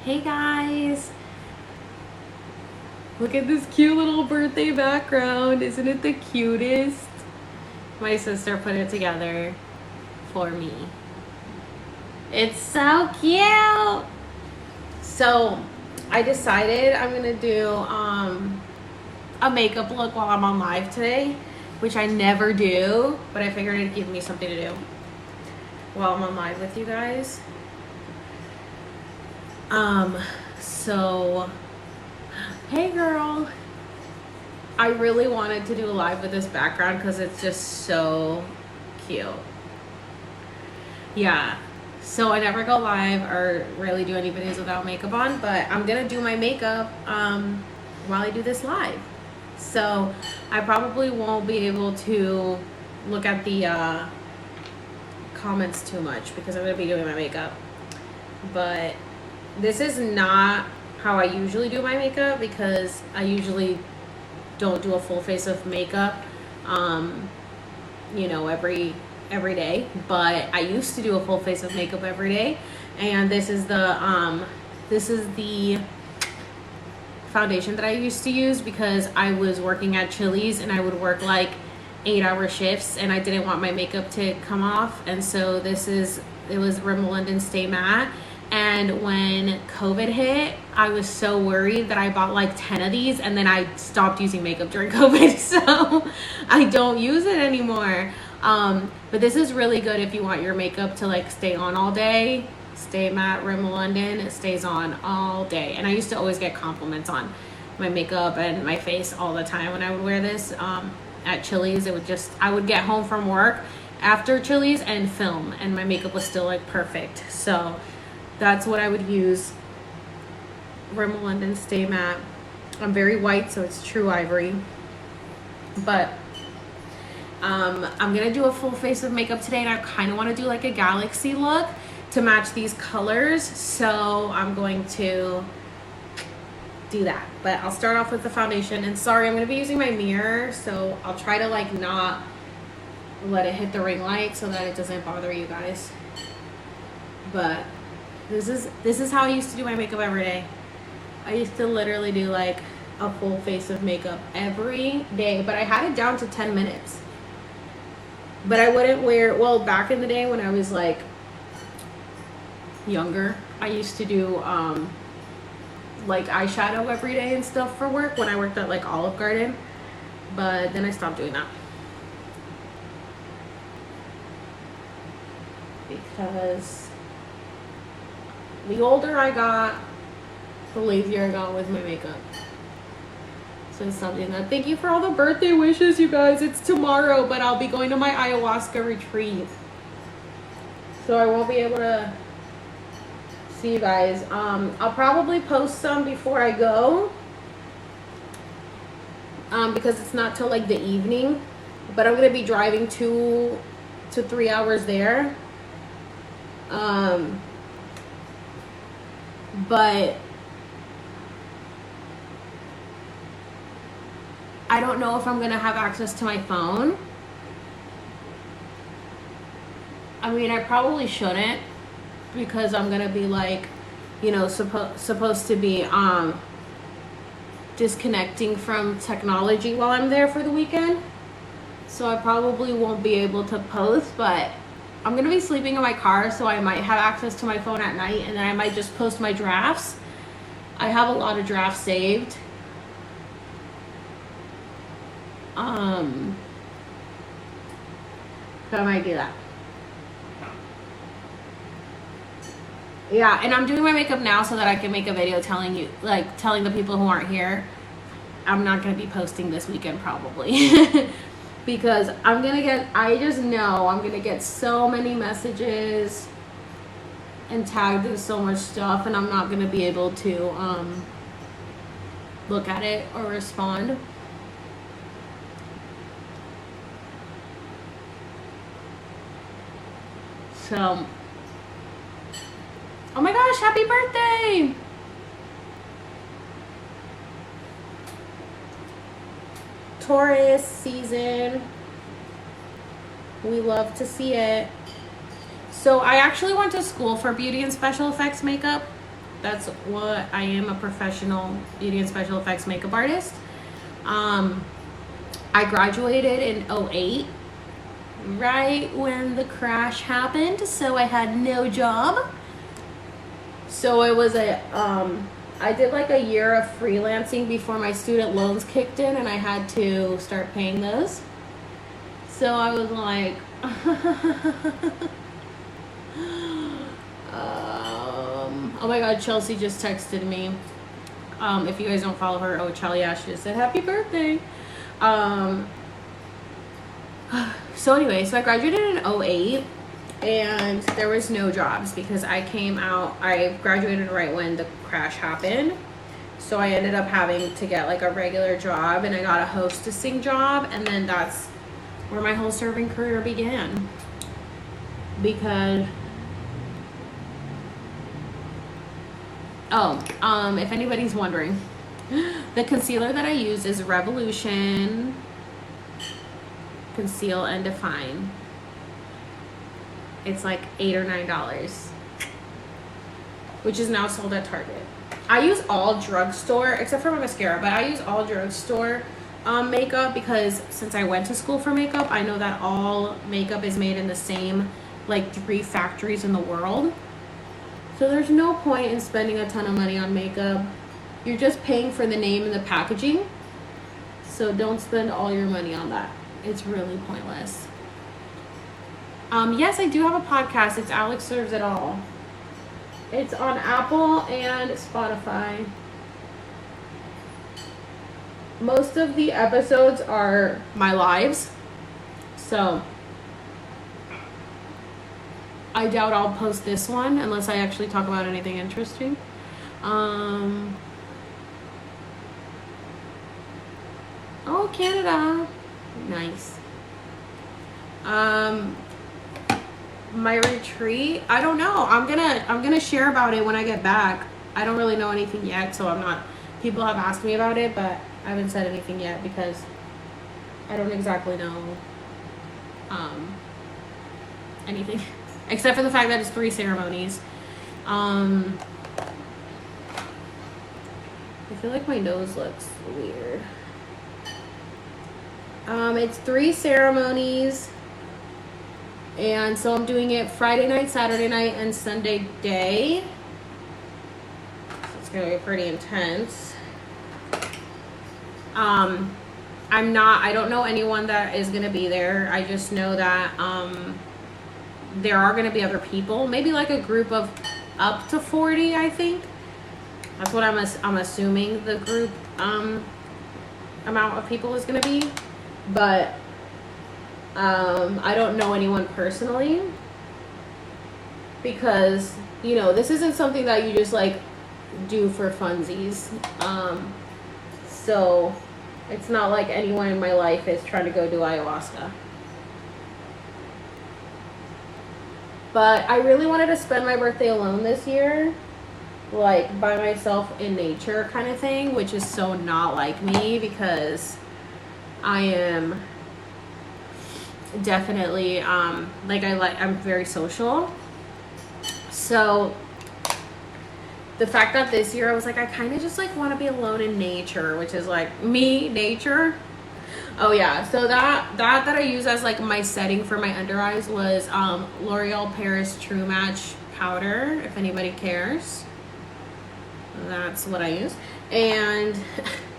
Hey guys, look at this cute little birthday background. Isn't it the cutest? My sister put it together for me. It's so cute. So I decided I'm gonna do a makeup look while I'm on live today, which I never do, but I figured it'd give me something to do while I'm on live with you guys. So hey girl, I really wanted to do a live with this background because it's just so cute. Yeah, so I never go live or really do any videos without makeup on, but I'm gonna do my makeup while I do this live. So I probably won't be able to look at the comments too much because I'm gonna be doing my makeup. But this is not how I usually do my makeup because I usually don't do a full face of makeup, you know, every day. But I used to do a full face of makeup every day, and this is the foundation that I used to use because I was working at Chili's and I would work like 8-hour shifts and I didn't want my makeup to come off, and so it was Ramble Stay Matte. And when COVID hit, I was so worried that I bought like 10 of these and then I stopped using makeup during COVID, so I don't use it anymore. But this is really good if you want your makeup to like stay on all day. Stay Matte Rimmel London, it stays on all day. And I used to always get compliments on my makeup and my face all the time when I would wear this at Chili's. I would get home from work after Chili's and film, and my makeup was still like perfect. So that's what I would use. Rimmel London Stay Matte. I'm very white, so it's true ivory. But I'm gonna do a full face of makeup today, and I kind of want to do like a galaxy look to match these colors. So I'm going to do that. But I'll start off with the foundation. And sorry, I'm gonna be using my mirror, so I'll try to like not let it hit the ring light so that it doesn't bother you guys. But this is how I used to do my makeup every day. I used to literally do like a full face of makeup every day, but I had it down to 10 minutes. But I wouldn't wear, back in the day when I was like younger, I used to do like eyeshadow every day and stuff for work when I worked at like Olive Garden, but then I stopped doing that because the older I got, the lazier I got with my makeup. So it's something that, thank you for all the birthday wishes, you guys. It's tomorrow, but I'll be going to my ayahuasca retreat, so I won't be able to see you guys. I'll probably post some before I go, because it's not till like the evening, but I'm gonna be driving 2 to 3 hours there. But I don't know if I'm gonna have access to my phone. I mean, I probably shouldn't, because I'm gonna be like, you know, supposed to be disconnecting from technology while I'm there for the weekend. So I probably won't be able to post, but I'm gonna be sleeping in my car, so I might have access to my phone at night, and then I might just post my drafts. I have a lot of drafts saved. So I might do that. Yeah, and I'm doing my makeup now so that I can make a video telling the people who aren't here. I'm not gonna be posting this weekend probably. Because I just know I'm gonna get so many messages and tagged in so much stuff, and I'm not gonna be able to look at it or respond. So, oh my gosh, happy birthday! Taurus season. We love to see it. So I actually went to school for beauty and special effects makeup. That's what I am, a professional beauty and special effects makeup artist. I graduated in '08, right when the crash happened, so I had no job. So it was I did like a year of freelancing before my student loans kicked in and I had to start paying those. So I was like, oh my god, Chelsea just texted me. If you guys don't follow her, oh, Charlie Ash just said happy birthday. So anyway, so I graduated in '08 and there was no jobs because I graduated right when the crash happened. So I ended up having to get like a regular job, and I got a hostessing job, and then that's where my whole serving career began. Because if anybody's wondering, the concealer that I use is Revolution Conceal and Define. It's like $8 or $9, which is now sold at Target. I use all drugstore, except for my mascara, but I use all drugstore makeup because since I went to school for makeup, I know that all makeup is made in the same like 3 factories in the world. So there's no point in spending a ton of money on makeup. You're just paying for the name and the packaging. So don't spend all your money on that. It's really pointless. Yes, I do have a podcast. It's Alex Serves It All. It's on Apple and Spotify. Most of the episodes are my lives. So I doubt I'll post this one unless I actually talk about anything interesting. Oh, Canada. Nice. My retreat, I don't know. I'm gonna share about it when I get back. I don't really know anything yet, so people have asked me about it, but I haven't said anything yet because I don't exactly know anything except for the fact that it's 3 ceremonies. I feel like my nose looks weird. It's 3 ceremonies. And so I'm doing it Friday night, Saturday night, and Sunday day. So it's going to be pretty intense. I don't know anyone that is going to be there. I just know that there are going to be other people. Maybe like a group of up to 40, I think. That's what I'm assuming the group amount of people is going to be. But I don't know anyone personally because, this isn't something that you just like do for funsies. So it's not like anyone in my life is trying to go do ayahuasca. But I really wanted to spend my birthday alone this year, like by myself in nature kind of thing, which is so not like me because I am definitely I'm very social. So the fact that this year I was like, I kind of just like want to be alone in nature, which is like me, nature. Oh yeah, so that I use as like my setting for my under eyes was L'Oreal Paris True Match powder, if anybody cares. That's what I use. And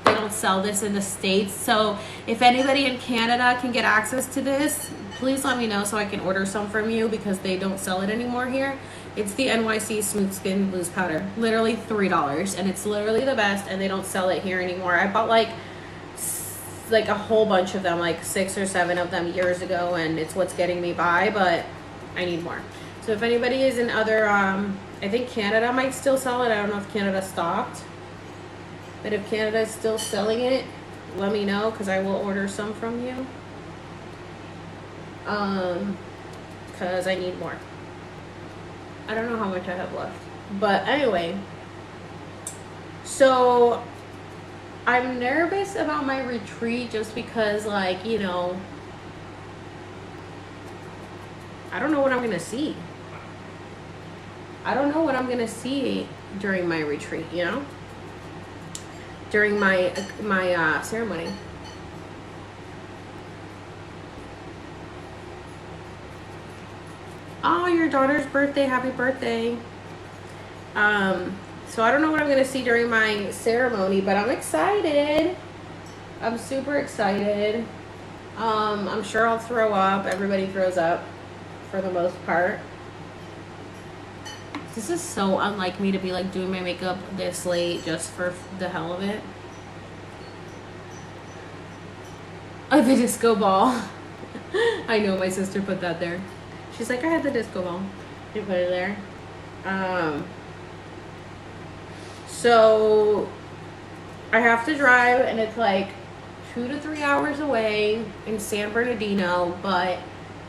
they don't sell this in the States, so if anybody in Canada can get access to this, please let me know so I can order some from you because they don't sell it anymore here. It's the NYC Smooth Skin Loose Powder, literally $3, and it's literally the best, and they don't sell it here anymore. I bought like a whole bunch of them, like 6 or 7 of them years ago, and it's what's getting me by, but I need more. So if anybody is in other I think Canada might still sell it. I don't know if Canada stopped. But if Canada is still selling it, let me know because I will order some from you. Because I need more. I don't know how much I have left. But anyway. So I'm nervous about my retreat just because, like, I don't know what I'm going to see. I don't know what I'm going to see during my retreat, you know, during my ceremony. Oh, your daughter's birthday! Happy birthday! So I don't know what I'm gonna see during my ceremony, but I'm excited. I'm super excited. I'm sure I'll throw up. Everybody throws up for the most part. This is so unlike me to be like doing my makeup this late just for the hell of it. Oh, the disco ball. I know my sister put that there. She's like, I had the disco ball. She put it there. So I have to drive, and it's like 2 to 3 hours away in San Bernardino, but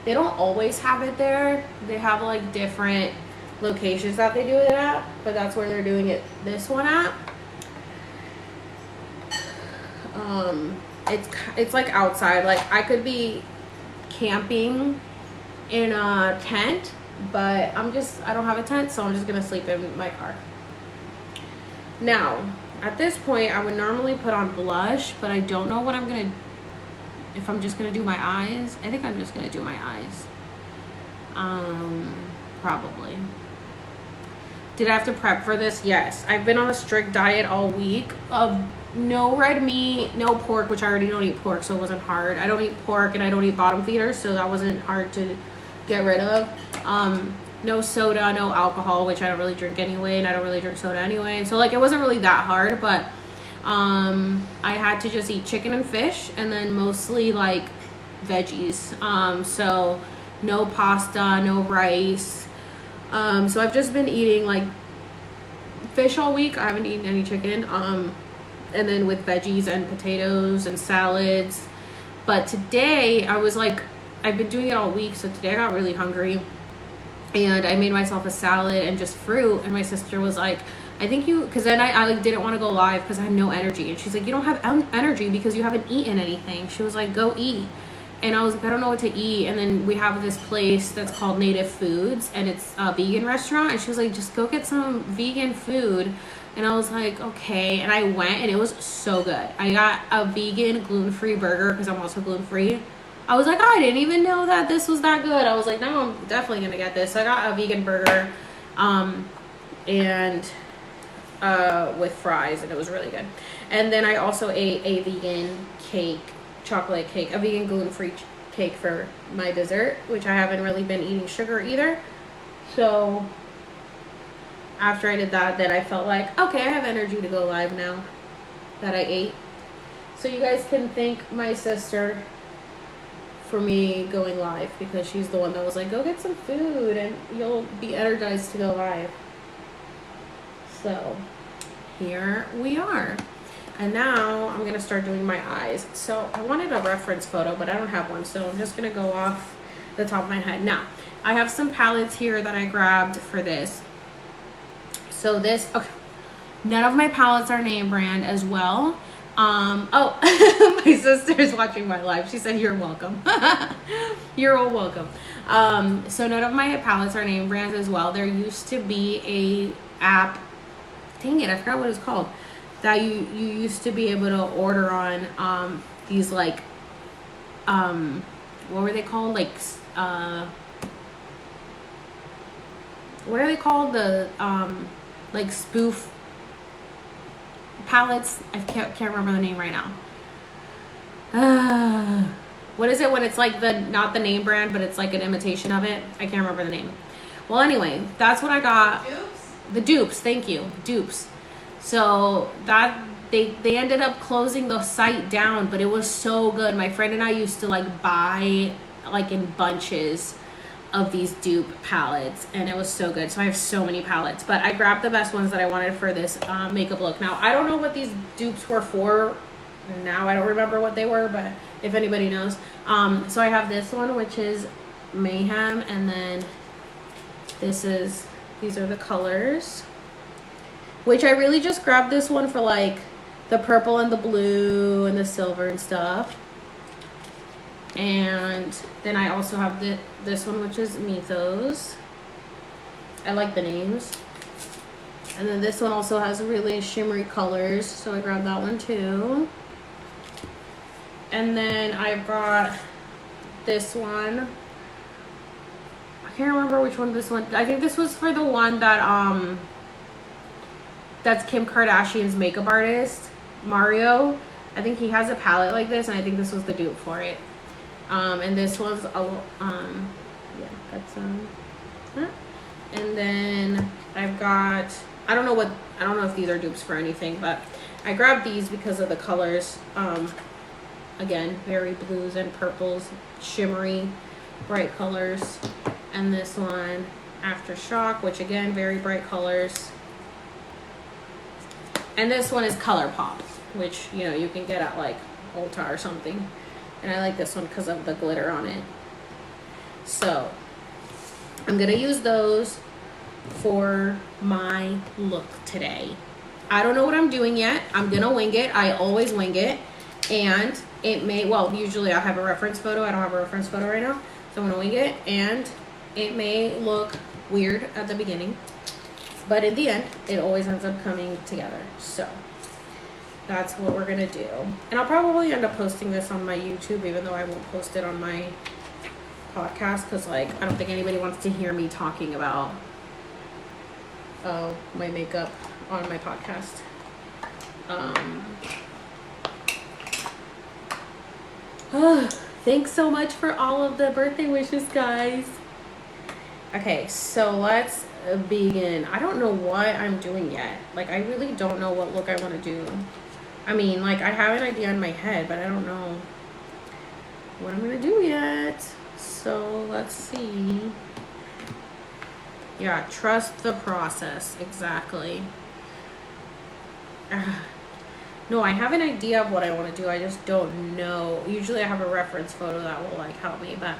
they don't always have it there. They have like different locations that they do it at, but that's where they're doing it this one at. It's like outside. Like I could be camping in a tent, but I don't have a tent, so I'm just gonna sleep in my car. Now, at this point, I would normally put on blush, but I don't know what I'm gonna, if I'm just gonna do my eyes. I think I'm just gonna do my eyes. Probably. Did I have to prep for this? Yes. I've been on a strict diet all week of no red meat, no pork, which I already don't eat pork, so it wasn't hard. I don't eat pork, and I don't eat bottom feeders, so that wasn't hard to get rid of. No soda, no alcohol, which I don't really drink anyway, and I don't really drink soda anyway. So like it wasn't really that hard, but I had to just eat chicken and fish, and then mostly like veggies. So no pasta, no rice. So I've just been eating like fish all week. I haven't eaten any chicken. And then with veggies and potatoes and salads. But today I was like, I've been doing it all week, so today I got really hungry. And I made myself a salad and just fruit. And my sister was like, I think you, because then I like didn't want to go live because I had no energy. And she's like, you don't have energy because you haven't eaten anything. She was like, go eat. And I was like, I don't know what to eat. And then we have this place that's called Native Foods, and it's a vegan restaurant. And she was like, just go get some vegan food. And I was like, okay. And I went, and it was so good. I got a vegan gluten-free burger because I'm also gluten-free. I was like, oh, I didn't even know that this was that good. I was like, no, I'm definitely going to get this. So I got a vegan burger and with fries, and it was really good. And then I also ate a vegan cake, chocolate cake, a vegan gluten-free cake for my dessert, which I haven't really been eating sugar either. So after I did that, then I felt like, okay, I have energy to go live now that I ate. So you guys can thank my sister for me going live, because she's the one that was like, go get some food and you'll be energized to go live. So here we are. And now I'm gonna start doing my eyes. So I wanted a reference photo, but I don't have one, so I'm just gonna go off the top of my head. Now I have some palettes here that I grabbed for this. So this, okay, none of my palettes are name brand as well. Oh, my sister's watching my live. She said, you're welcome. You're all welcome. So none of my palettes are name brands as well. There used to be a app, dang it, I forgot what it's called, that you used to be able to order on, these like, what were they called? Like, what are they called? The, like spoof palettes. I can't remember the name right now. What is it when it's like not the name brand, but it's like an imitation of it? I can't remember the name. Well, anyway, that's what I got. Dupes? The dupes, thank you. Dupes. So that they ended up closing the site down, but it was so good. My friend and I used to like buy like in bunches of these dupe palettes, and it was so good. So I have so many palettes, but I grabbed the best ones that I wanted for this makeup look. Now I don't know what these dupes were for. Now I don't remember what they were, but if anybody knows. So I have this one, which is Mayhem, and then these are the colors, which I really just grabbed this one for like the purple and the blue and the silver and stuff. And then I also have this one, which is Mythos. I like the names. And then this one also has really shimmery colors, so I grabbed that one too. And then I've got this one. I can't remember which one this one. I think this was for the one that that's Kim Kardashian's makeup artist, Mario. I think he has a palette like this, and I think this was the dupe for it. And this was a yeah, that's and then I've got, I don't know if these are dupes for anything, but I grabbed these because of the colors. Again, very blues and purples, shimmery, bright colors. And this one, Aftershock, which again, very bright colors. And this one is Color Pop, which, you know, you can get at like Ulta or something. And I like this one because of the glitter on it. So I'm gonna use those for my look today. I don't know what I'm doing yet. I'm gonna wing it. I always wing it. And it may, well, usually I have a reference photo. I don't have a reference photo right now. So I'm gonna wing it, and it may look weird at the beginning, but in the end, it always ends up coming together. So that's what we're gonna do. And I'll probably end up posting this on my YouTube, even though I won't post it on my podcast, because like I don't think anybody wants to hear me talking about my makeup on my podcast. Thanks so much for all of the birthday wishes, guys. Okay, so let's begin. I don't know what I'm doing yet. Like, I really don't know what look I want to do. I mean, like, I have an idea in my head, but I don't know what I'm gonna do yet. So let's see. Yeah, trust the process. Exactly. No, I have an idea of what I want to do. I just don't know. Usually I have a reference photo that will like help me, but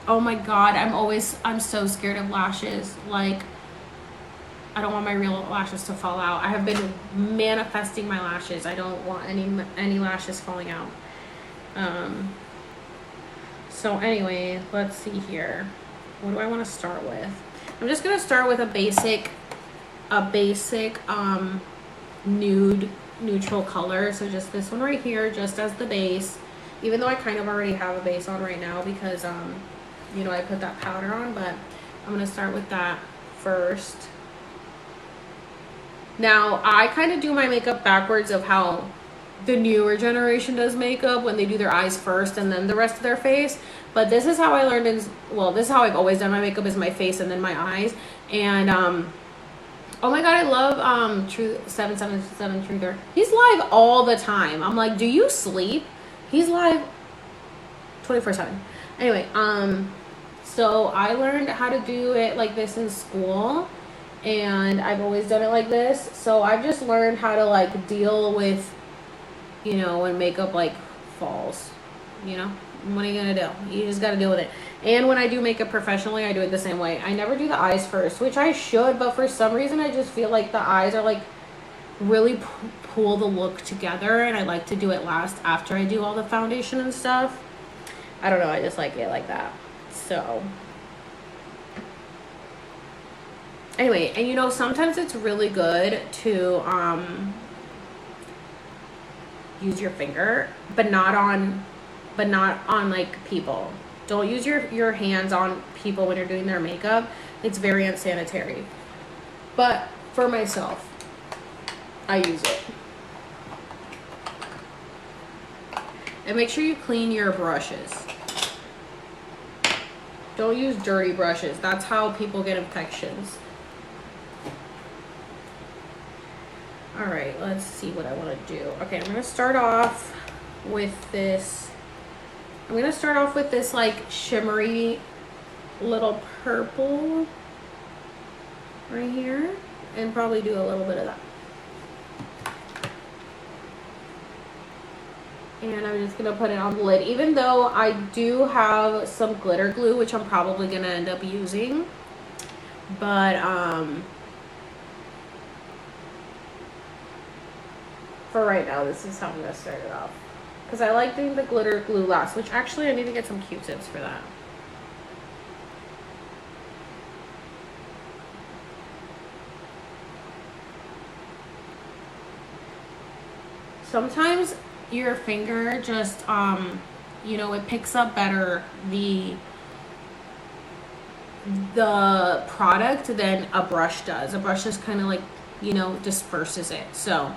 oh my god, I'm so scared of lashes. Like, I don't want my real lashes to fall out. I have been manifesting my lashes. I don't want any lashes falling out. So anyway, let's see here. What do I want to start with? I'm just gonna start with a basic nude neutral color. So just this one right here, just as the base, even though I kind of already have a base on right now because you know, I put that powder on, but I'm gonna start with that first. Now I kind of do my makeup backwards of how the newer generation does makeup, when they do their eyes first and then the rest of their face. But this is how I learned this is how I've always done my makeup, is my face and then my eyes. And oh my god, I love True 777 Truther. He's live all the time. I'm like, do you sleep? He's live 24/7. Anyway, so I learned how to do it like this in school, and I've always done it like this. So I've just learned how to like deal with, you know, when makeup like falls, you know, what are you gonna do? You just gotta deal with it. And when I do makeup professionally, I do it the same way. I never do the eyes first, which I should, but for some reason I just feel like the eyes are like really pull the look together, and I like to do it last after I do all the foundation and stuff. I don't know, I just like it like that. So anyway, and you know, sometimes it's really good to use your finger, but not on like people. Don't use your hands on people when you're doing their makeup. It's very unsanitary. But for myself, I use it. And make sure you clean your brushes. Don't use dirty brushes. That's how people get infections. All right, let's see what I want to do. Okay, I'm going to start off with this. I'm going to start off with this like shimmery little purple right here, and probably do a little bit of that. And I'm just going to put it on the lid, even though I do have some glitter glue, which I'm probably going to end up using. But for right now, this is how I'm going to start it off. Because I like doing the glitter glue last, which actually I need to get some Q-tips for that. sometimes your finger just, you know, it picks up better the product than a brush does. A brush just kind of like, you know, disperses it. So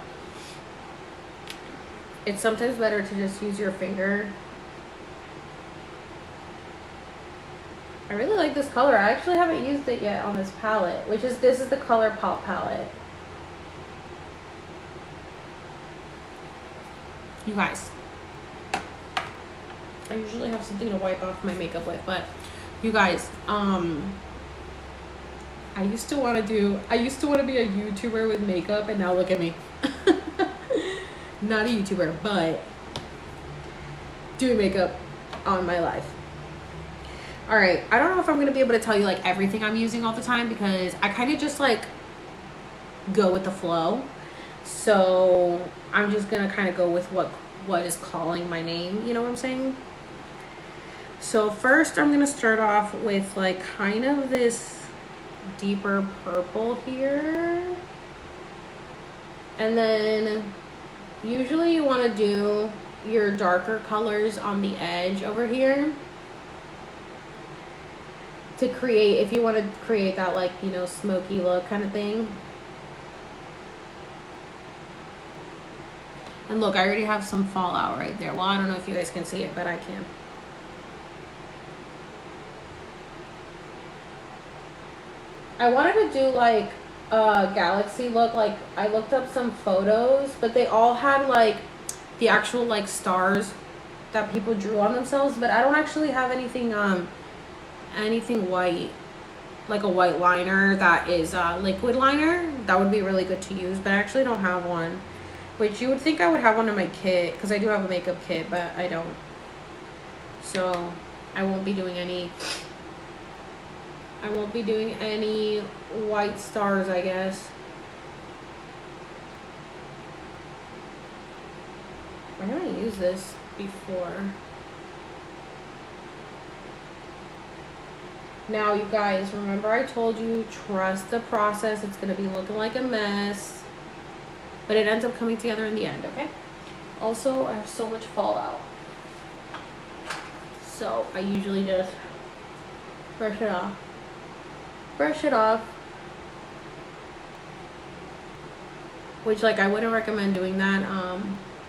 it's sometimes better to just use your finger. I really like this color. I actually haven't used it yet on this palette, this is the ColourPop palette. You guys, I usually have something to wipe off my makeup with, but you guys, I used to want to be a YouTuber with makeup, and now look at me. Not a YouTuber, but doing makeup on my life. All right, I don't know if I'm gonna be able to tell you like everything I'm using all the time, because I kind of just like go with the flow. So I'm just gonna kind of go with what is calling my name, you know what I'm saying? So first I'm gonna start off with like kind of this deeper purple here, and then usually you want to do your darker colors on the edge over here to create, if you want to create that like, you know, smoky look kind of thing. And look, I already have some fallout right there. Well, I don't know if you guys can see it, but I can. I wanted to do like a galaxy look. Like I looked up some photos, but they all had like the actual like stars that people drew on themselves, but I don't actually have anything anything white, like a white liner that is liquid liner. That would be really good to use, but I actually don't have one, which you would think I would have one in my kit, because I do have a makeup kit, but I don't. So I won't be doing any white stars, I guess. I haven't used this before. Now, you guys, remember I told you, trust the process. It's going to be looking like a mess, but it ends up coming together in the end, okay? Also, I have so much fallout, so I usually just brush it off. Which, like, I wouldn't recommend doing that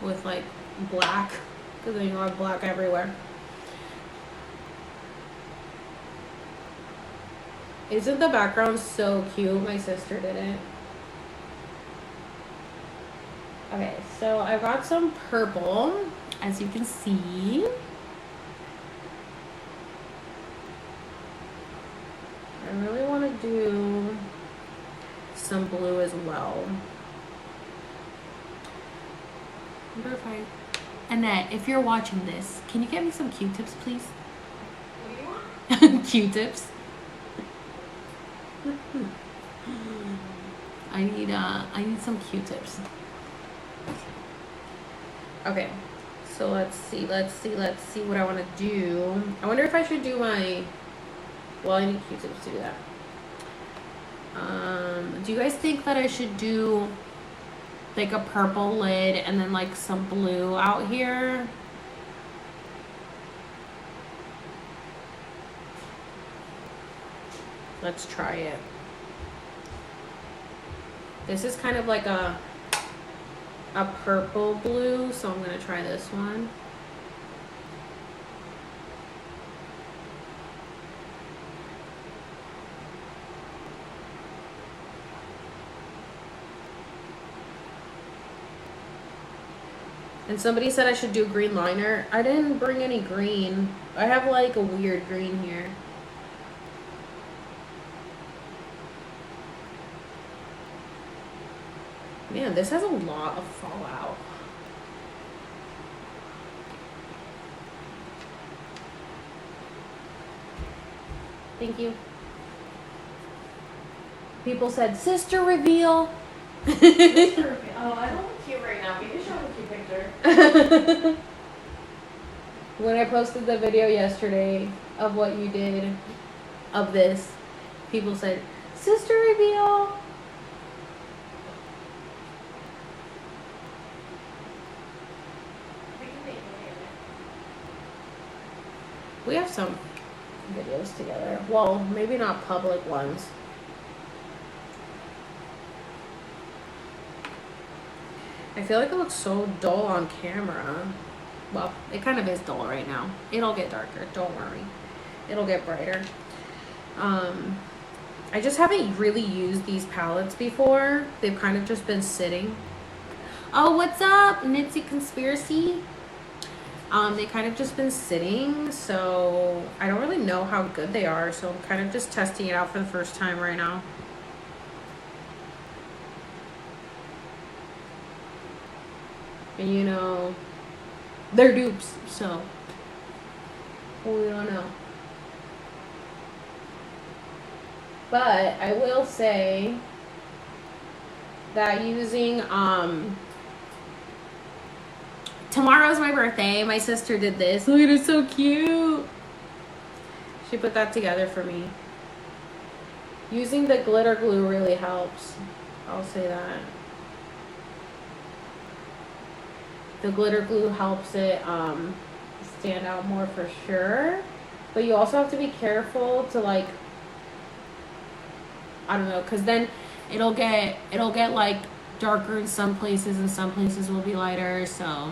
with like black, because then you'll have black everywhere. Isn't the background so cute? My sister did it. Okay, so I got some purple, as you can see. I really want to do some blue as well. I wonder if Annette, if you're watching this, can you get me some Q-tips, please? What do you want? Q-tips. I need some Q-tips. Okay, so let's see what I want to do. I wonder if I should do my, well, I need Q-tips to do that. Do you guys think that I should do like a purple lid and then like some blue out here? Let's try it. This is kind of like a purple blue, so I'm gonna try this one. And somebody said I should do green liner. I didn't bring any green. I have like a weird green here. Man, this has a lot of fallout. Thank you. People said, sister reveal. Sister reveal. Oh, I don't look cute right now. Maybe show a cute picture. When I posted the video yesterday of what you did of this, people said, sister reveal. We have some videos together. Well, maybe not public ones. I feel like it looks so dull on camera. Well, it kind of is dull right now. It'll get darker, don't worry. It'll get brighter. I just haven't really used these palettes before. They've kind of just been sitting. Oh, what's up, Nitsy Conspiracy? They kind of just been sitting, so I don't really know how good they are, so I'm kind of just testing it out for the first time right now. And you know, they're dupes, so we don't know. But I will say that using tomorrow's my birthday. My sister did this. Look at it, so cute. She put that together for me. Using the glitter glue really helps. I'll say that. The glitter glue helps it stand out more for sure. But you also have to be careful to, like, I don't know, because then it'll get like darker in some places and some places will be lighter, so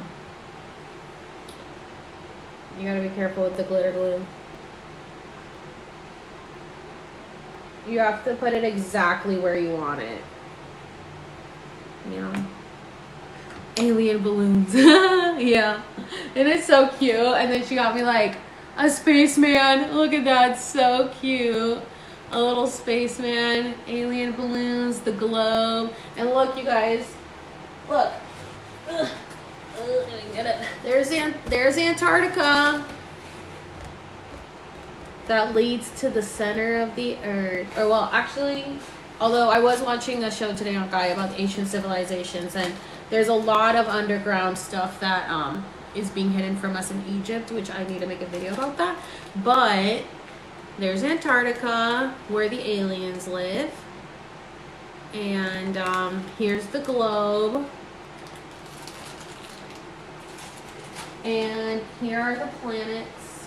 you gotta be careful with the glitter glue. You have to put it exactly where you want it. You know? Alien balloons. Yeah. And it's so cute. And then she got me like a spaceman. Look at that. So cute. A little spaceman. Alien balloons. The globe. And look, you guys. Look. Ugh. Get it. There's Antarctica. That leads to the center of the earth. Or, well, actually, although I was watching a show today on Gaia about ancient civilizations, and there's a lot of underground stuff that is being hidden from us in Egypt, which I need to make a video about that. But there's Antarctica, where the aliens live. And here's the globe. And here are the planets.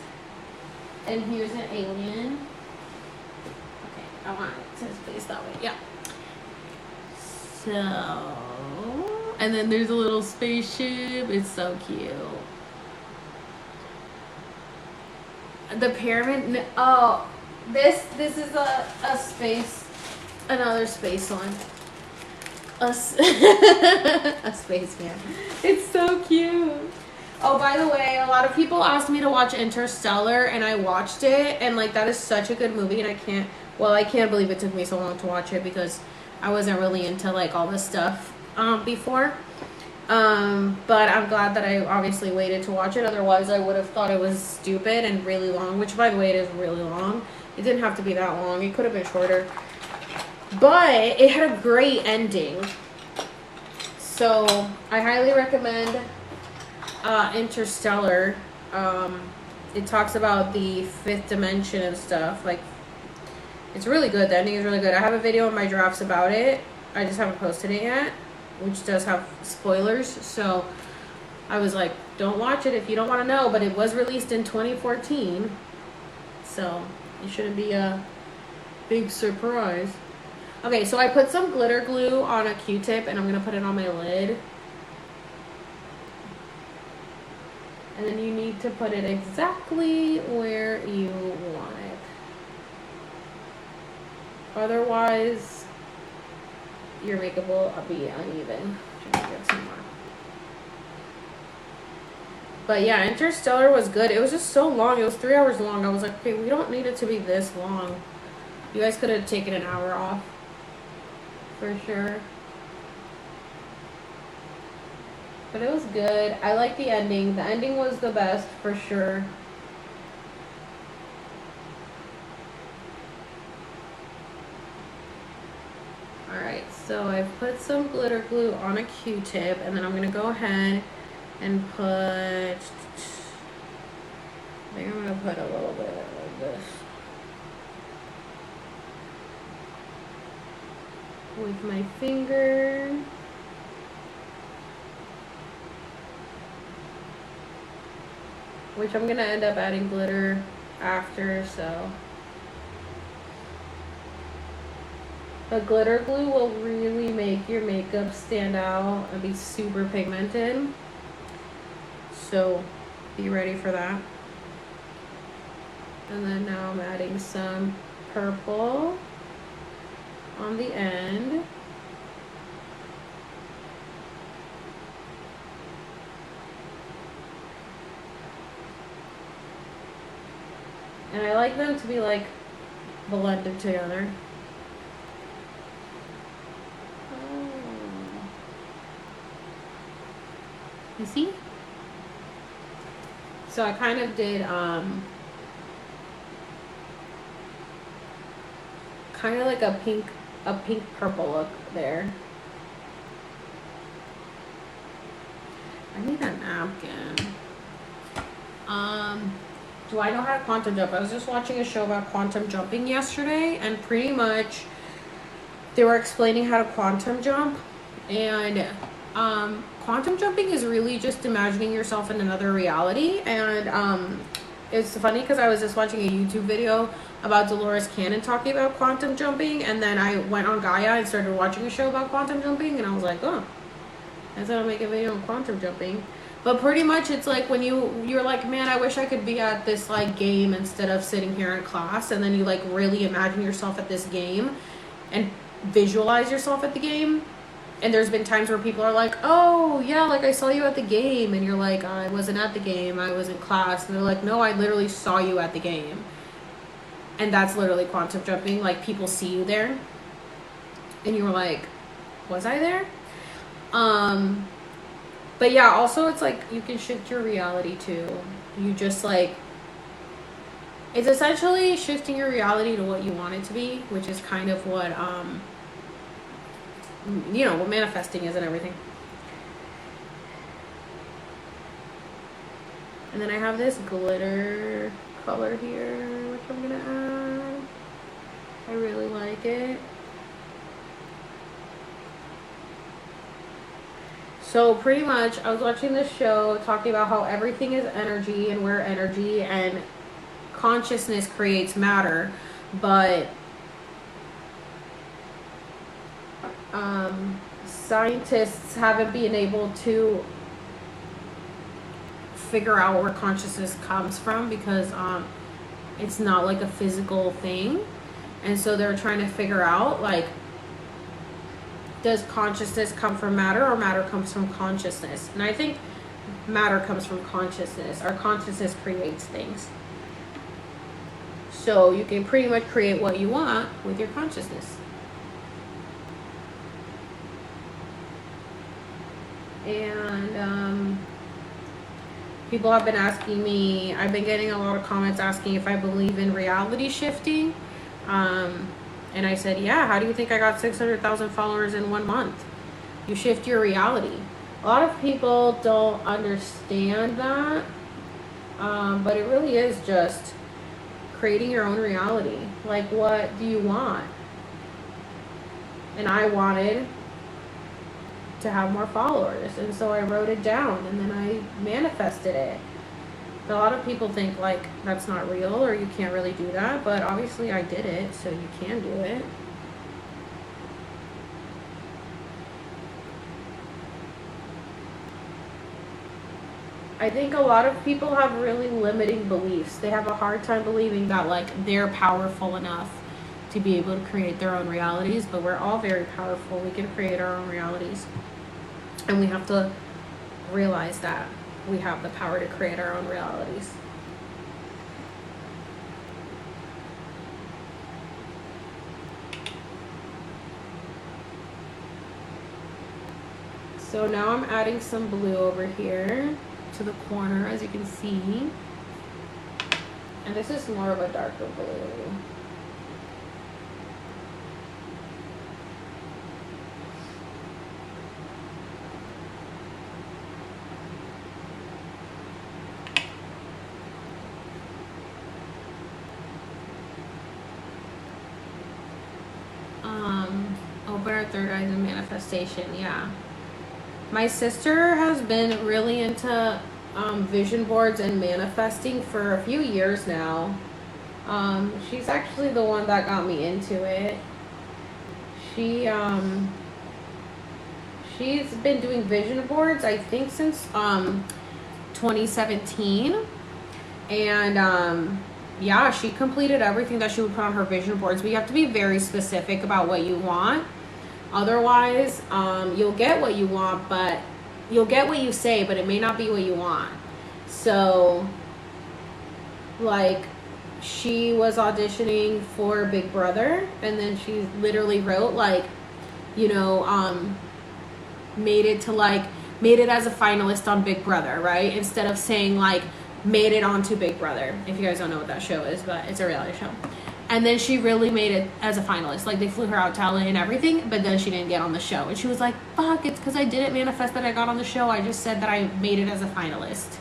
And here's an alien. Okay, I want it to face that way. Yeah. So, and then there's a little spaceship. It's so cute. The pyramid. Oh, this is a space, another space one. A spaceman. It's so cute. Oh, by the way, a lot of people asked me to watch Interstellar, and I watched it, and like that is such a good movie, and I can't believe it took me so long to watch it because I wasn't really into like all this stuff before. But I'm glad that I obviously waited to watch it. Otherwise, I would have thought it was stupid and really long, which by the way, it is really long. It didn't have to be that long. It could have been shorter. But it had a great ending. So I highly recommend Interstellar. It talks about the fifth dimension and stuff. Like, it's really good. The ending is really good. I have a video in my drafts about it. I just haven't posted it yet, which does have spoilers. So I was like, don't watch it if you don't want to know. But it was released in 2014, so it shouldn't be a big surprise. Okay, so I put some glitter glue on a Q-tip, and I'm gonna put it on my lid. And then you need to put it exactly where you want it. Otherwise, your makeup will be uneven. Try to get some more. But yeah, Interstellar was good. It was just so long. It was 3 hours long. I was like, okay, we don't need it to be this long. You guys could have taken an hour off. For sure. But it was good. I like the ending. The ending was the best for sure. Alright, so I've put some glitter glue on a Q-tip, and then I'm going to go ahead and put, I think I'm going to put a little bit like this. With my finger. Which I'm going to end up adding glitter after, so. A glitter glue will really make your makeup stand out and be super pigmented. So be ready for that. And then now I'm adding some purple on the end. And I like them to be like blended together. You see? So I kind of did kind of like a pink purple look there. I need a napkin. Do I know how to quantum jump? I was just watching a show about quantum jumping yesterday, and pretty much they were explaining how to quantum jump. And quantum jumping is really just imagining yourself in another reality. And it's funny because I was just watching a YouTube video about Dolores Cannon talking about quantum jumping, and then I went on Gaia and started watching a show about quantum jumping, and I was like, oh, I thought I'd make a video on quantum jumping. But pretty much it's like when you're like, man, I wish I could be at this like game instead of sitting here in class, and then you like really imagine yourself at this game and visualize yourself at the game. And there's been times where people are like, oh yeah, like I saw you at the game, and you're like, I wasn't at the game, I was in class. And they're like, no, I literally saw you at the game. And that's literally quantum jumping. Like people see you there and you're like, was I there? But yeah, also it's like you can shift your reality too. You just like, it's essentially shifting your reality to what you want it to be, which is kind of what you know, what manifesting is and everything. And then I have this glitter color here, which I'm gonna add. I really like it. So pretty much I was watching this show talking about how everything is energy, and we're energy, and consciousness creates matter, but scientists haven't been able to figure out where consciousness comes from, because it's not like a physical thing. And so they're trying to figure out, like, does consciousness come from matter, or matter comes from consciousness? And I think matter comes from consciousness. Our consciousness creates things. So you can pretty much create what you want with your consciousness. And people have been asking me, I've been getting a lot of comments asking if I believe in reality shifting. And I said, yeah, how do you think I got 600,000 followers in 1 month? You shift your reality. A lot of people don't understand that, but it really is just creating your own reality. Like, what do you want? And I wanted to have more followers, and so I wrote it down, and then I manifested it. A lot of people think like that's not real, or you can't really do that, but obviously I did it, so you can do it. I think a lot of people have really limiting beliefs. They have a hard time believing that like they're powerful enough to be able to create their own realities, but we're all very powerful. We can create our own realities, and we have to realize that we have the power to create our own realities. So now I'm adding some blue over here to the corner, as you can see. And this is more of a darker blue. Open our third eye to manifestation. Yeah, my sister has been really into vision boards and manifesting for a few years now, She's actually the one that got me into it. She's been doing vision boards, I think, since 2017. And yeah, she completed everything that she would put on her vision boards. But you have to be very specific about what you want. Otherwise, you'll get what you want, but you'll get what you say, but it may not be what you want. So, like, she was auditioning for Big Brother, and then she literally wrote, like, you know, made it as a finalist on Big Brother, right? Instead of saying, like, made it onto Big Brother. If you guys don't know what that show is, but it's a reality show. And then she really made it as a finalist. Like, they flew her out to LA and everything, but then she didn't get on the show. And she was like, fuck, it's because I didn't manifest that I got on the show. I just said that I made it as a finalist.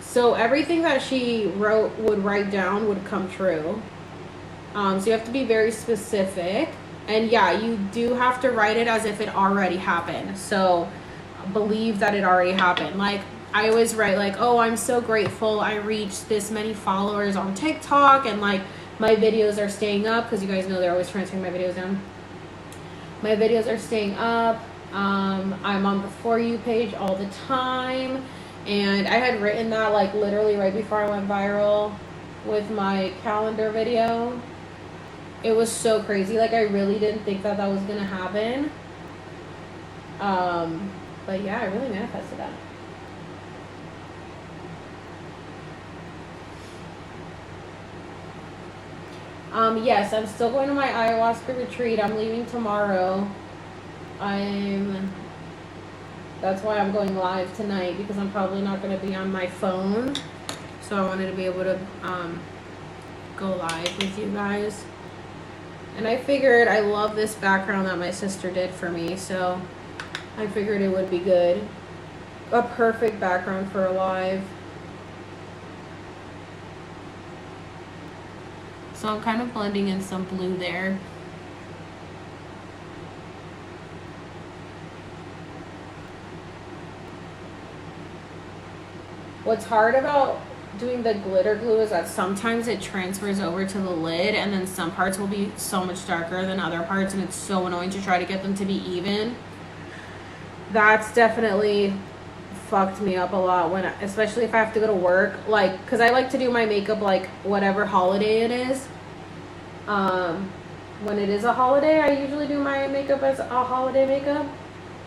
So everything that she would write down would come true. So you have to be very specific. And yeah, you do have to write it as if it already happened. So believe that it already happened. Like, I always write, like, oh, I'm so grateful I reached this many followers on TikTok, and, like, my videos are staying up, because you guys know they're always transferring my videos down. My videos are staying up. I'm on the For You page all the time. And I had written that, like, literally right before I went viral with my calendar video. It was so crazy. Like, I really didn't think that was going to happen. But, yeah, I really manifested that. Yes, I'm still going to my ayahuasca retreat. I'm leaving tomorrow. That's why I'm going live tonight, because I'm probably not going to be on my phone. So I wanted to be able to go live with you guys. And I figured, I love this background that my sister did for me, so I figured it would be good. A perfect background for a live. So I'm kind of blending in some blue there. What's hard about doing the glitter glue is that sometimes it transfers over to the lid, and then some parts will be so much darker than other parts, and it's so annoying to try to get them to be even. That's definitely fucked me up a lot, especially if I have to go to work, like, because I like to do my makeup like whatever holiday it is. When it is a holiday, I usually do my makeup as a holiday makeup,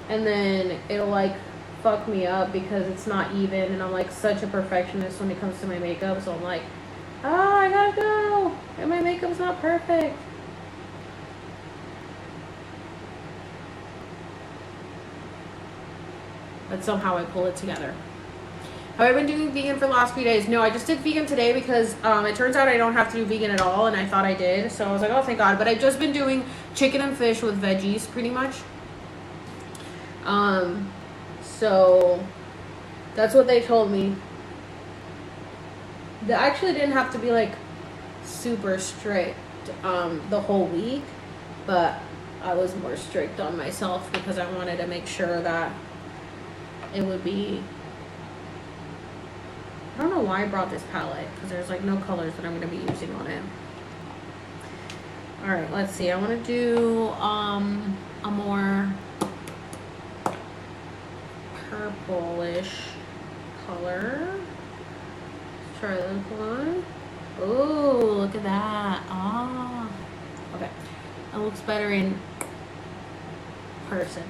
and then it'll, like, fuck me up because it's not even, and I'm, like, such a perfectionist when it comes to my makeup, so I'm like, I gotta go, and my makeup's not perfect. But somehow I pull it together. Have I been doing vegan for the last few days? No, I just did vegan today because it turns out I don't have to do vegan at all, and I thought I did. So I was like, oh, thank God. But I've just been doing chicken and fish with veggies, pretty much. So that's what they told me. They actually didn't have to be, like, super strict the whole week, but I was more strict on myself because I wanted to make sure that it would be... I don't know why I brought this palette, because there's, like, no colors that I'm going to be using on it. Alright, let's see. I want to do a more purplish color. Let's try this one. Ooh, look at that. Ah. Okay. It looks better in person.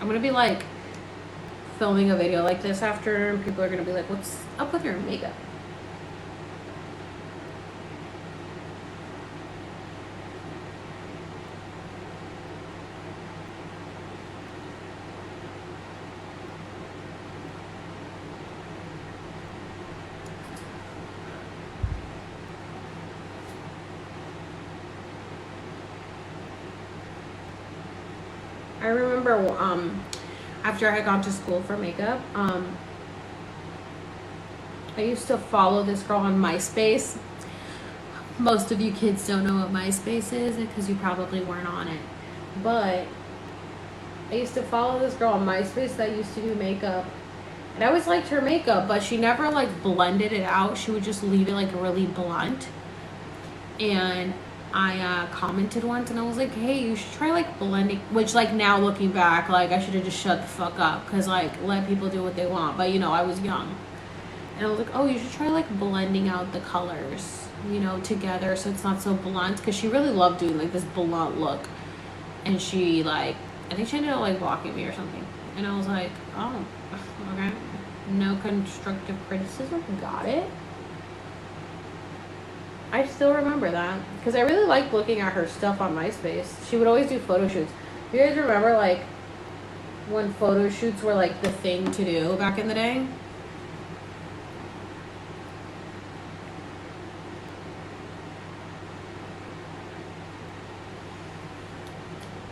I'm gonna be, like, filming a video like this after, and people are gonna be like, what's up with your makeup? I remember after I had gone to school for makeup, I used to follow this girl on MySpace. Most of you kids don't know what MySpace is because you probably weren't on it. But I used to follow this girl on MySpace that used to do makeup. And I always liked her makeup, but she never like blended it out. She would just leave it like really blunt. And I commented once and I was like, hey, you should try like blending, which like now looking back, like I should have just shut the fuck up because like let people do what they want. But you know, I was young. And I was like, oh, you should try like blending out the colors, you know, together so it's not so blunt. Because she really loved doing like this blunt look. And she like, I think she ended up like blocking me or something. And I was like, oh, okay. No constructive criticism. Got it. I still remember that. Because I really liked looking at her stuff on MySpace. She would always do photo shoots. You guys remember like when photo shoots were like the thing to do back in the day?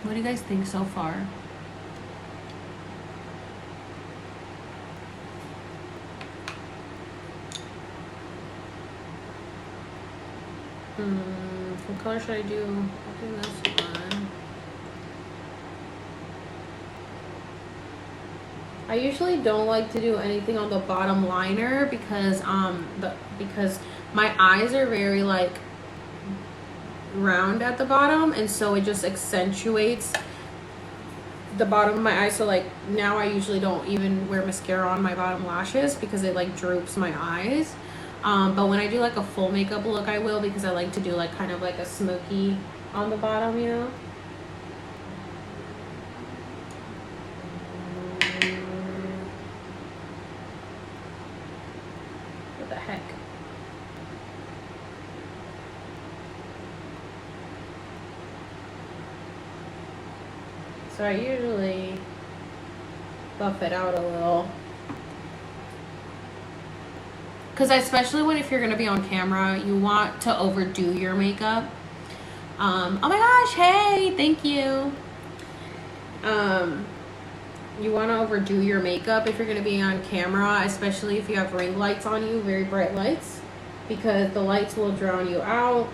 What do you guys think so far? What color should I do? I'll do this one. I usually don't like to do anything on the bottom liner because because my eyes are very like round at the bottom, and so it just accentuates the bottom of my eye. So like now I usually don't even wear mascara on my bottom lashes because it like droops my eyes. But when I do like a full makeup look, I will, because I like to do like kind of like a smoky on the bottom, you know. What the heck? So I usually buff it out a little. Because especially when if you're going to be on camera, you want to overdo your makeup. Oh my gosh, hey, thank you. You want to overdo your makeup if you're going to be on camera, especially if you have ring lights on you, very bright lights, because the lights will drown you out.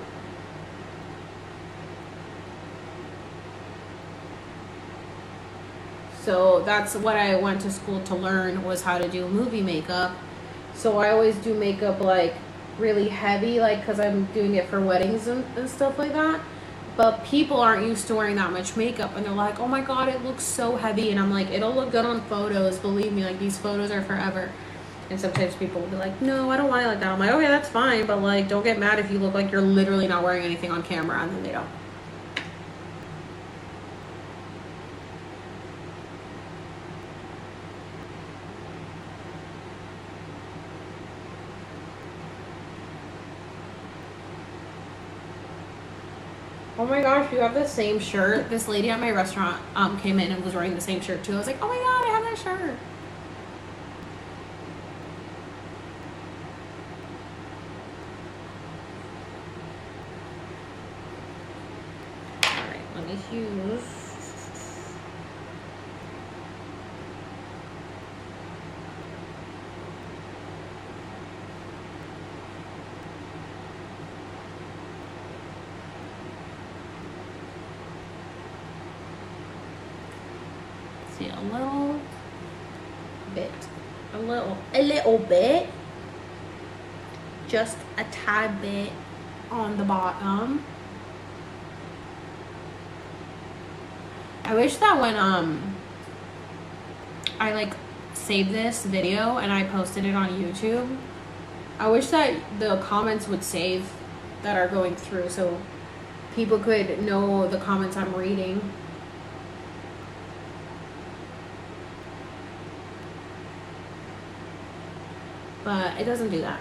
So that's what I went to school to learn, was how to do movie makeup. So I always do makeup like really heavy, like because I'm doing it for weddings and stuff like that. But people aren't used to wearing that much makeup, and they're like, oh my god, it looks so heavy. And I'm like, it'll look good on photos, believe me, like these photos are forever. And sometimes people will be like, no, I don't want it like that. I'm like, okay, that's fine, but like don't get mad if you look like you're literally not wearing anything on camera, and then they don't. Oh my gosh, you have the same shirt. This lady at my restaurant came in and was wearing the same shirt too. I was like, oh my god, I have that shirt. Alright, let me use. See, a little bit, just a tad bit on the bottom. I wish that when I like saved this video and I posted it on YouTube, I wish that the comments would save that are going through so people could know the comments I'm reading. But it doesn't do that.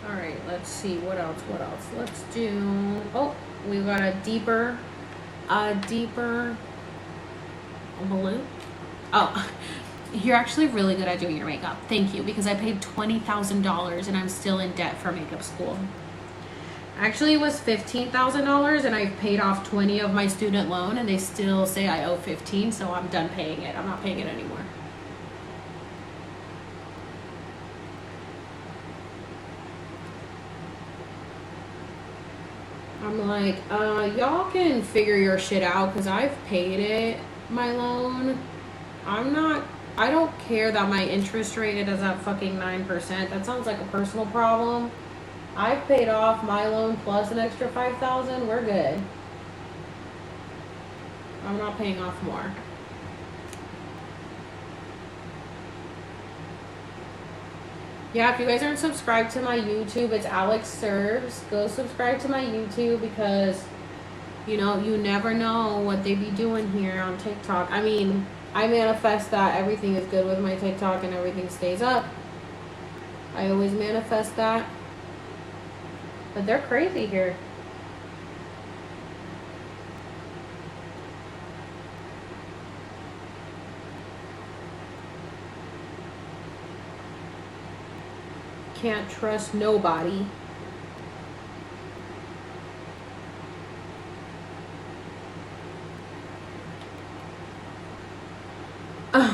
All right, let's see what else. Let's do. Oh, we've got a deeper blue. Oh. You're actually really good at doing your makeup. Thank you, because I paid $20,000 and I'm still in debt for makeup school. Actually, it was $15,000, and I've paid off 20 of my student loan, and they still say I owe 15, so I'm done paying it. I'm not paying it anymore. I'm like, y'all can figure your shit out because I've paid it, my loan. I don't care that my interest rate is at fucking 9%. That sounds like a personal problem. I've paid off my loan plus an extra $5,000. We're good. I'm not paying off more. Yeah, if you guys aren't subscribed to my YouTube, it's Alex Serves. Go subscribe to my YouTube because, you know, you never know what they be doing here on TikTok. I mean, I manifest that everything is good with my TikTok and everything stays up. I always manifest that. But they're crazy here. Can't trust nobody.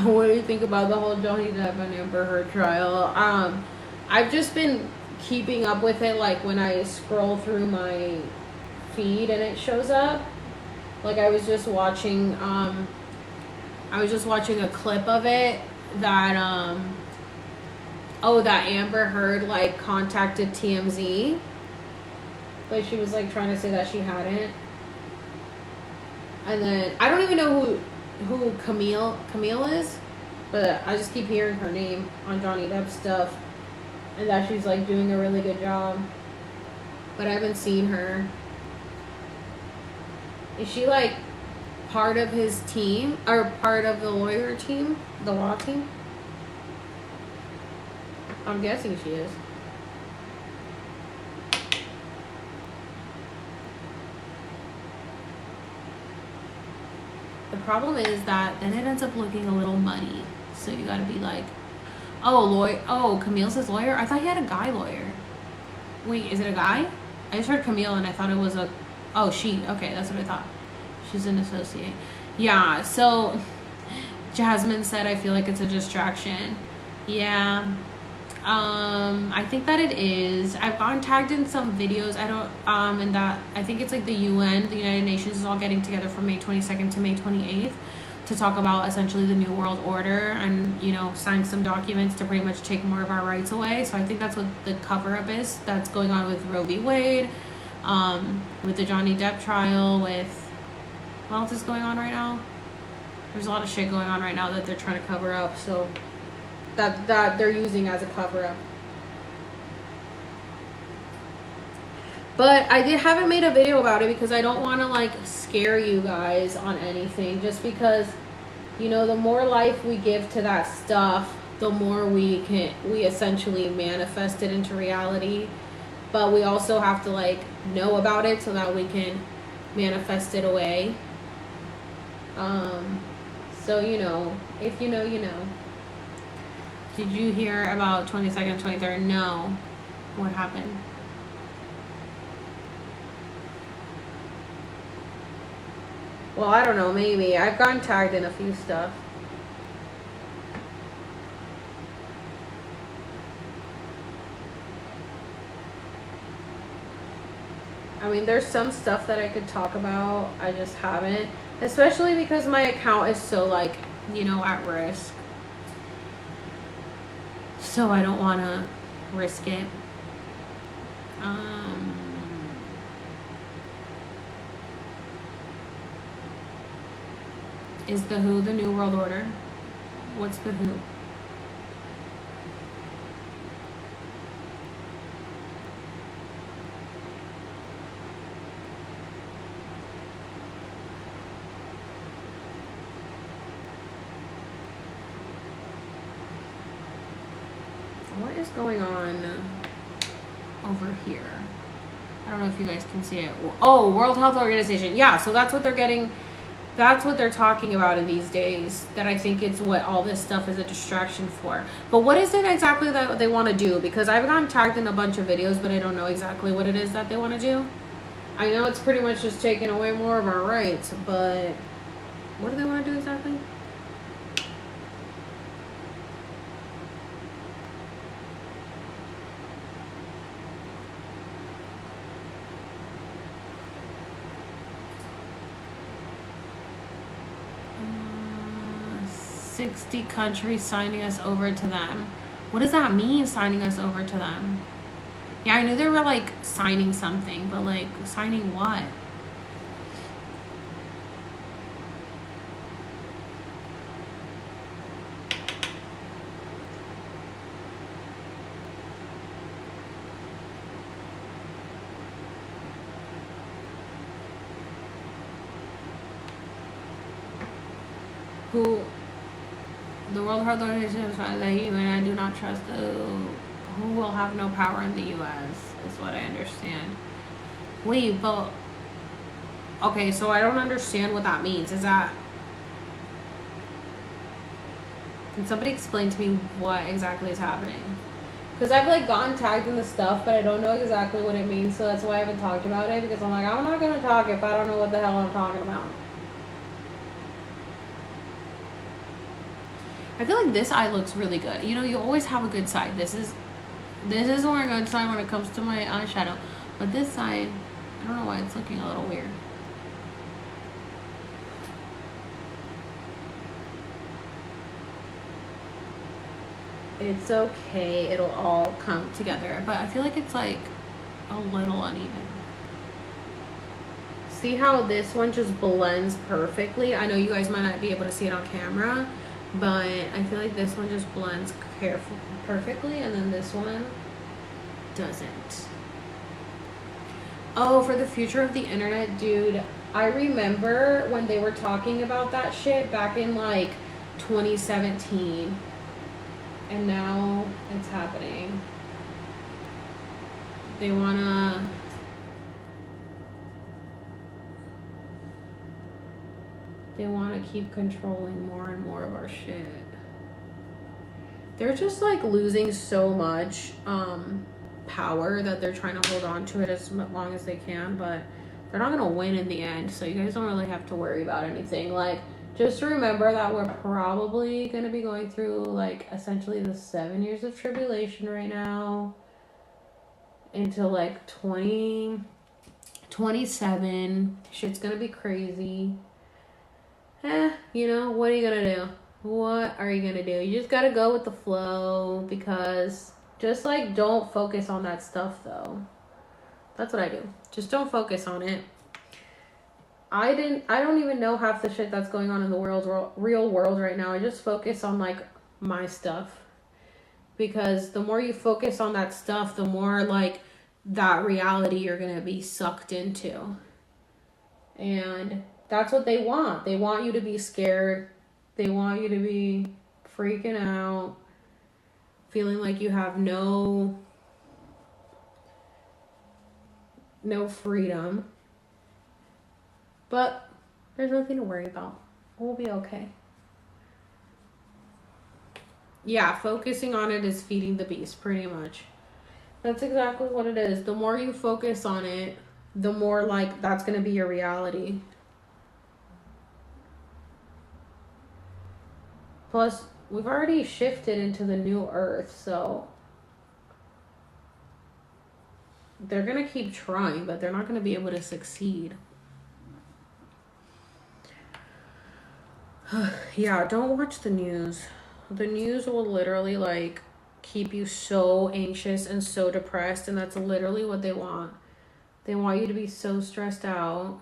What do you think about the whole Johnny Depp and Amber Heard trial? I've just been keeping up with it, like when I scroll through my feed and it shows up. Like I was just watching a clip of it that that Amber Heard like contacted TMZ. Like she was like trying to say that she hadn't. And then I don't even know who Camille is, but I just keep hearing her name on Johnny Depp stuff. And that she's like doing a really good job. But I haven't seen her. Is she like part of his team? Or part of the lawyer team? The law team? I'm guessing she is. The problem is that then it ends up looking a little muddy. So you gotta be like, Camille's his lawyer? I thought he had a guy lawyer. Wait, is it a guy? I just heard Camille and I thought it was she. Okay, that's what I thought. She's an associate. Yeah, so Jasmine said, I feel like it's a distraction. Yeah. I think that it is. I've gotten tagged in some videos. And that I think it's like the UN, the United Nations is all getting together from May 22nd to May 28th to talk about essentially the New World Order and, you know, sign some documents to pretty much take more of our rights away. So I think that's what the cover-up is that's going on with Roe v. Wade, with the Johnny Depp trial, with what else is going on right now? There's a lot of shit going on right now that they're trying to cover up, so that they're using as a cover-up. But I haven't made a video about it because I don't want to like scare you guys on anything. Just because, you know, the more life we give to that stuff, the more we essentially manifest it into reality. But we also have to like know about it so that we can manifest it away. So you know, if you know, you know. Did you hear about 22nd, 23rd? No. What happened? Well, I don't know, maybe. I've gotten tagged in a few stuff. I mean, there's some stuff that I could talk about. I just haven't. Especially because my account is so, like, you know, at risk. So I don't want to risk it. Is the WHO the New World Order? What's the WHO? What is going on over here? I don't know if you guys can see it. Oh, World Health Organization. Yeah, so that's what they're getting. That's what they're talking about in these days. That I think it's what all this stuff is a distraction for. But what is it exactly that they want to do? Because I've gotten tagged in a bunch of videos, but I don't know exactly what it is that they want to do. I know it's pretty much just taking away more of our rights, but what do they want to do exactly? Uh, 60 countries signing us over to them. What does that mean, signing us over to them? Yeah, I knew they were like signing something, but like signing what? Who? The World Health Organization is trying to let you, and I do not trust who will have no power in the U.S. is what I understand. Wait, but okay, so I don't understand what that means. Is that? Can somebody explain to me what exactly is happening? Because I've like gotten tagged in the stuff, but I don't know exactly what it means, so that's why I haven't talked about it. Because I'm like, I'm not gonna talk if I don't know what the hell I'm talking about. I feel like this eye looks really good. You know, you always have a good side. This is more a good side when it comes to my eyeshadow. But this side, I don't know why it's looking a little weird. It's okay. It'll all come together. But I feel like it's like a little uneven. See how this one just blends perfectly? I know you guys might not be able to see it on camera, but I feel like this one just blends perfectly, and then this one doesn't. Oh, for the future of the internet, dude, I remember when they were talking about that shit back in like 2017, and now it's happening. They wanna keep controlling more and more of our shit. They're just like losing so much power that they're trying to hold on to it as long as they can, but they're not gonna win in the end, so you guys don't really have to worry about anything. Like, just remember that we're probably gonna be going through like essentially the 7 years of tribulation right now until like 2027. Shit's gonna be crazy. You know, what are you gonna do? What are you gonna do? You just gotta go with the flow, because just like don't focus on that stuff though. That's what I do. Just don't focus on it. I don't even know half the shit that's going on in the real world right now. I just focus on like my stuff, because the more you focus on that stuff, the more like that reality you're gonna be sucked into. And that's what they want. They want you to be scared. They want you to be freaking out, feeling like you have no freedom. But there's nothing to worry about. We'll be okay. Yeah, focusing on it is feeding the beast, pretty much. That's exactly what it is. The more you focus on it, the more like that's going to be your reality. Plus, we've already shifted into the new earth, so they're going to keep trying, but they're not going to be able to succeed. Yeah, don't watch the news. The news will literally like keep you so anxious and so depressed, and that's literally what they want. They want you to be so stressed out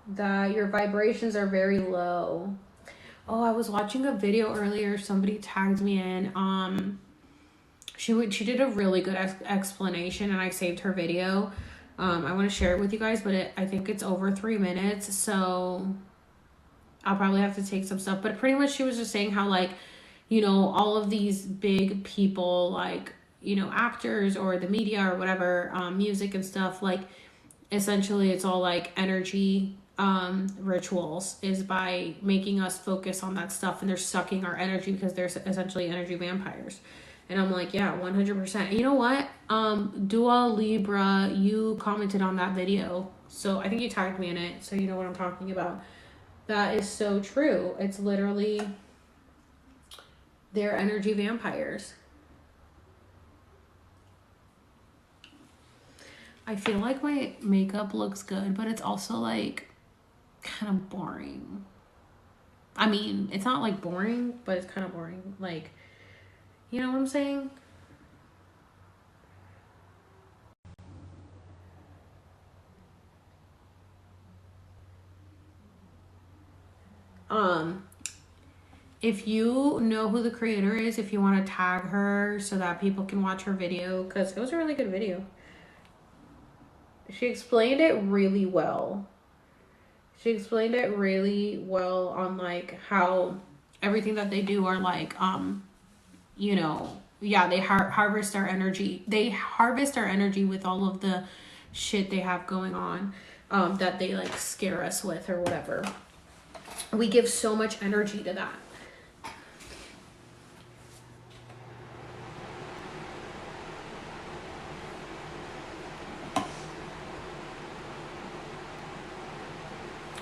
that your vibrations are very low. Oh, I was watching a video earlier. Somebody tagged me in. She did a really good explanation, and I saved her video. I want to share it with you guys, but I think it's over 3 minutes, so I'll probably have to take some stuff. But pretty much she was just saying how, like, you know, all of these big people, like, you know, actors or the media or whatever, music and stuff, like, essentially it's all like energy rituals, is by making us focus on that stuff, and they're sucking our energy because they're essentially energy vampires. And I'm like, yeah, 100%. You know what? Dua Libra, you commented on that video. So I think you tagged me in it. So you know what I'm talking about. That is so true. It's literally, they're energy vampires. I feel like my makeup looks good, but it's also like kind of boring. I mean, it's not like boring, but it's kind of boring. Like, you know what I'm saying? If you know who the creator is, if you want to tag her so that people can watch her video, because it was a really good video. She explained it really well. She explained it really well on like how everything that they do are like, you know, yeah, they harvest our energy. They harvest our energy with all of the shit they have going on, that they like scare us with or whatever. We give so much energy to that.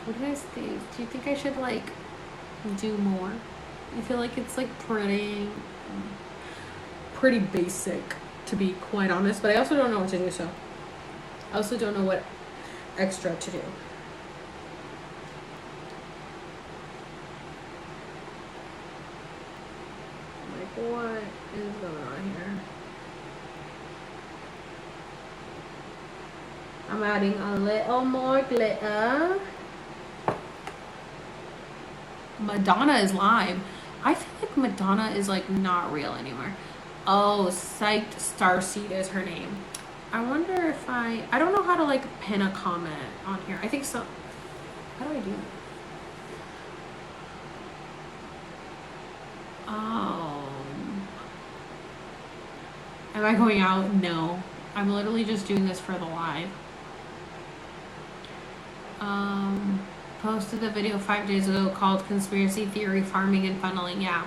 What do you guys think? Do you think I should like do more? I feel like it's like pretty basic, to be quite honest, but I also don't know what to do, so I also don't know what extra to do. Like, what is going on here? I'm adding a little more glitter. Madonna is live. I feel like Madonna is like not real anymore. Oh, Psyched Starseed is her name. I wonder if I don't know how to like pin a comment on here. I think so. How do I do that? Oh. Am I going out? No. I'm literally just doing this for the live. Posted the video 5 days ago called Conspiracy Theory Farming and Funneling. Yeah.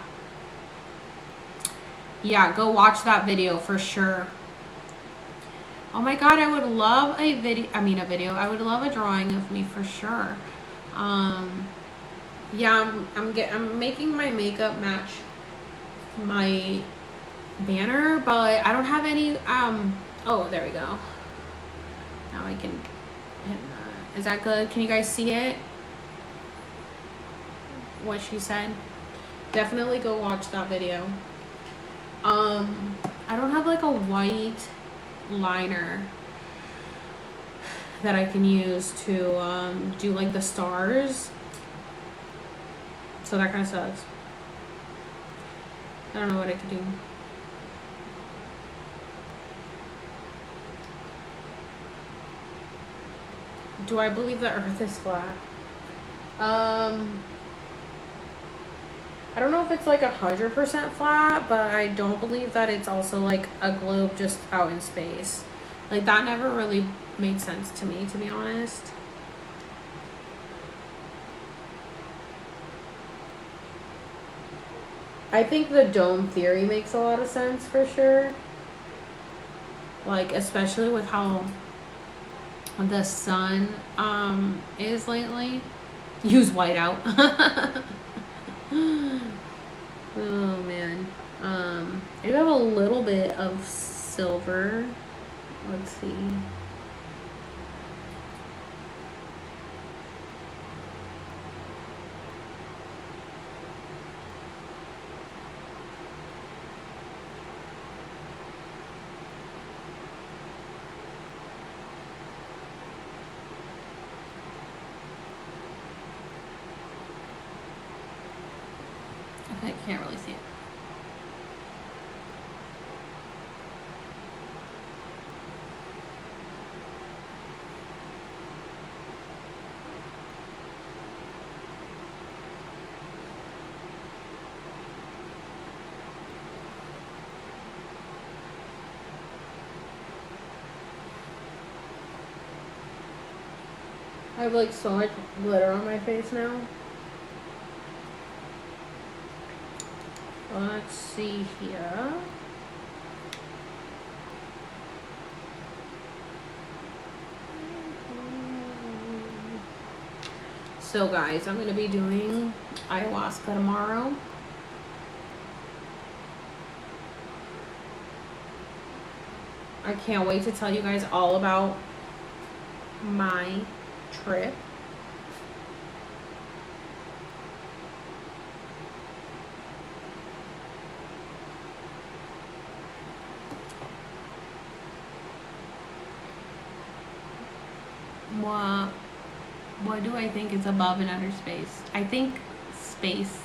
Yeah, go watch that video for sure. Oh my god, I would love a video. I would love a drawing of me for sure. Yeah, I'm making my makeup match my banner, but I don't have any. Oh, there we go. Now I can hit that. Is that good? Can you guys see it? What she said? Definitely go watch that video. I don't have like a white liner that I can use to do like the stars, so that kind of sucks. I don't know what I could do. Do I believe the earth is flat? I don't know if it's like 100% flat, but I don't believe that it's also like a globe just out in space. Like that never really made sense to me, to be honest. I think the dome theory makes a lot of sense for sure. Like especially with how the sun is lately. Use whiteout. Oh man. I do have a little bit of silver. Let's see. I can't really see it. I have like so much glitter on my face now. Let's see here. So guys, I'm going to be doing ayahuasca tomorrow. I can't wait to tell you guys all about my trip. What do I think is above and under space? I think space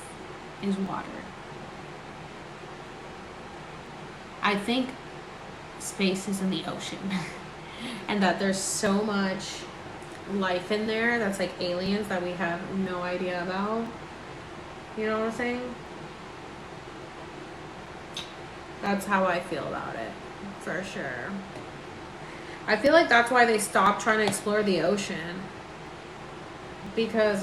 is water. I think space is in the ocean. And that there's so much life in there that's like aliens that we have no idea about. You know what I'm saying? That's how I feel about it, for sure. I feel like that's why they stopped trying to explore the ocean. Because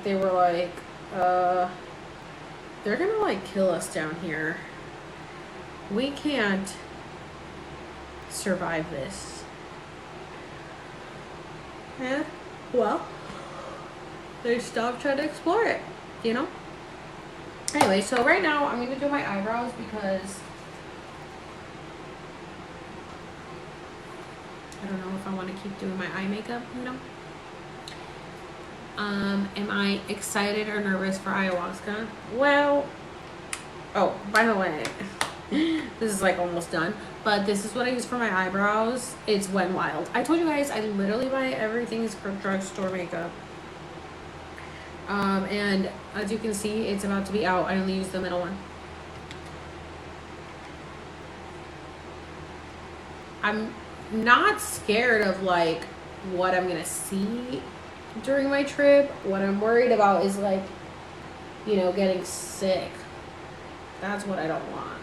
they were like, they're gonna like kill us down here. We can't survive this. Yeah, well, they stopped trying to explore it, you know? Anyway, so right now I'm gonna do my eyebrows because I don't know if I want to keep doing my eye makeup, you know? Am I excited or nervous for ayahuasca? Well, oh, by the way, this is like almost done, but this is what I use for my eyebrows. It's Wet n Wild. I told you guys I literally buy everything's drugstore makeup. And as you can see, it's about to be out. I only use the middle one. I'm not scared of like what I'm gonna see during my trip. What I'm worried about is like, you know, getting sick. That's what I don't want.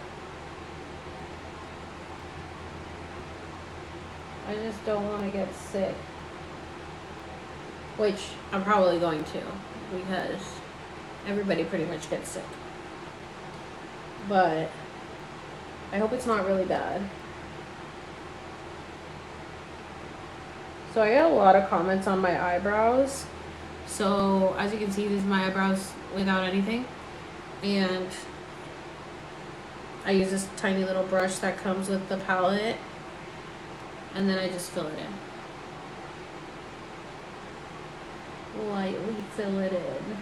I just don't want to get sick. Which I'm probably going to, because everybody pretty much gets sick. But I hope it's not really bad. So I got a lot of comments on my eyebrows. So as you can see, these are my eyebrows without anything. And I use this tiny little brush that comes with the palette. And then I just fill it in. Lightly fill it in.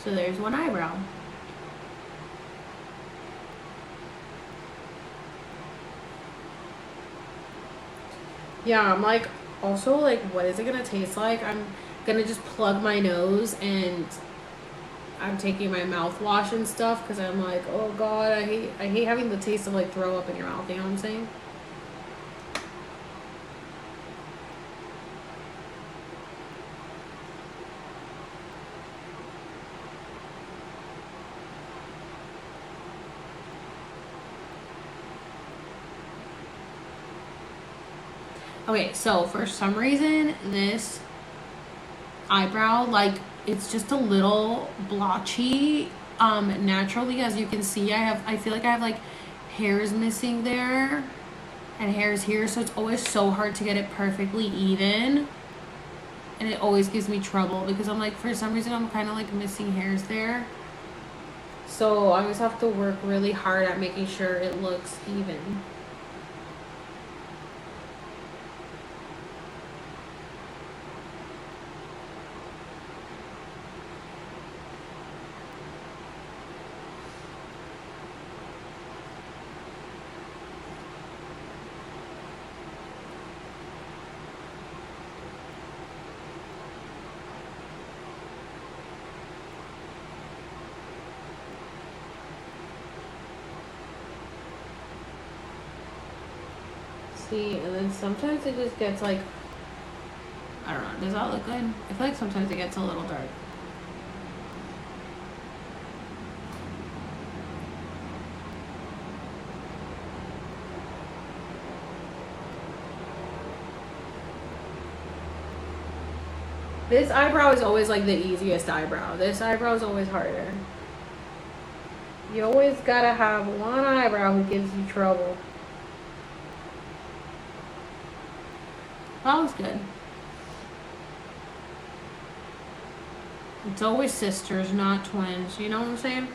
So there's one eyebrow. Yeah, I'm like, also like, what is it gonna taste like? I'm gonna just plug my nose and I'm taking my mouthwash and stuff because I'm like, oh god, I hate having the taste of like throw up in your mouth, you know what I'm saying? Okay, so for some reason, this eyebrow, like, it's just a little blotchy. Naturally, as you can see, I feel like I have like hairs missing there and hairs here, so it's always so hard to get it perfectly even. And it always gives me trouble because I'm like, for some reason, I'm kind of like missing hairs there. So I just have to work really hard at making sure it looks even. See, and then sometimes it just gets like Does that look good? I feel like sometimes it gets a little dark. This eyebrow is always like the easiest eyebrow. This eyebrow is always harder. You always gotta have one eyebrow who gives you trouble. That was good. It's always sisters, not twins. You know what I'm saying?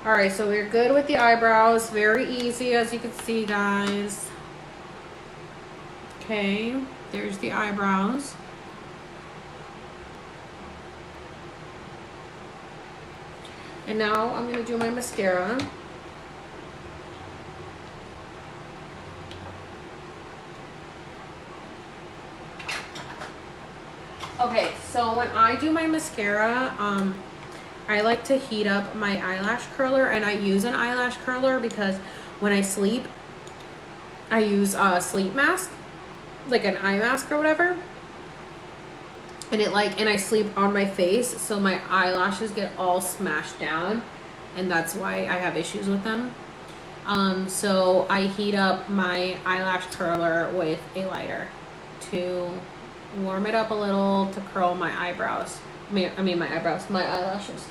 Alright, so we're good with the eyebrows. Very easy, as you can see, guys. Okay, there's the eyebrows. And now I'm going to do my mascara. Okay, so when I do my mascara, I like to heat up my eyelash curler, and I use an eyelash curler because when I sleep, I use a sleep mask, like an eye mask or whatever. And and I sleep on my face, so my eyelashes get all smashed down, and that's why I have issues with them. So I heat up my eyelash curler with a lighter to warm it up a little to curl my eyebrows. My eyelashes.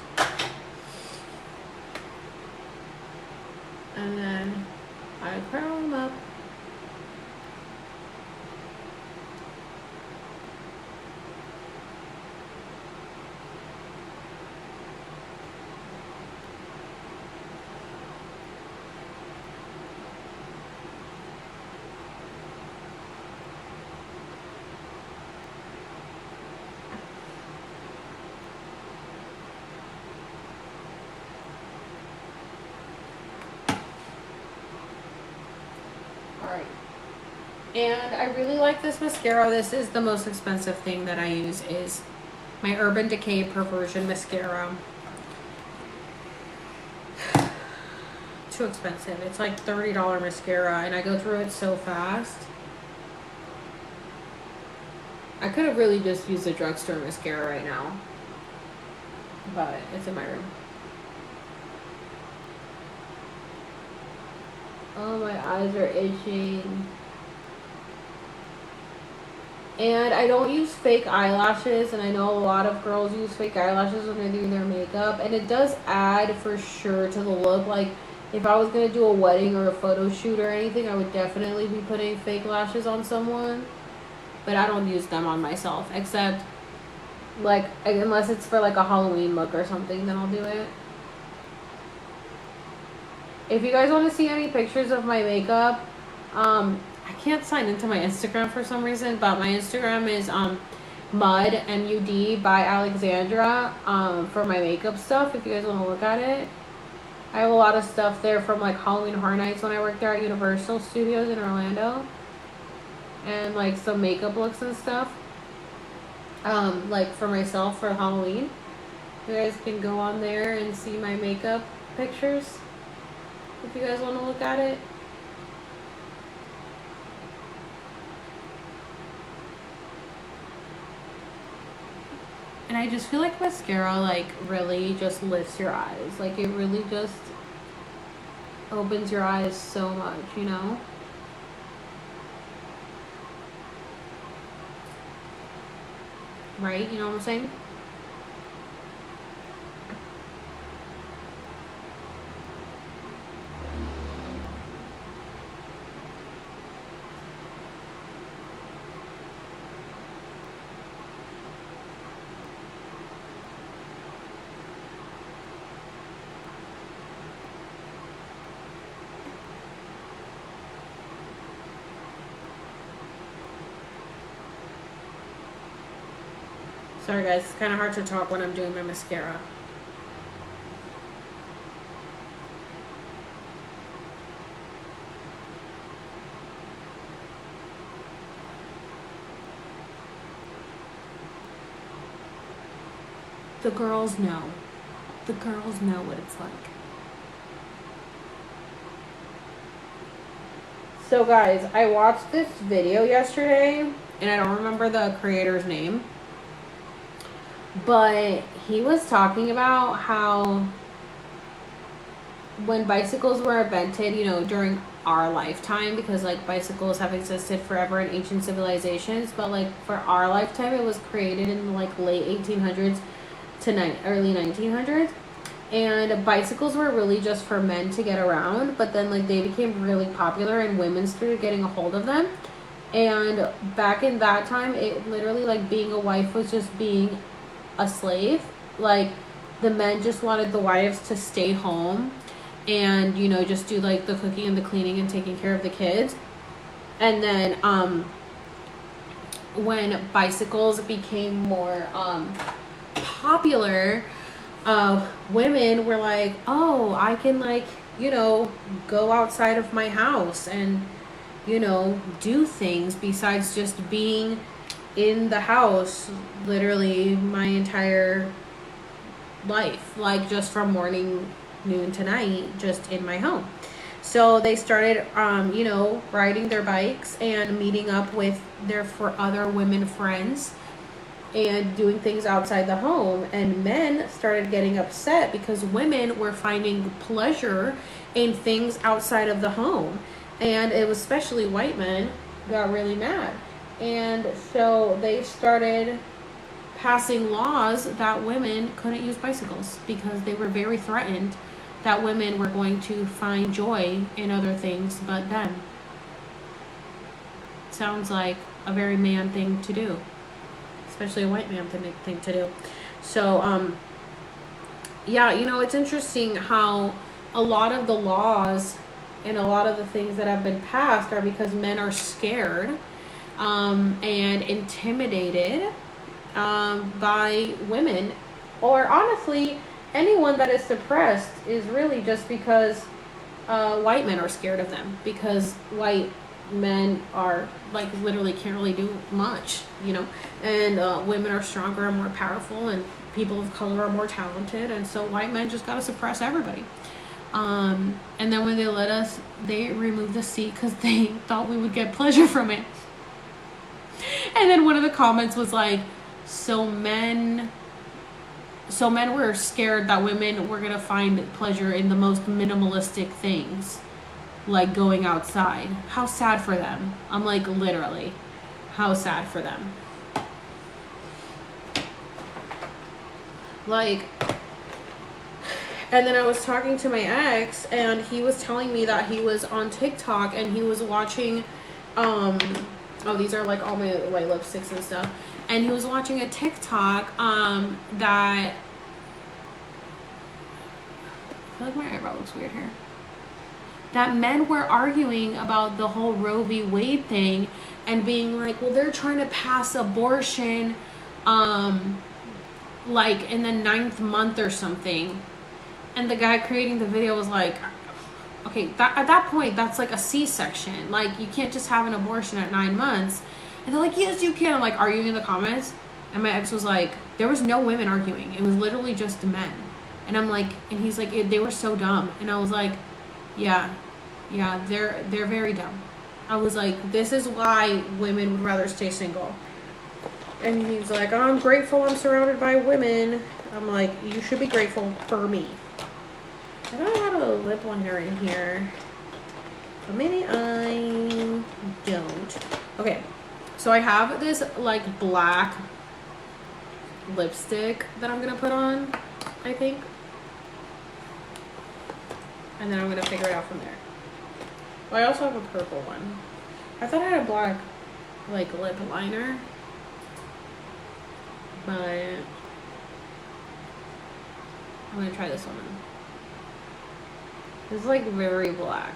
And then I curl them up. And I really like this mascara. This is the most expensive thing that I use, is my Urban Decay Perversion Mascara. Too expensive. It's like $30 mascara, and I go through it so fast. I could have really just used a drugstore mascara right now, but it's in my room. Oh, my eyes are itching. And I don't use fake eyelashes, and I know a lot of girls use fake eyelashes when they're doing their makeup, and it does add for sure to the look. Like, if I was going to do a wedding or a photo shoot or anything, I would definitely be putting fake lashes on someone, but I don't use them on myself, except, like, unless it's for, like, a Halloween look or something, then I'll do it. If you guys want to see any pictures of my makeup, I can't sign into my Instagram for some reason, but my Instagram is Mud, M-U-D, by Alexandra, for my makeup stuff, if you guys want to look at it. I have a lot of stuff there from like Halloween Horror Nights when I worked there at Universal Studios in Orlando. And like some makeup looks and stuff. Like for myself for Halloween. You guys can go on there and see my makeup pictures if you guys want to look at it. And I just feel like mascara like really just lifts your eyes. Like it really just opens your eyes so much, you know? Right? You know what I'm saying? Sorry guys, it's kind of hard to talk when I'm doing my mascara. The girls know. The girls know what it's like. So guys, I watched this video yesterday and I don't remember the creator's name, but he was talking about how when bicycles were invented, you know, during our lifetime, because like bicycles have existed forever in ancient civilizations, but like for our lifetime, it was created in like late 1800s to early 1900s, and bicycles were really just for men to get around, but then like they became really popular and women started getting a hold of them. And back in that time, it literally, like, being a wife was just being a slave. Like, the men just wanted the wives to stay home and, you know, just do like the cooking and the cleaning and taking care of the kids. And then when bicycles became more popular, women were like, oh, I can, like, you know, go outside of my house and, you know, do things besides just being in the house literally my entire life, like just from morning, noon to night, just in my home. So they started, you know, riding their bikes and meeting up with their other women friends and doing things outside the home. And men started getting upset because women were finding pleasure in things outside of the home. And it was especially white men got really mad. And so they started passing laws that women couldn't use bicycles because they were very threatened that women were going to find joy in other things but them. Sounds like a very man thing to do, especially a white man thing to do. So, yeah, you know, it's interesting how a lot of the laws and a lot of the things that have been passed are because men are scared and intimidated by women, or honestly, anyone that is suppressed is really just because white men are scared of them, because white men are like literally can't really do much, you know, and women are stronger and more powerful, and people of color are more talented, and so white men just gotta suppress everybody. And then when they let us, they removed the seat because they thought we would get pleasure from it. And then one of the comments was like, so men were scared that women were gonna find pleasure in the most minimalistic things, like going outside. How sad for them. I'm like, literally, how sad for them. Like, and then I was talking to my ex, and he was telling me that he was on TikTok and he was watching, oh, these are like all my white lipsticks and stuff. And he was watching a TikTok that, I feel like my eyebrow looks weird here. That men were arguing about the whole Roe v. Wade thing and being like, well, they're trying to pass abortion like in the 9th month or something. And the guy creating the video was like, okay, at that point, that's like a C-section. Like, you can't just have an abortion at 9 months. And they're like, yes, you can. I'm like, arguing in the comments. And my ex was like, there was no women arguing. It was literally just men. And I'm like, and he's like, they were so dumb. And I was like, yeah, they're very dumb. I was like, this is why women would rather stay single. And he's like, oh, I'm grateful I'm surrounded by women. I'm like, you should be grateful for me. I don't have a lip liner in here, but maybe I don't. Okay, so I have this like black lipstick that I'm gonna put on, I think, and then I'm gonna figure it out from there. Well, I also have a purple one. I thought I had a black like lip liner, but I'm gonna try this one. It's like very black.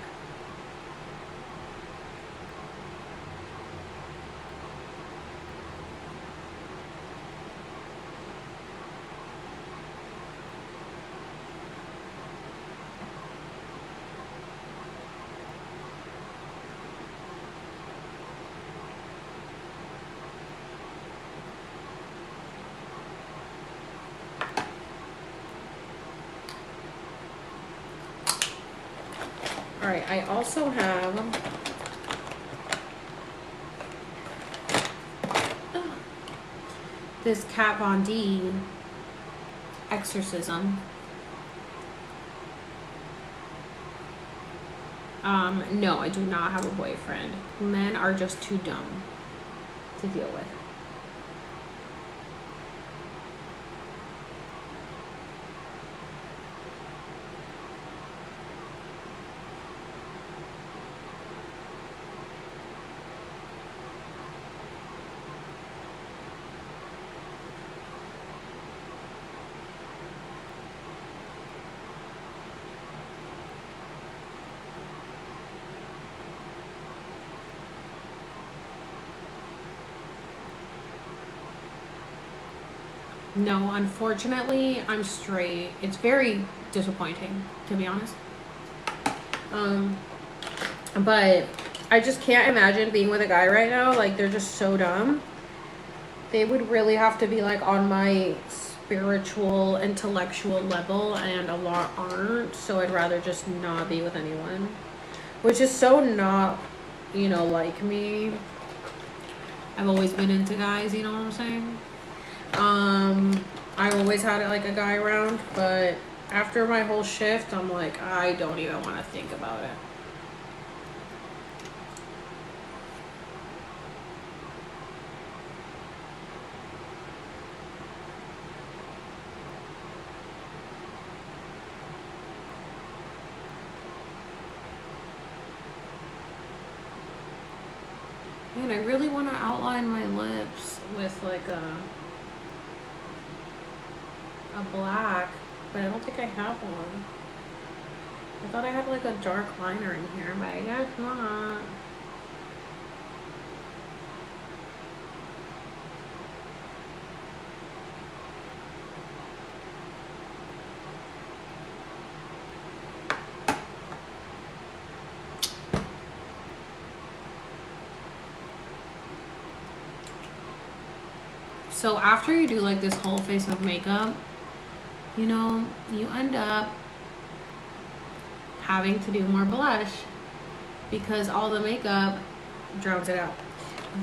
Alright, I also have this Kat Von D exorcism. No, I do not have a boyfriend. Men are just too dumb to deal with. No, unfortunately, I'm straight. It's very disappointing, to be honest. But I just can't imagine being with a guy right now. Like, they're just so dumb. They would really have to be, like, on my spiritual, intellectual level, and a lot aren't. So I'd rather just not be with anyone. Which is so not, you know, like me. I've always been into guys, you know what I'm saying? I always had like a guy around, but after my whole shift, I'm like, I don't even want to think about it. Man, I really want to outline my lips with like a black, but I don't think I have one. I thought I had like a dark liner in here, but I guess not. So after you do like this whole face of makeup, you know, you end up having to do more blush because all the makeup drowns it out.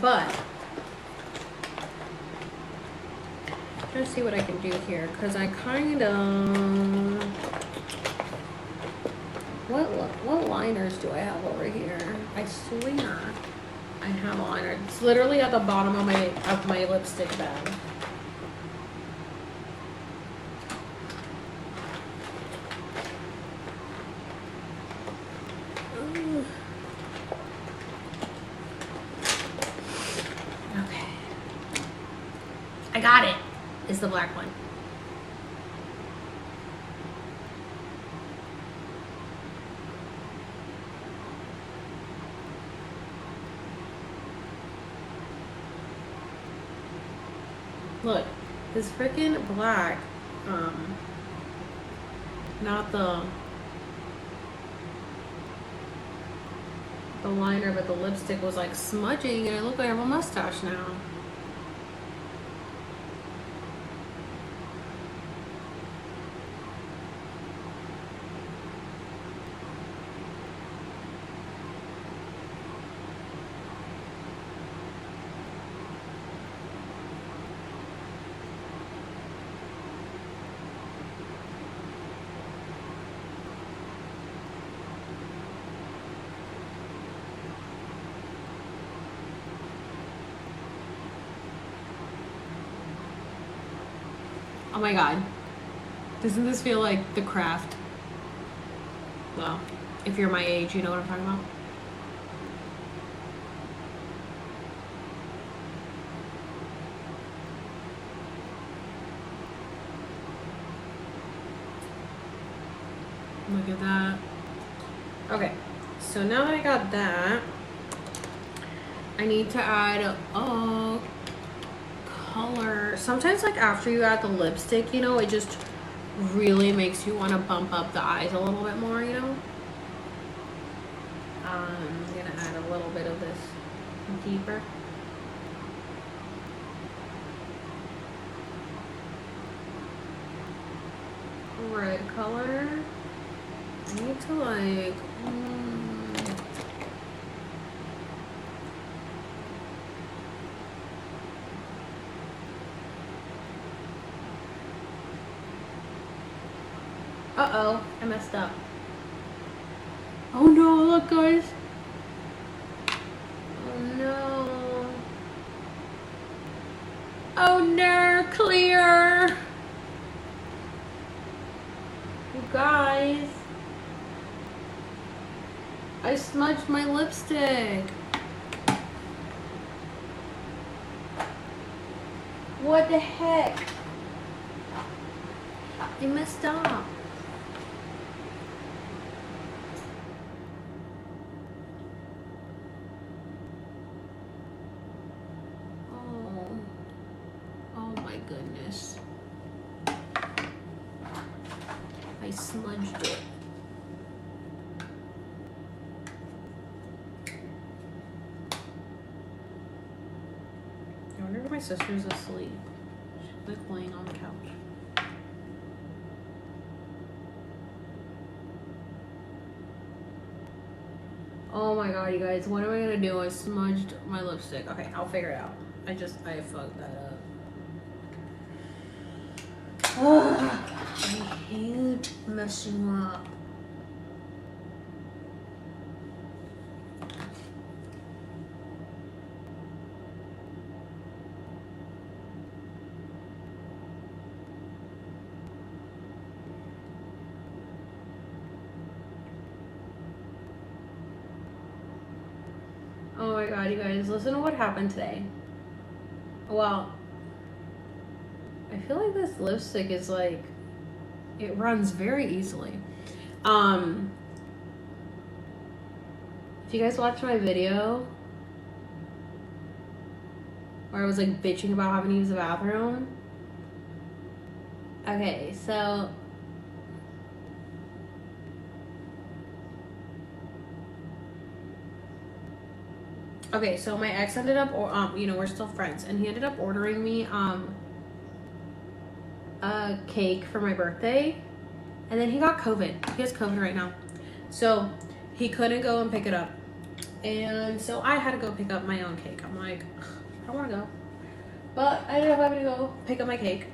But let's see what I can do here, because I kind of, what liners do I have over here? I swear I have a liner. It's literally at the bottom of my lipstick bag. I got it. It's the black one. Look, this freaking black, not the liner, but the lipstick was like smudging, and I look like I have a mustache now. Oh my god. Doesn't this feel like The Craft? Well, if you're my age, you know what I'm talking about. Look at that. Okay, so now that I got that, I need to add, color. Sometimes like after you add the lipstick, you know, it just really makes you want to bump up the eyes a little bit more, you know. I'm gonna add a little bit of this deeper. Red color. I need to like Uh-oh, I messed up. Oh no, look guys. Oh no. Oh no, clear. You guys. I smudged my lipstick. What the heck? I messed up. Oh my goodness. I smudged it. I wonder if my sister's asleep. She's like laying on the couch. Oh my god, you guys, what am I gonna do? I smudged my lipstick. Okay, I'll figure it out. I fucked that up. Ugh, I hate messing up. Oh my god, you guys, listen to what happened today. Well, I feel like this lipstick is like, it runs very easily. If you guys watched my video where I was like bitching about having to use the bathroom. Okay, so my ex ended up, we're still friends, and he ended up ordering me a cake for my birthday, and then he got COVID. He has COVID right now, so he couldn't go and pick it up, and so I had to go pick up my own cake. I'm like, I don't want to go, but I ended up having to go pick up my cake.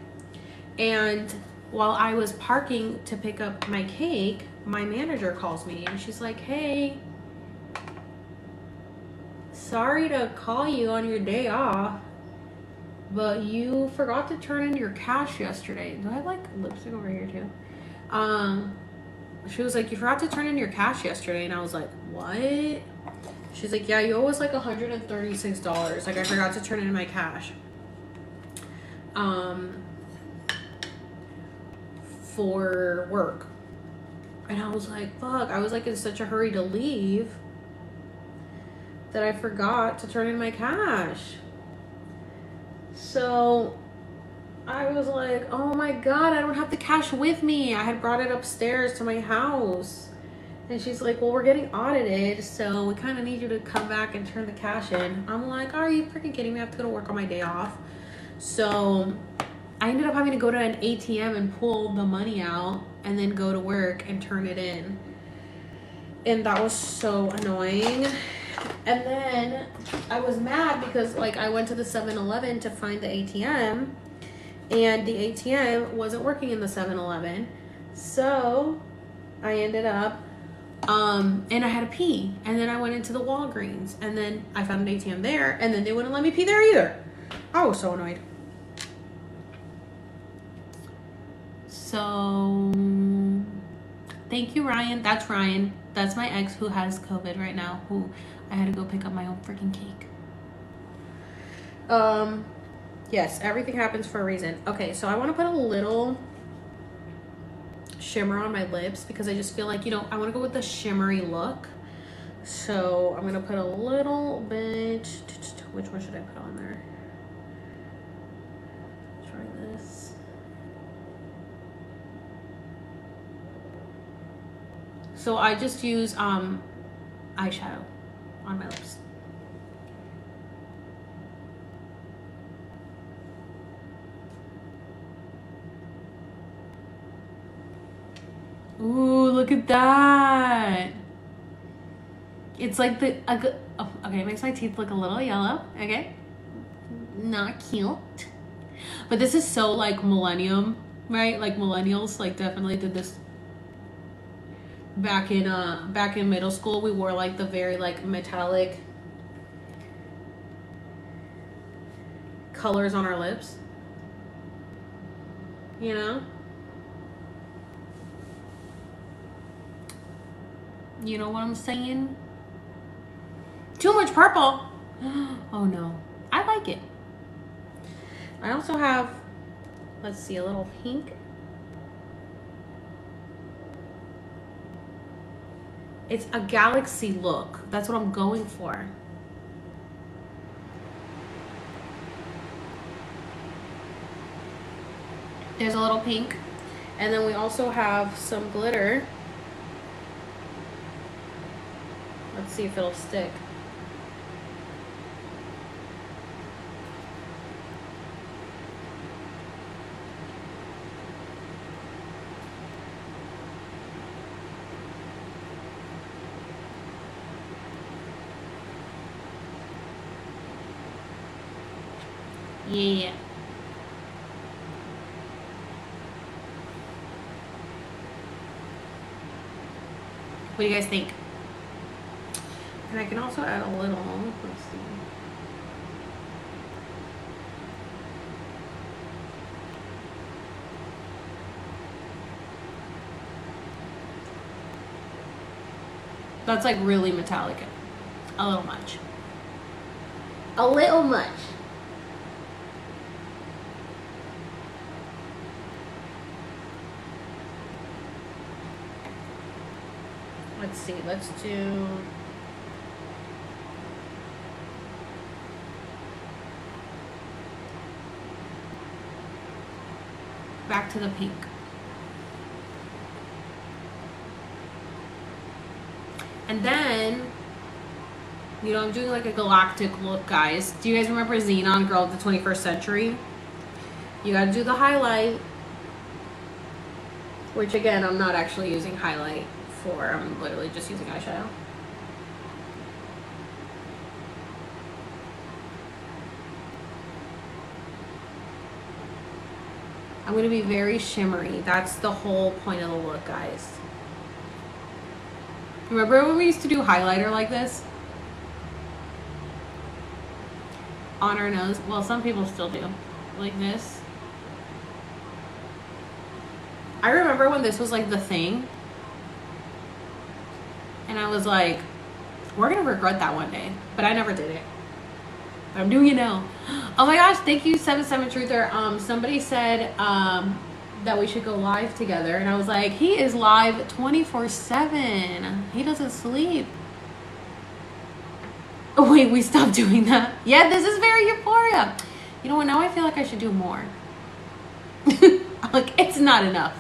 And while I was parking to pick up my cake, my manager calls me, and she's like, hey, sorry to call you on your day off, but you forgot to turn in your cash yesterday. Do I have like lipstick over here too? She was like, you forgot to turn in your cash yesterday. And I was like, what? She's like, yeah, you owe us like $136. Like, I forgot to turn in my cash. For work. And I was like, fuck. I was like in such a hurry to leave that I forgot to turn in my cash. So I was like, oh my god, I don't have the cash with me. I had brought it upstairs to my house. And she's like, well, we're getting audited, so we kind of need you to come back and turn the cash in. I'm like, are you freaking kidding me? I have to go to work on my day off. So I ended up having to go to an ATM and pull the money out and then go to work and turn it in. And that was so annoying. And then I was mad because like I went to the 7-Eleven to find the ATM, and the ATM wasn't working in the 7-Eleven. So I ended up and I had to pee, and then I went into the Walgreens, and then I found an ATM there, and then they wouldn't let me pee there either. I was so annoyed. So thank you, Ryan. That's Ryan. That's my ex who has COVID right now, who I had to go pick up my own freaking cake. Yes, everything happens for a reason. Okay, so I want to put a little shimmer on my lips because I just feel like, I want to go with the shimmery look. So I'm going to put a little bit. Which one should I put on there? Try this. So I just use eyeshadow on my lips. Ooh, look at that. It's like okay, it makes my teeth look a little yellow, okay? Not cute. But this is so like millennium, right? Like millennials like definitely did this back in middle school, we wore like the very like metallic colors on our lips. You know? You know what I'm saying? Too much purple. Oh no. I like it. I also have, let's see, a little pink. It's a galaxy look. That's what I'm going for. There's a little pink. And then we also have some glitter. Let's see if it'll stick. Yeah. What do you guys think? And I can also add a little, let's see. That's like really metallic. A little much. A little much. Let's see, let's do... Back to the pink. And then, you know, I'm doing like a galactic look, guys. Do you guys remember Xenon, Girl of the 21st Century? You gotta do the highlight. Which again, I'm not actually using highlight for. I'm literally just using eyeshadow. I'm gonna be very shimmery. That's the whole point of the look, guys. Remember when we used to do highlighter like this? On our nose? Well, some people still do. Like this. I remember when this was like the thing. And I was like, we're gonna regret that one day. But I never did it. But I'm doing it now. Oh my gosh, thank you, 77 Truther. Somebody said that we should go live together. And I was like, he is live 24/7. He doesn't sleep. Oh wait, we stopped doing that. Yeah, this is very Euphoria. You know what, now I feel like I should do more. Like, it's not enough.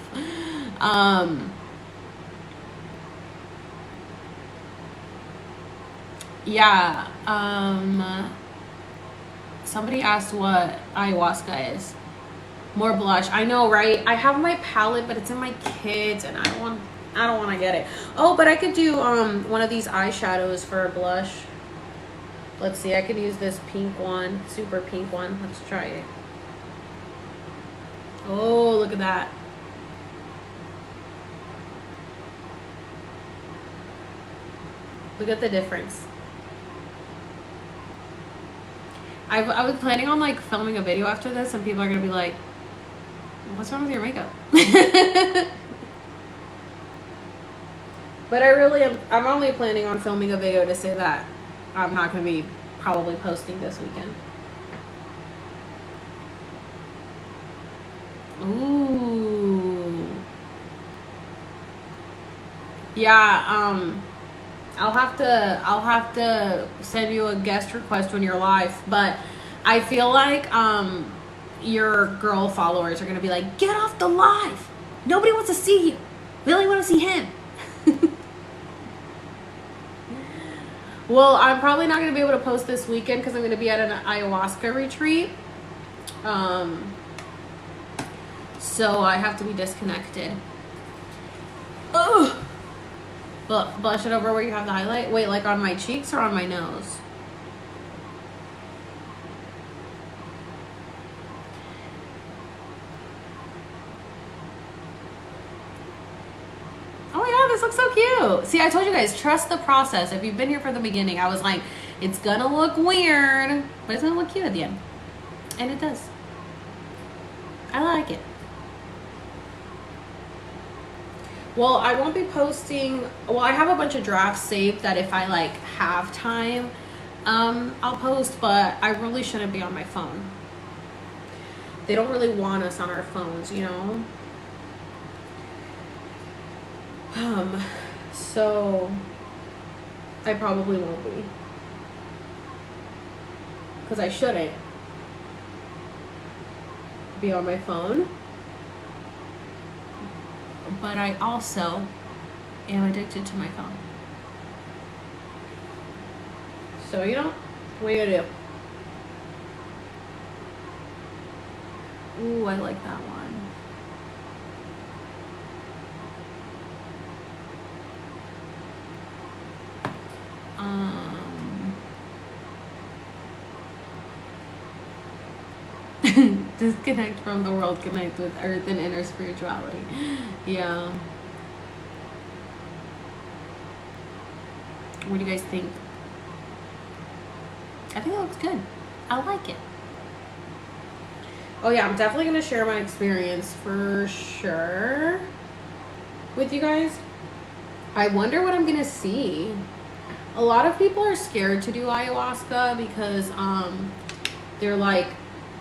Yeah. Somebody asked what ayahuasca is. More blush. I know, right? I have my palette, but it's in my kids, and I don't want to get it. Oh, but I could do one of these eyeshadows for a blush. Let's see. I could use this pink one, super pink one. Let's try it. Oh, look at that. Look at the difference. I was planning on like filming a video after this, and people are gonna be like, what's wrong with your makeup? But I really am. I'm only planning on filming a video to say that I'm not gonna be probably posting this weekend. Ooh. Yeah, I'll have to send you a guest request when you're live, but I feel like your girl followers are gonna be like, get off the live. Nobody wants to see you. We only want to see him. Well, I'm probably not gonna be able to post this weekend because I'm gonna be at an ayahuasca retreat. So I have to be disconnected. Ugh. Blush it over where you have the highlight. Wait, like on my cheeks or on my nose? Oh my god, this looks so cute. See, I told you guys, trust the process. If you've been here for the beginning, I was like, it's gonna look weird, but it's gonna look cute at the end. And it does. I like it. Well, I won't be posting, well, I have a bunch of drafts saved that if I like have time, I'll post, but I really shouldn't be on my phone. They don't really want us on our phones, you know? So I probably won't be. Because I shouldn't be on my phone. But I also am addicted to my phone. So, you know, what are you gonna do? Ooh, I like that one. Disconnect from the world, connect with earth and inner spirituality. Yeah. What do you guys think? I think it looks good. I like it. Oh yeah, I'm definitely gonna share my experience for sure with you guys. I wonder what I'm gonna see. A lot of people are scared to do ayahuasca because they're like,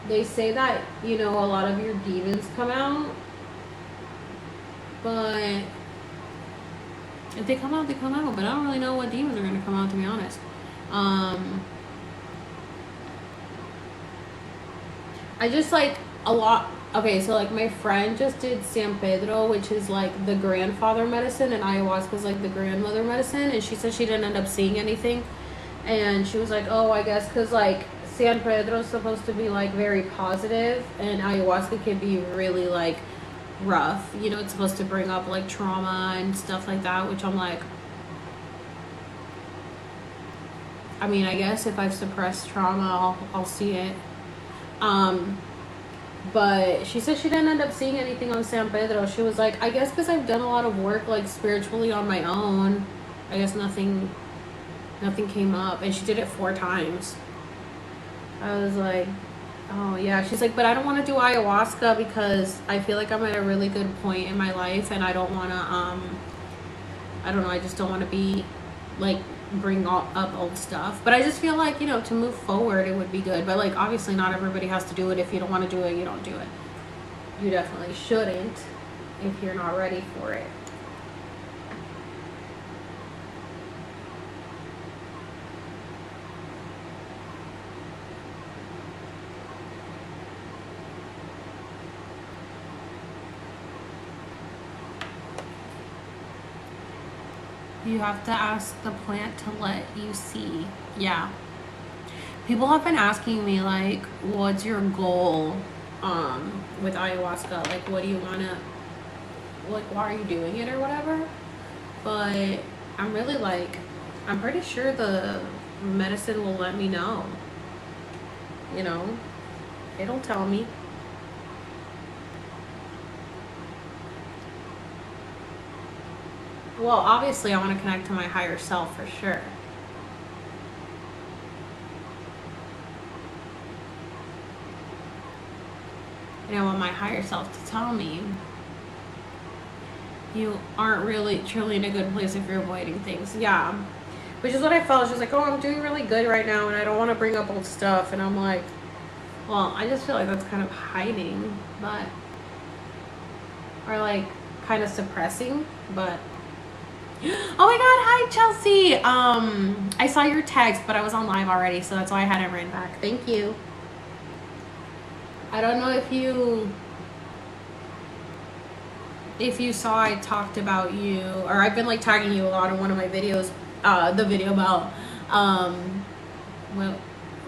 they say that, you know, a lot of your demons come out, but if they come out, they come out. But I don't really know what demons are gonna come out, to be honest. I just like a lot. Okay, so like my friend just did San Pedro, which is like the grandfather medicine, and ayahuasca is like the grandmother medicine, and she said she didn't end up seeing anything, and she was like, oh, I guess because like San Pedro is supposed to be like very positive, and ayahuasca can be really like rough, you know, it's supposed to bring up like trauma and stuff like that, which I'm like, I mean, I guess if I've suppressed trauma, I'll see it. But she said she didn't end up seeing anything on San Pedro. She was like, I guess because I've done a lot of work like spiritually on my own, I guess nothing came up. And she did it 4 times. I was like, oh yeah. She's like, but I don't want to do ayahuasca because I feel like I'm at a really good point in my life, and I don't want to I don't know, I just don't want to be like bring up old stuff. But I just feel like, you know, to move forward it would be good. But like obviously not everybody has to do it. If you don't want to do it, you don't do it. You definitely shouldn't if you're not ready for it. You have to ask the plant to let you see. Yeah. People have been asking me, like, what's your goal with ayahuasca? Like, what do you want to, like, why are you doing it or whatever? But I'm really, like, I'm pretty sure the medicine will let me know. You know? It'll tell me. Well, obviously I want to connect to my higher self for sure. And I want my higher self to tell me you aren't really truly in a good place if you're avoiding things. Yeah. Which is what I felt. She was like, oh, I'm doing really good right now and I don't want to bring up old stuff. And I'm like, well, I just feel like that's kind of hiding, but, or like kind of suppressing, but. Oh my god, hi Chelsea. I saw your text, but I was on live already, so that's why I hadn't ran back. Thank you. I don't know if you saw I talked about you, or I've been like tagging you a lot in one of my videos, the video about well,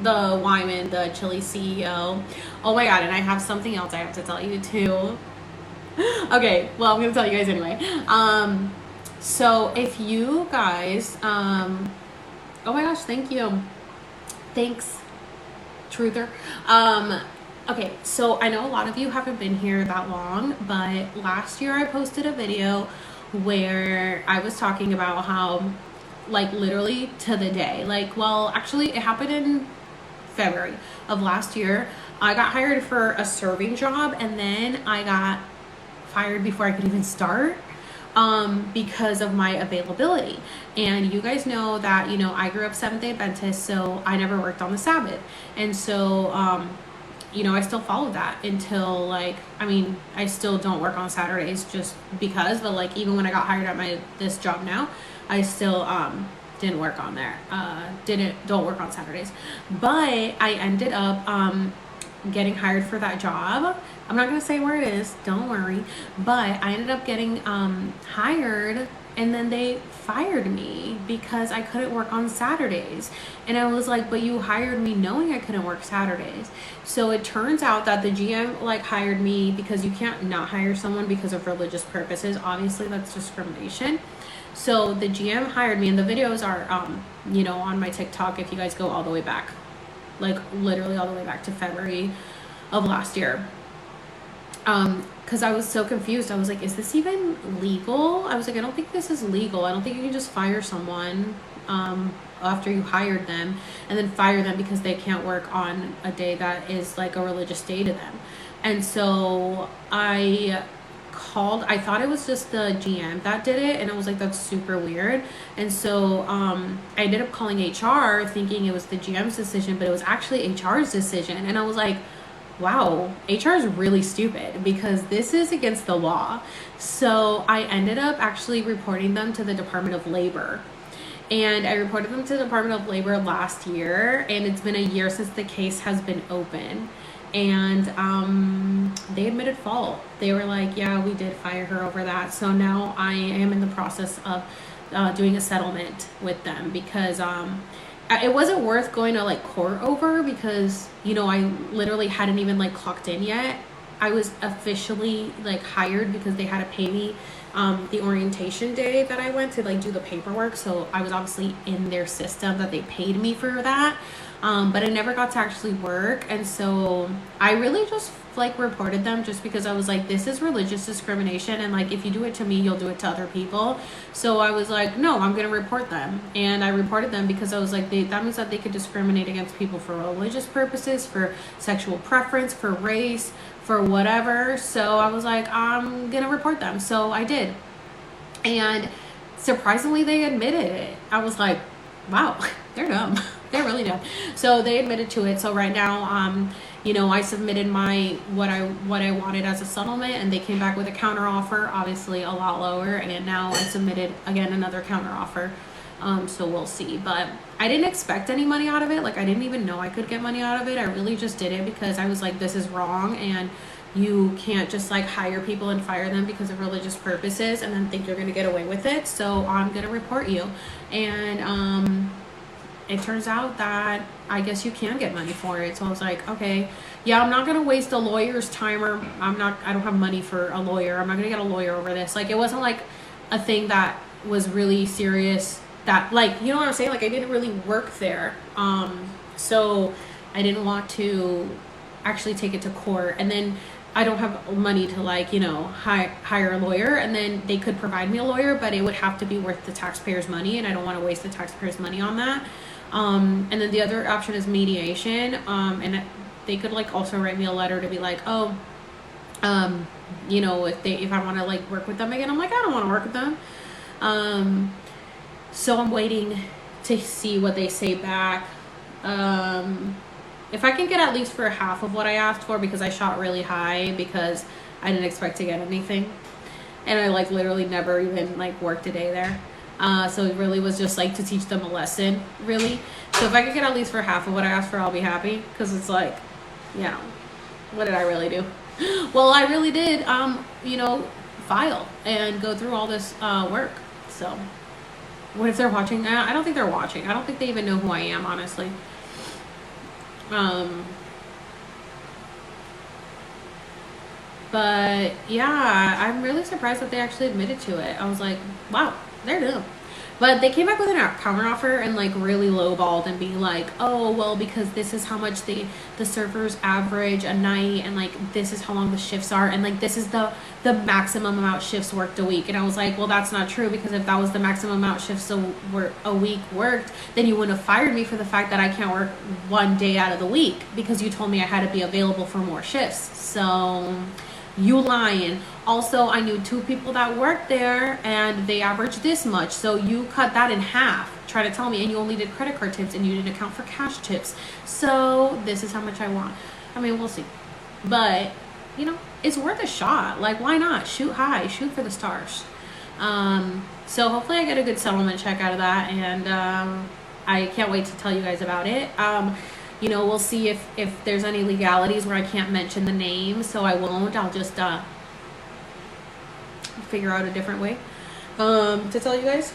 the Wyman, the Chili CEO. Oh my god, and I have something else I have to tell you too. Okay, well I'm gonna tell you guys anyway. So if you guys, oh my gosh, thank you. Thanks, Truther. Okay, so I know a lot of you haven't been here that long, but last year I posted a video where I was talking about how, like, literally to the day, like, well, actually it happened in February of last year. I got hired for a serving job, and then I got fired before I could even start, because of my availability. And you guys know that, you know, I grew up Seventh-day Adventist, so I never worked on the Sabbath. And so, you know, I still followed that until, like, I mean, I still don't work on Saturdays just because, but like, even when I got hired at this job now, I still, didn't work on there. Don't work on Saturdays. But I ended up, getting hired for that job. I'm not going to say where it is, don't worry. But I ended up getting hired, and then they fired me because I couldn't work on Saturdays. And I was like, but you hired me knowing I couldn't work Saturdays. So it turns out that the GM like hired me because you can't not hire someone because of religious purposes. Obviously that's discrimination. So the GM hired me, and the videos are, you know, on my TikTok if you guys go all the way back. Like literally all the way back to February of last year. Because I was so confused. I was like, is this even legal? I was like, I don't think this is legal. I don't think you can just fire someone after you hired them and then fire them because they can't work on a day that is like a religious day to them. And so I thought it was just the GM that did it, and I was like, that's super weird. And so I ended up calling HR thinking it was the GM's decision, but it was actually HR's decision. And I was like, wow, HR is really stupid because this is against the law. So I ended up actually reporting them to the Department of Labor. And I reported them to the Department of Labor last year, and it's been a year since the case has been open. And they admitted fault. They were like, yeah, we did fire her over that. So now I am in the process of doing a settlement with them because it wasn't worth going to like court over because, you know, I literally hadn't even like clocked in yet. I was officially like hired because they had to pay me the orientation day that I went to like do the paperwork. So I was obviously in their system that they paid me for that. But I never got to actually work. And so I really just like reported them just because I was like, this is religious discrimination. And like, if you do it to me, you'll do it to other people. So I was like, no, I'm going to report them. And I reported them because I was like, that means that they could discriminate against people for religious purposes, for sexual preference, for race, for whatever. So I was like, I'm going to report them. So I did. And surprisingly, they admitted it. I was like, wow, they're dumb. They're really dumb. So they admitted to it. So right now, you know, I submitted my what I wanted as a settlement, and they came back with a counter offer, obviously a lot lower. And now I submitted again another counter offer. So we'll see. But I didn't expect any money out of it. Like I didn't even know I could get money out of it. I really just did it because I was like, this is wrong, and you can't just like hire people and fire them because of religious purposes and then think you're gonna get away with it. So I'm gonna report you. And it turns out that I guess you can get money for it. So I was like, okay, yeah, I'm not going to waste a lawyer's time, or I don't have money for a lawyer. I'm not going to get a lawyer over this. Like, it wasn't like a thing that was really serious that, like, you know what I'm saying? Like, I didn't really work there. So I didn't want to actually take it to court. And then I don't have money to like, you know, hire a lawyer, and then they could provide me a lawyer, but it would have to be worth the taxpayers' money, and I don't want to waste the taxpayers' money on that. And then the other option is mediation. And they could like also write me a letter to be like, oh, you know, if I want to like work with them again. I'm like, I don't want to work with them. So I'm waiting to see what they say back. If I can get at least for half of what I asked for, because I shot really high because I didn't expect to get anything. And I like literally never even like worked a day there. So it really was just like to teach them a lesson, really. So if I could get at least for half of what I asked for, I'll be happy. Because it's like, you know, what did I really do? Well, I really did, you know, file and go through all this work. So what if they're watching? I don't think they're watching. I don't think they even know who I am, honestly. But yeah, I'm really surprised that they actually admitted to it. I was like, wow, they're dumb. But they came back with a counter offer and like really lowballed and being like, oh well, because this is how much the surfers average a night, and like this is how long the shifts are, and like this is the maximum amount of shifts worked a week. And I was like, well, that's not true, because if that was the maximum amount of shifts a week worked, then you wouldn't have fired me for the fact that I can't work one day out of the week, because you told me I had to be available for more shifts. So you lying. Also, I knew 2 people that worked there and they averaged this much, so you cut that in half. Try to tell me, and you only did credit card tips and you didn't account for cash tips. So this is how much I want. I mean, we'll see, but you know, it's worth a shot. Like, why not? Shoot high, shoot for the stars. So hopefully I get a good settlement check out of that, and I can't wait to tell you guys about it. You know, we'll see if there's any legalities where I can't mention the name, so I won't. I'll just figure out a different way to tell you guys,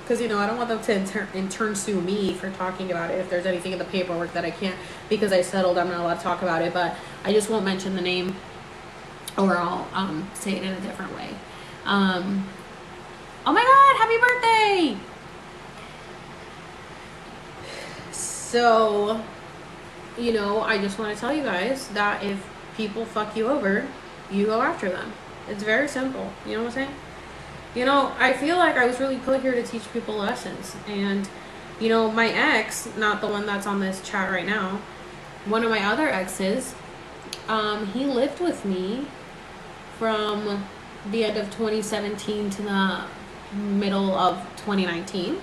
because you know, I don't want them to in turn sue me for talking about it if there's anything in the paperwork that I can't, because I settled, I'm not allowed to talk about it. But I just won't mention the name, or I'll say it in a different way. Oh my god, happy birthday! So, you know, I just want to tell you guys that if people fuck you over, you go after them. It's very simple. You know what I'm saying? You know, I feel like I was really put here to teach people lessons. And, you know, my ex, not the one that's on this chat right now, one of my other exes, he lived with me from the end of 2017 to the middle of 2019.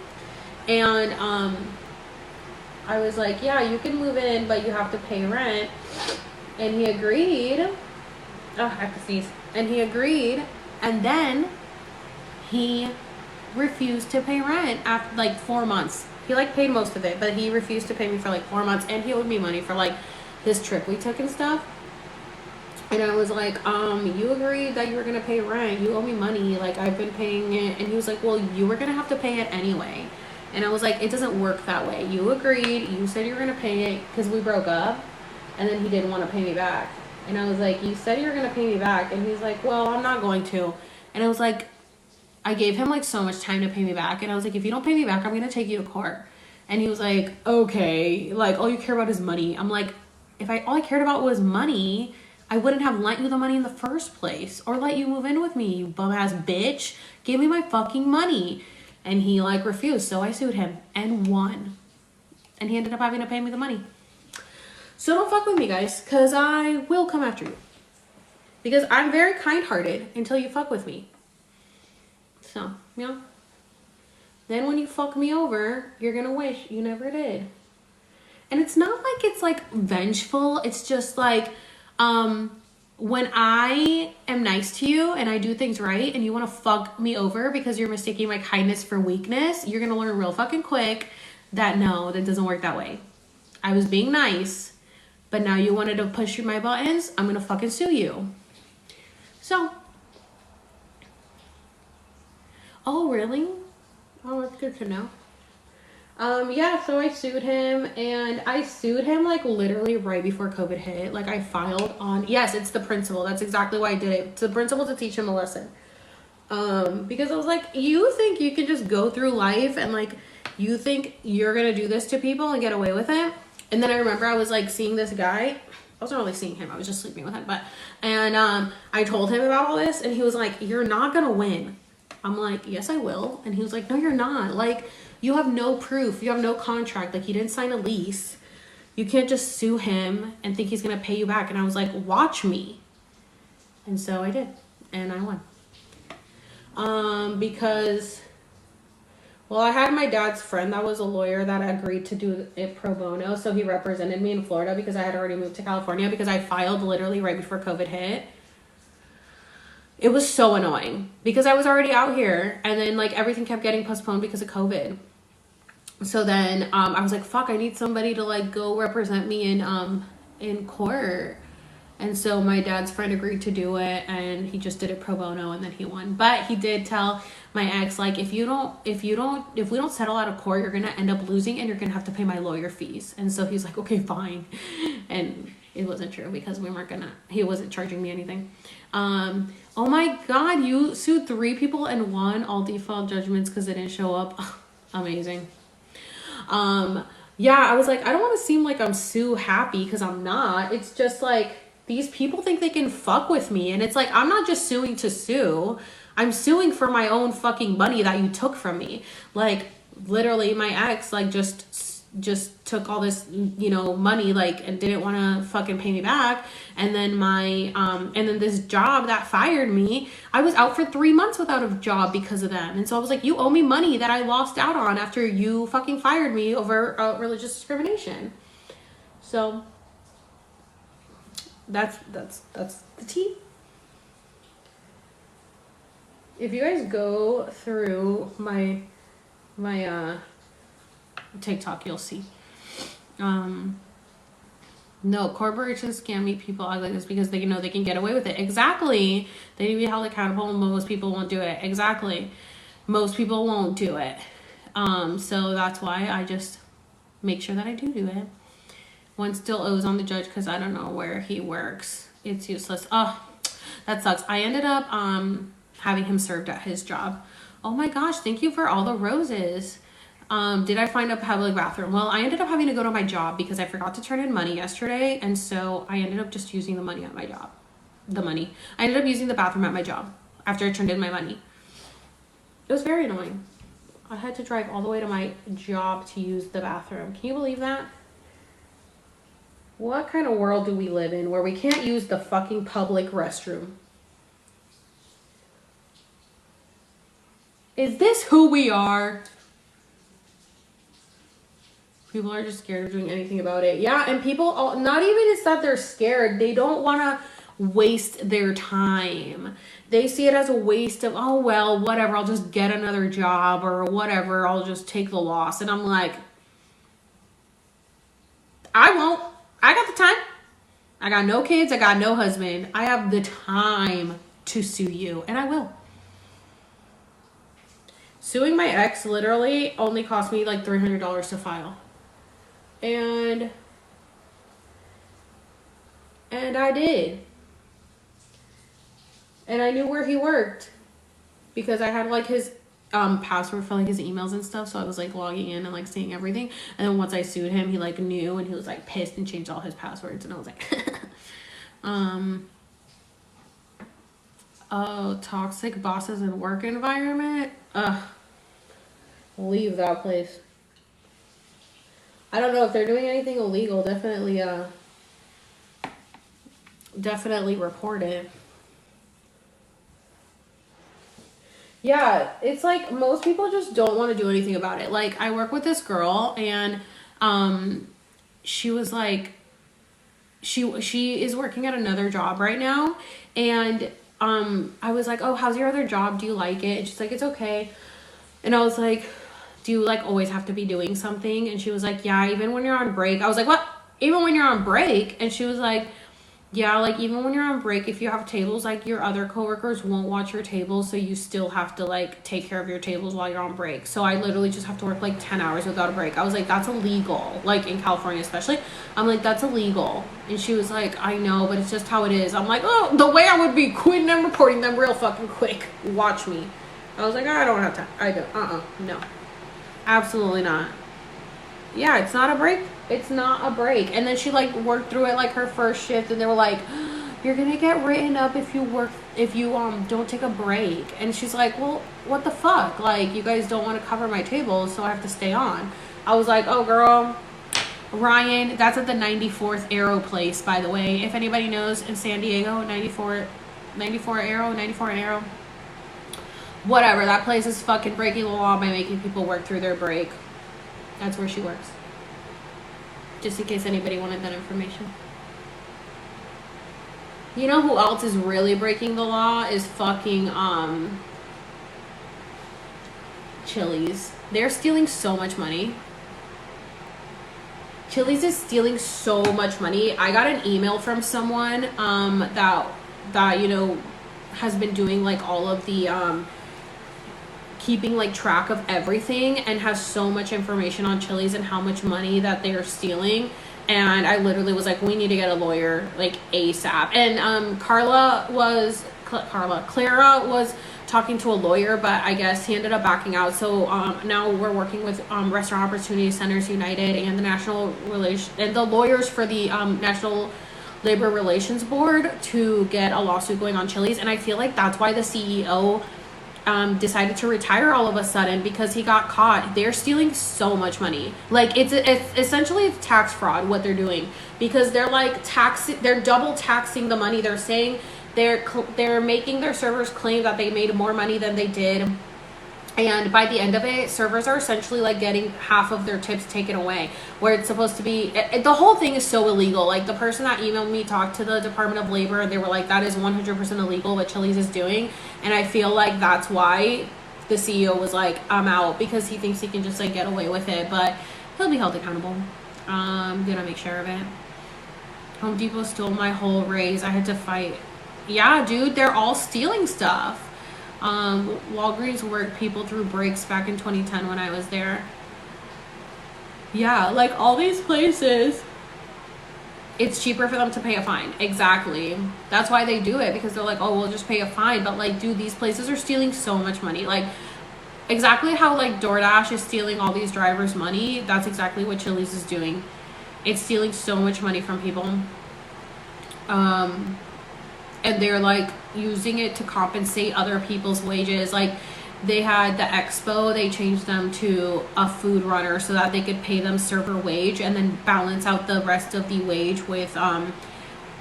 And, I was like, yeah, you can move in, but you have to pay rent. And he agreed. Oh, I have to sneeze. And he agreed. And then he refused to pay rent after like 4 months. He like paid most of it, but he refused to pay me for like 4 months. And he owed me money for like this trip we took and stuff. And I was like, you agreed that you were going to pay rent. You owe me money. Like, I've been paying it. And he was like, well, you were going to have to pay it anyway. And I was like, it doesn't work that way. You agreed. You said you were going to pay it because we broke up. And then he didn't want to pay me back. And I was like, you said you were going to pay me back. And he's like, well, I'm not going to. And I was like, I gave him like so much time to pay me back. And I was like, if you don't pay me back, I'm going to take you to court. And he was like, okay. Like, all you care about is money. I'm like, if all I cared about was money, I wouldn't have lent you the money in the first place. Or let you move in with me, you bum ass bitch. Give me my fucking money. And he like refused, so I sued him and won. And he ended up having to pay me the money. So don't fuck with me, guys, because I will come after you. Because I'm very kind-hearted until you fuck with me. So, you know. Then when you fuck me over, you're gonna wish you never did. And it's not like it's like vengeful. It's just like, when I am nice to you and I do things right and you want to fuck me over because you're mistaking my kindness for weakness, you're going to learn real fucking quick that no, that doesn't work that way. I was being nice, but now you wanted to push my buttons. I'm going to fucking sue you. So. Oh, really? Oh, that's good to know. Yeah, so I sued him, and I sued him like literally right before COVID hit. Like, I filed on, yes, it's the principal. That's exactly why I did it. It's the principal to teach him a lesson. Because I was like, you think you can just go through life and like, you think you're gonna do this to people and get away with it? And then I remember I was like seeing this guy. I wasn't really seeing him. I was just sleeping with him. And I told him about all this, and he was like, you're not gonna win. I'm like, yes, I will. And he was like, no, you're not. Like, you have no proof. You have no contract. Like, he didn't sign a lease. You can't just sue him and think he's going to pay you back. And I was like, watch me. And so I did. And I won. Because, well, I had my dad's friend that was a lawyer that agreed to do it pro bono. So he represented me in Florida because I had already moved to California because I filed literally right before COVID hit. It was so annoying because I was already out here and then like everything kept getting postponed because of COVID. So then I was like, fuck, I need somebody to like go represent me in court. And so my dad's friend agreed to do it, and he just did it pro bono, and then he won. But he did tell my ex, like, if we don't settle out of court, you're gonna end up losing, and you're gonna have to pay my lawyer fees. And so he's like, okay, fine. And It wasn't true because he wasn't charging me anything. Oh my God, you sued 3 people and won all default judgments because they didn't show up. Amazing. Yeah, I was like, I don't want to seem like I'm sue happy because I'm not. It's just like, these people think they can fuck with me. And it's like, I'm not just suing to sue. I'm suing for my own fucking money that you took from me. Like, literally, my ex, like, just took all this, you know, money, like, and didn't want to fucking pay me back. And then and then this job that fired me, I was out for 3 months without a job because of them. And so I was like, you owe me money that I lost out on after you fucking fired me over religious discrimination. So that's the tea. If you guys go through my TikTok, you'll see. No, corporations can't meet people like this because they know they can get away with it. Exactly. They need to be held accountable, and most people won't do it. Exactly. Most people won't do it. So that's why I just make sure that I do it. One still owes on the judge because I don't know where he works. It's useless. Oh, that sucks. I ended up having him served at his job. Oh my gosh, thank you for all the roses. Did I find a public bathroom? Well, I ended up having to go to my job because I forgot to turn in money yesterday. And so I ended up just using the money at my job. I ended up using the bathroom at my job after I turned in my money. It was very annoying. I had to drive all the way to my job to use the bathroom. Can you believe that? What kind of world do we live in where we can't use the fucking public restroom? Is this who we are? People are just scared of doing anything about it. Yeah, and people, not even it's that they're scared. They don't want to waste their time. They see it as a waste of, oh, well, whatever. I'll just get another job or whatever. I'll just take the loss. And I'm like, I won't. I got the time. I got no kids. I got no husband. I have the time to sue you, and I will. Suing my ex literally only cost me like $300 to file. And I did. And I knew where he worked because I had like his password for like his emails and stuff. So I was like logging in and like seeing everything. And then once I sued him, he like knew and he was like pissed and changed all his passwords. And I was like, oh, toxic bosses and work environment. Leave that place. I don't know if they're doing anything illegal. Definitely report it. Yeah, it's like most people just don't want to do anything about it. Like I work with this girl and she was like she is working at another job right now, and I was like, "Oh, how's your other job? Do you like it?" And she's like, "It's okay." And I was like, "Do you like always have to be doing something?" And she was like, "Yeah, even when you're on break." I was like, "What? Even when you're on break?" And she was like, "Yeah, like even when you're on break, if you have tables, like your other coworkers won't watch your tables, so you still have to like take care of your tables while you're on break. So I literally just have to work like 10 hours without a break." I was like, "That's illegal." Like in California especially. I'm like, "That's illegal." And she was like, "I know, but it's just how it is." I'm like, "Oh, the way I would be quitting and reporting them real fucking quick. Watch me." I was like, "I don't have time. I don't. No. Absolutely not." Yeah, it's not a break. It's not a break. And then she like worked through it like her first shift, and they were like, "You're gonna get written up if you don't take a break." And she's like, "Well, what the fuck? Like, you guys don't want to cover my table, so I have to stay on." I was like, "Oh, girl, Ryan, that's at the 94th Arrow place, by the way. If anybody knows, in San Diego, 94 Arrow. Whatever, that place is fucking breaking the law by making people work through their break." That's where she works. Just in case anybody wanted that information. You know who else is really breaking the law is fucking Chili's. They're stealing so much money. Chili's is stealing so much money. I got an email from someone that you know has been doing like all of the keeping like track of everything and has so much information on Chili's and how much money that they're stealing. And I literally was like, we need to get a lawyer like ASAP. And Clara was talking to a lawyer, but I guess he ended up backing out. So now we're working with Restaurant Opportunity Centers United and the lawyers for the National Labor Relations Board to get a lawsuit going on Chili's. And I feel like that's why the CEO decided to retire all of a sudden, because he got caught. They're stealing so much money. Like it's essentially tax fraud what they're doing, because they're like they're double taxing the money. They're saying they're making their servers claim that they made more money than they did. And by the end of it, servers are essentially like getting half of their tips taken away, where it's supposed to be. The whole thing is so illegal. Like the person that emailed me talked to the Department of Labor, and they were like, that is 100% illegal what Chili's is doing. And I feel like that's why the CEO was like, I'm out, because he thinks he can just like get away with it, but he'll be held accountable. I'm gonna make sure of it. Home Depot stole my whole raise. I had to fight. Yeah, dude, they're all stealing stuff. Walgreens worked people through breaks back in 2010 when I was there. Yeah, like all these places, it's cheaper for them to pay a fine. Exactly. That's why they do it, because they're like, oh, we'll just pay a fine. But like, dude, these places are stealing so much money. Like exactly how like DoorDash is stealing all these drivers' money. That's exactly what Chili's is doing. It's stealing so much money from people. And they're like using it to compensate other people's wages. Like they had the expo, they changed them to a food runner so that they could pay them server wage and then balance out the rest of the wage with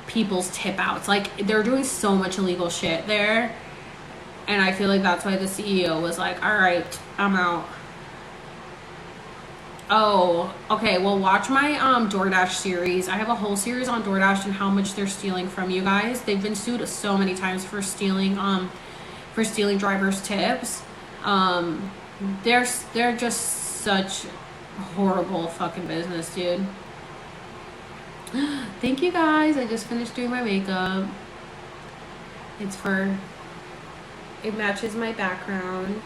people's tip outs. Like they're doing so much illegal shit there. And I feel like that's why the CEO was like, all right, I'm out. Oh, okay. Well, watch my DoorDash series. I have a whole series on DoorDash and how much they're stealing from you guys. They've been sued so many times for stealing drivers' tips. They're just such horrible fucking business, dude. Thank you guys. I just finished doing my makeup. It matches my background.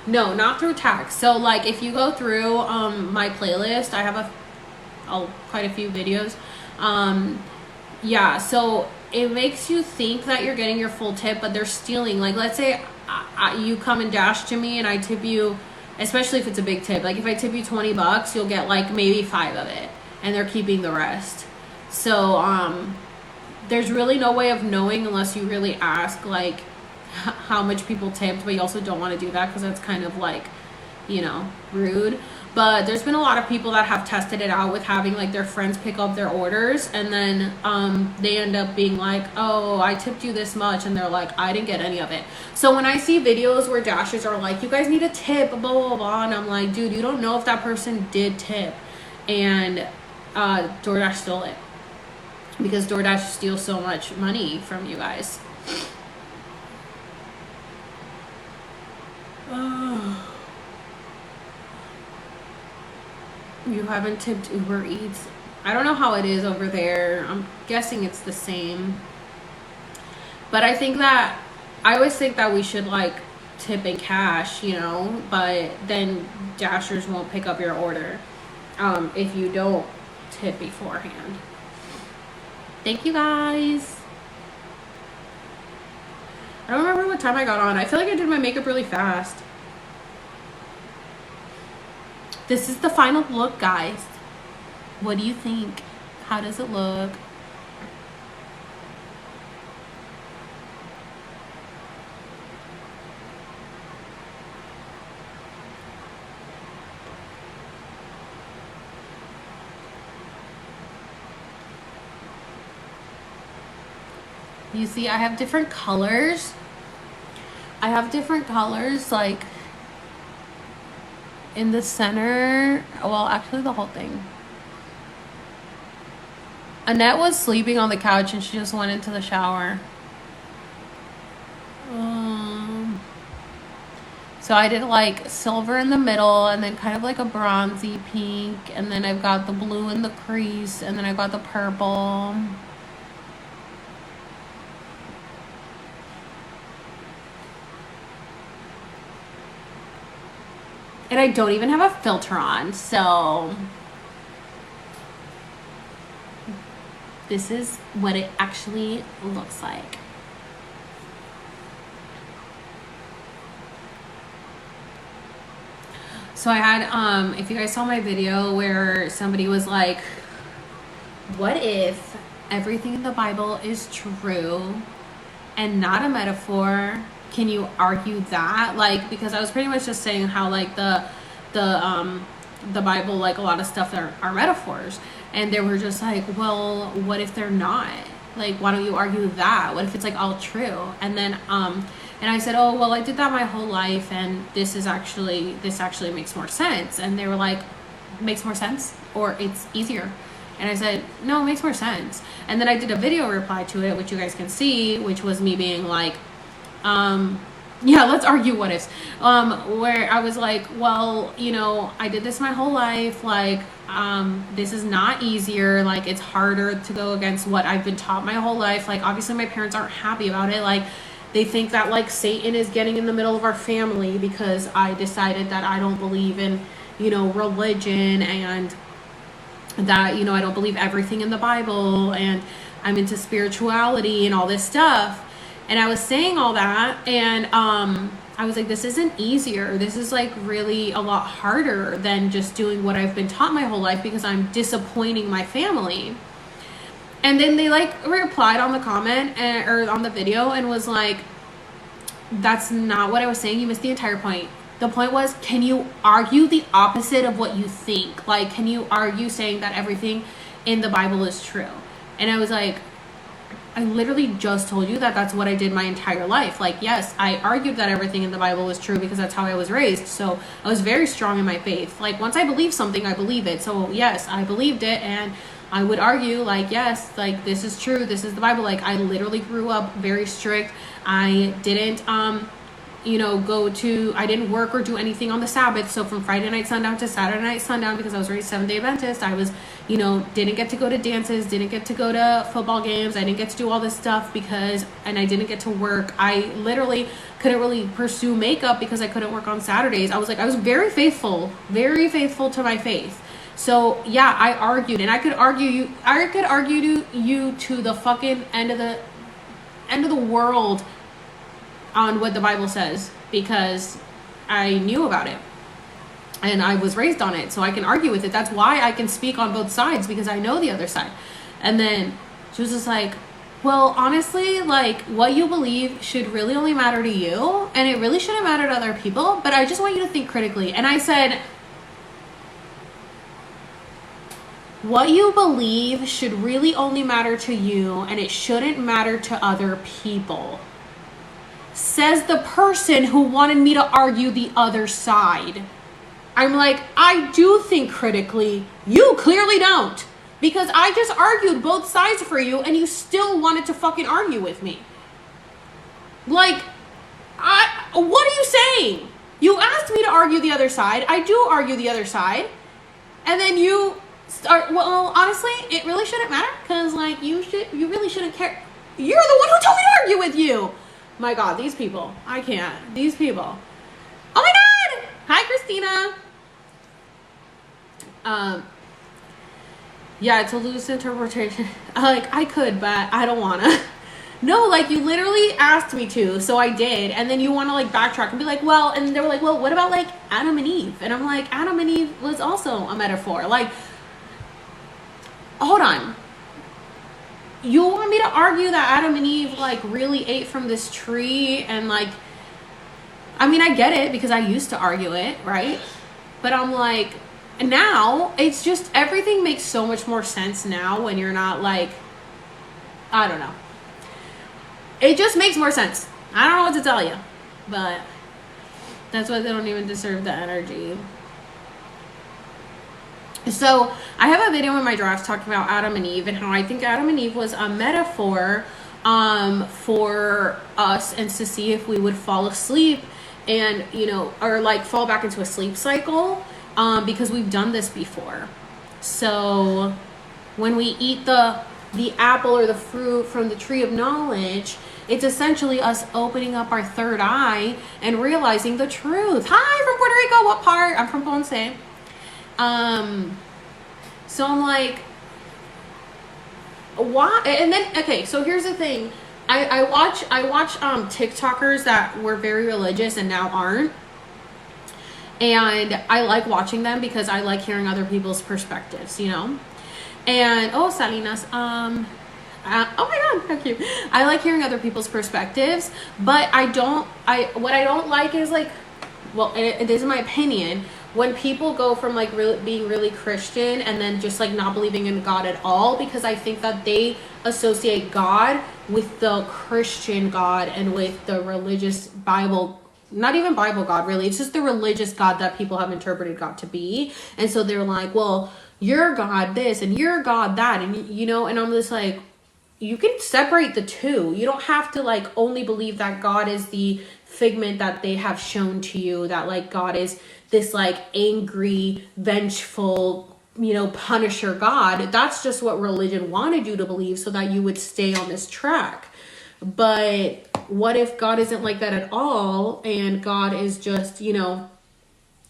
No, not through tags. So like if you go through my playlist, I have quite a few videos. Yeah, so it makes you think that you're getting your full tip, but they're stealing. Like let's say you come and dash to me and I tip you, especially if it's a big tip. Like if I tip you $20, you'll get like maybe 5 of it, and they're keeping the rest. So there's really no way of knowing unless you really ask like how much people tipped, but you also don't want to do that because that's kind of like, you know, rude. But there's been a lot of people that have tested it out with having like their friends pick up their orders, and then they end up being like, oh, I tipped you this much, and they're like, I didn't get any of it. So when I see videos where dashers are like, you guys need a tip, blah blah blah, and I'm like, dude, you don't know if that person did tip. And DoorDash stole it, because DoorDash steals so much money from you guys. You haven't tipped Uber Eats? I don't know how it is over there. I'm guessing it's the same. But I always think that we should like tip in cash, you know, but then dashers won't pick up your order if you don't tip beforehand. Thank you guys. I don't remember what time I got on. I feel like I did my makeup really fast. This is the final look, guys. What do you think? How does it look? You see, I have different colors. Like in the center. Well, actually the whole thing. Annette was sleeping on the couch and she just went into the shower. So I did like silver in the middle, and then kind of like a bronzy pink, and then I've got the blue in the crease, and then I've got the purple. And I don't even have a filter on, so this is what it actually looks like. So I had, if you guys saw my video where somebody was like, what if everything in the Bible is true and not a metaphor? Can you argue that? Like, because I was pretty much just saying how like the Bible, like a lot of stuff are metaphors. And they were just like, well, what if they're not? Like, why don't you argue that? What if it's like all true? And then, and I said, oh, well, I did that my whole life, and this actually makes more sense. And they were like, makes more sense, or it's easier. And I said, no, it makes more sense. And then I did a video reply to it, which you guys can see, which was me being like, yeah, let's argue what ifs. Where I was like, well, you know, I did this my whole life. Like, this is not easier. Like, it's harder to go against what I've been taught my whole life. Like, obviously my parents aren't happy about it. Like, they think that like Satan is getting in the middle of our family because I decided that I don't believe in, you know, religion, and that, you know, I don't believe everything in the Bible, and I'm into spirituality and all this stuff. And I was saying all that, and I was like, this isn't easier. This is like really a lot harder than just doing what I've been taught my whole life, because I'm disappointing my family. And then they like replied on the comment or on the video and was like, that's not what I was saying. You missed the entire point. The point was, can you argue the opposite of what you think? Like, can you argue saying that everything in the Bible is true? And I was like, I literally just told you that that's what I did my entire life. Like, yes, I argued that everything in the Bible was true because that's how I was raised. So I was very strong in my faith. Like, once I believe something, I believe it. So yes, I believed it, and I would argue like, yes, like this is true. This is the Bible. Like, I literally grew up very strict. I didn't, you know, I didn't work or do anything on the Sabbath. So from Friday night sundown to Saturday night sundown, because I was raised Seventh-day Adventist, I was, you know, didn't get to go to dances, didn't get to go to football games. I didn't get to do all this stuff and I didn't get to work. I literally couldn't really pursue makeup because I couldn't work on Saturdays. I was very faithful to my faith. So yeah, I argued, and I could argue you to the fucking end of the world on what the Bible says, because I knew about it and I was raised on it, so I can argue with it. That's why I can speak on both sides, because I know the other side. And then she was just like, well, honestly, like, what you believe should really only matter to you, and it really shouldn't matter to other people, but I just want you to think critically. And I said, what you believe should really only matter to you, and it shouldn't matter to other people, says the person who wanted me to argue the other side. I'm like, I do think critically. You clearly don't, because I just argued both sides for you, and you still wanted to fucking argue with me. Like, what are you saying? You asked me to argue the other side. I do argue the other side, and then you start, well, honestly, it really shouldn't matter, because like you really shouldn't care. You're the one who told me to argue with you. My God, these people. I can't. These people. Oh my God! Hi, Christina. Yeah, it's a loose interpretation. Like, I could, but I don't wanna. No, like, you literally asked me to, so I did. And then you want to like backtrack and be like, well, and they were like, well, what about like Adam and Eve? And I'm like, Adam and Eve was also a metaphor. Like, hold on. You want me to argue that Adam and Eve like really ate from this tree, and like, I mean, I get it because I used to argue it, right? But I'm like, now it's just, everything makes so much more sense now when you're not like, I don't know. It just makes more sense. I don't know what to tell you, but that's why they don't even deserve the energy. So I have a video in my drafts talking about Adam and Eve and how I think Adam and Eve was a metaphor for us, and to see if we would fall asleep and, you know, or like fall back into a sleep cycle, because we've done this before. So when we eat the apple or the fruit from the tree of knowledge, it's essentially us opening up our third eye and realizing the truth. Hi, from Puerto Rico. What part? I'm from Ponce. So I'm like, Why? And then, okay, so here's the thing. I watch TikTokers that were very religious and now aren't. And I like watching them because I like hearing other people's perspectives, you know? And oh, Salinas, oh my god, how cute. I like hearing other people's perspectives, but what I don't like is like, well, it is my opinion, when people go from like being really Christian and then just like not believing in God at all, because I think that they associate God with the Christian God and with the religious Bible, not even Bible God really, it's just the religious God that people have interpreted God to be. And so they're like, well, you're God this and you're God that, and you know, and I'm just like, you can separate the two. You don't have to like only believe that God is the figment that they have shown to you, that like God is this like angry, vengeful, you know, punisher God. That's just what religion wanted you to believe so that you would stay on this track. But what if God isn't like that at all, and God is just, you know,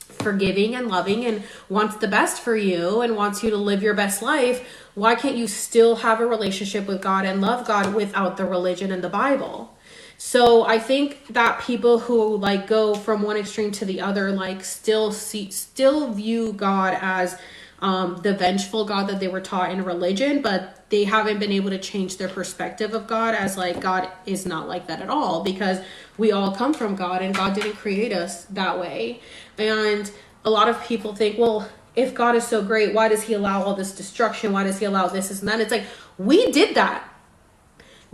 forgiving and loving and wants the best for you and wants you to live your best life? Why can't you still have a relationship with God and love God without the religion and the Bible? So I think that people who like go from one extreme to the other, like still view God as the vengeful God that they were taught in religion, but they haven't been able to change their perspective of God as like, God is not like that at all, because we all come from God and God didn't create us that way. And a lot of people think, well, if God is so great, why does he allow all this destruction? Why does he allow this and that? It's like, we did that.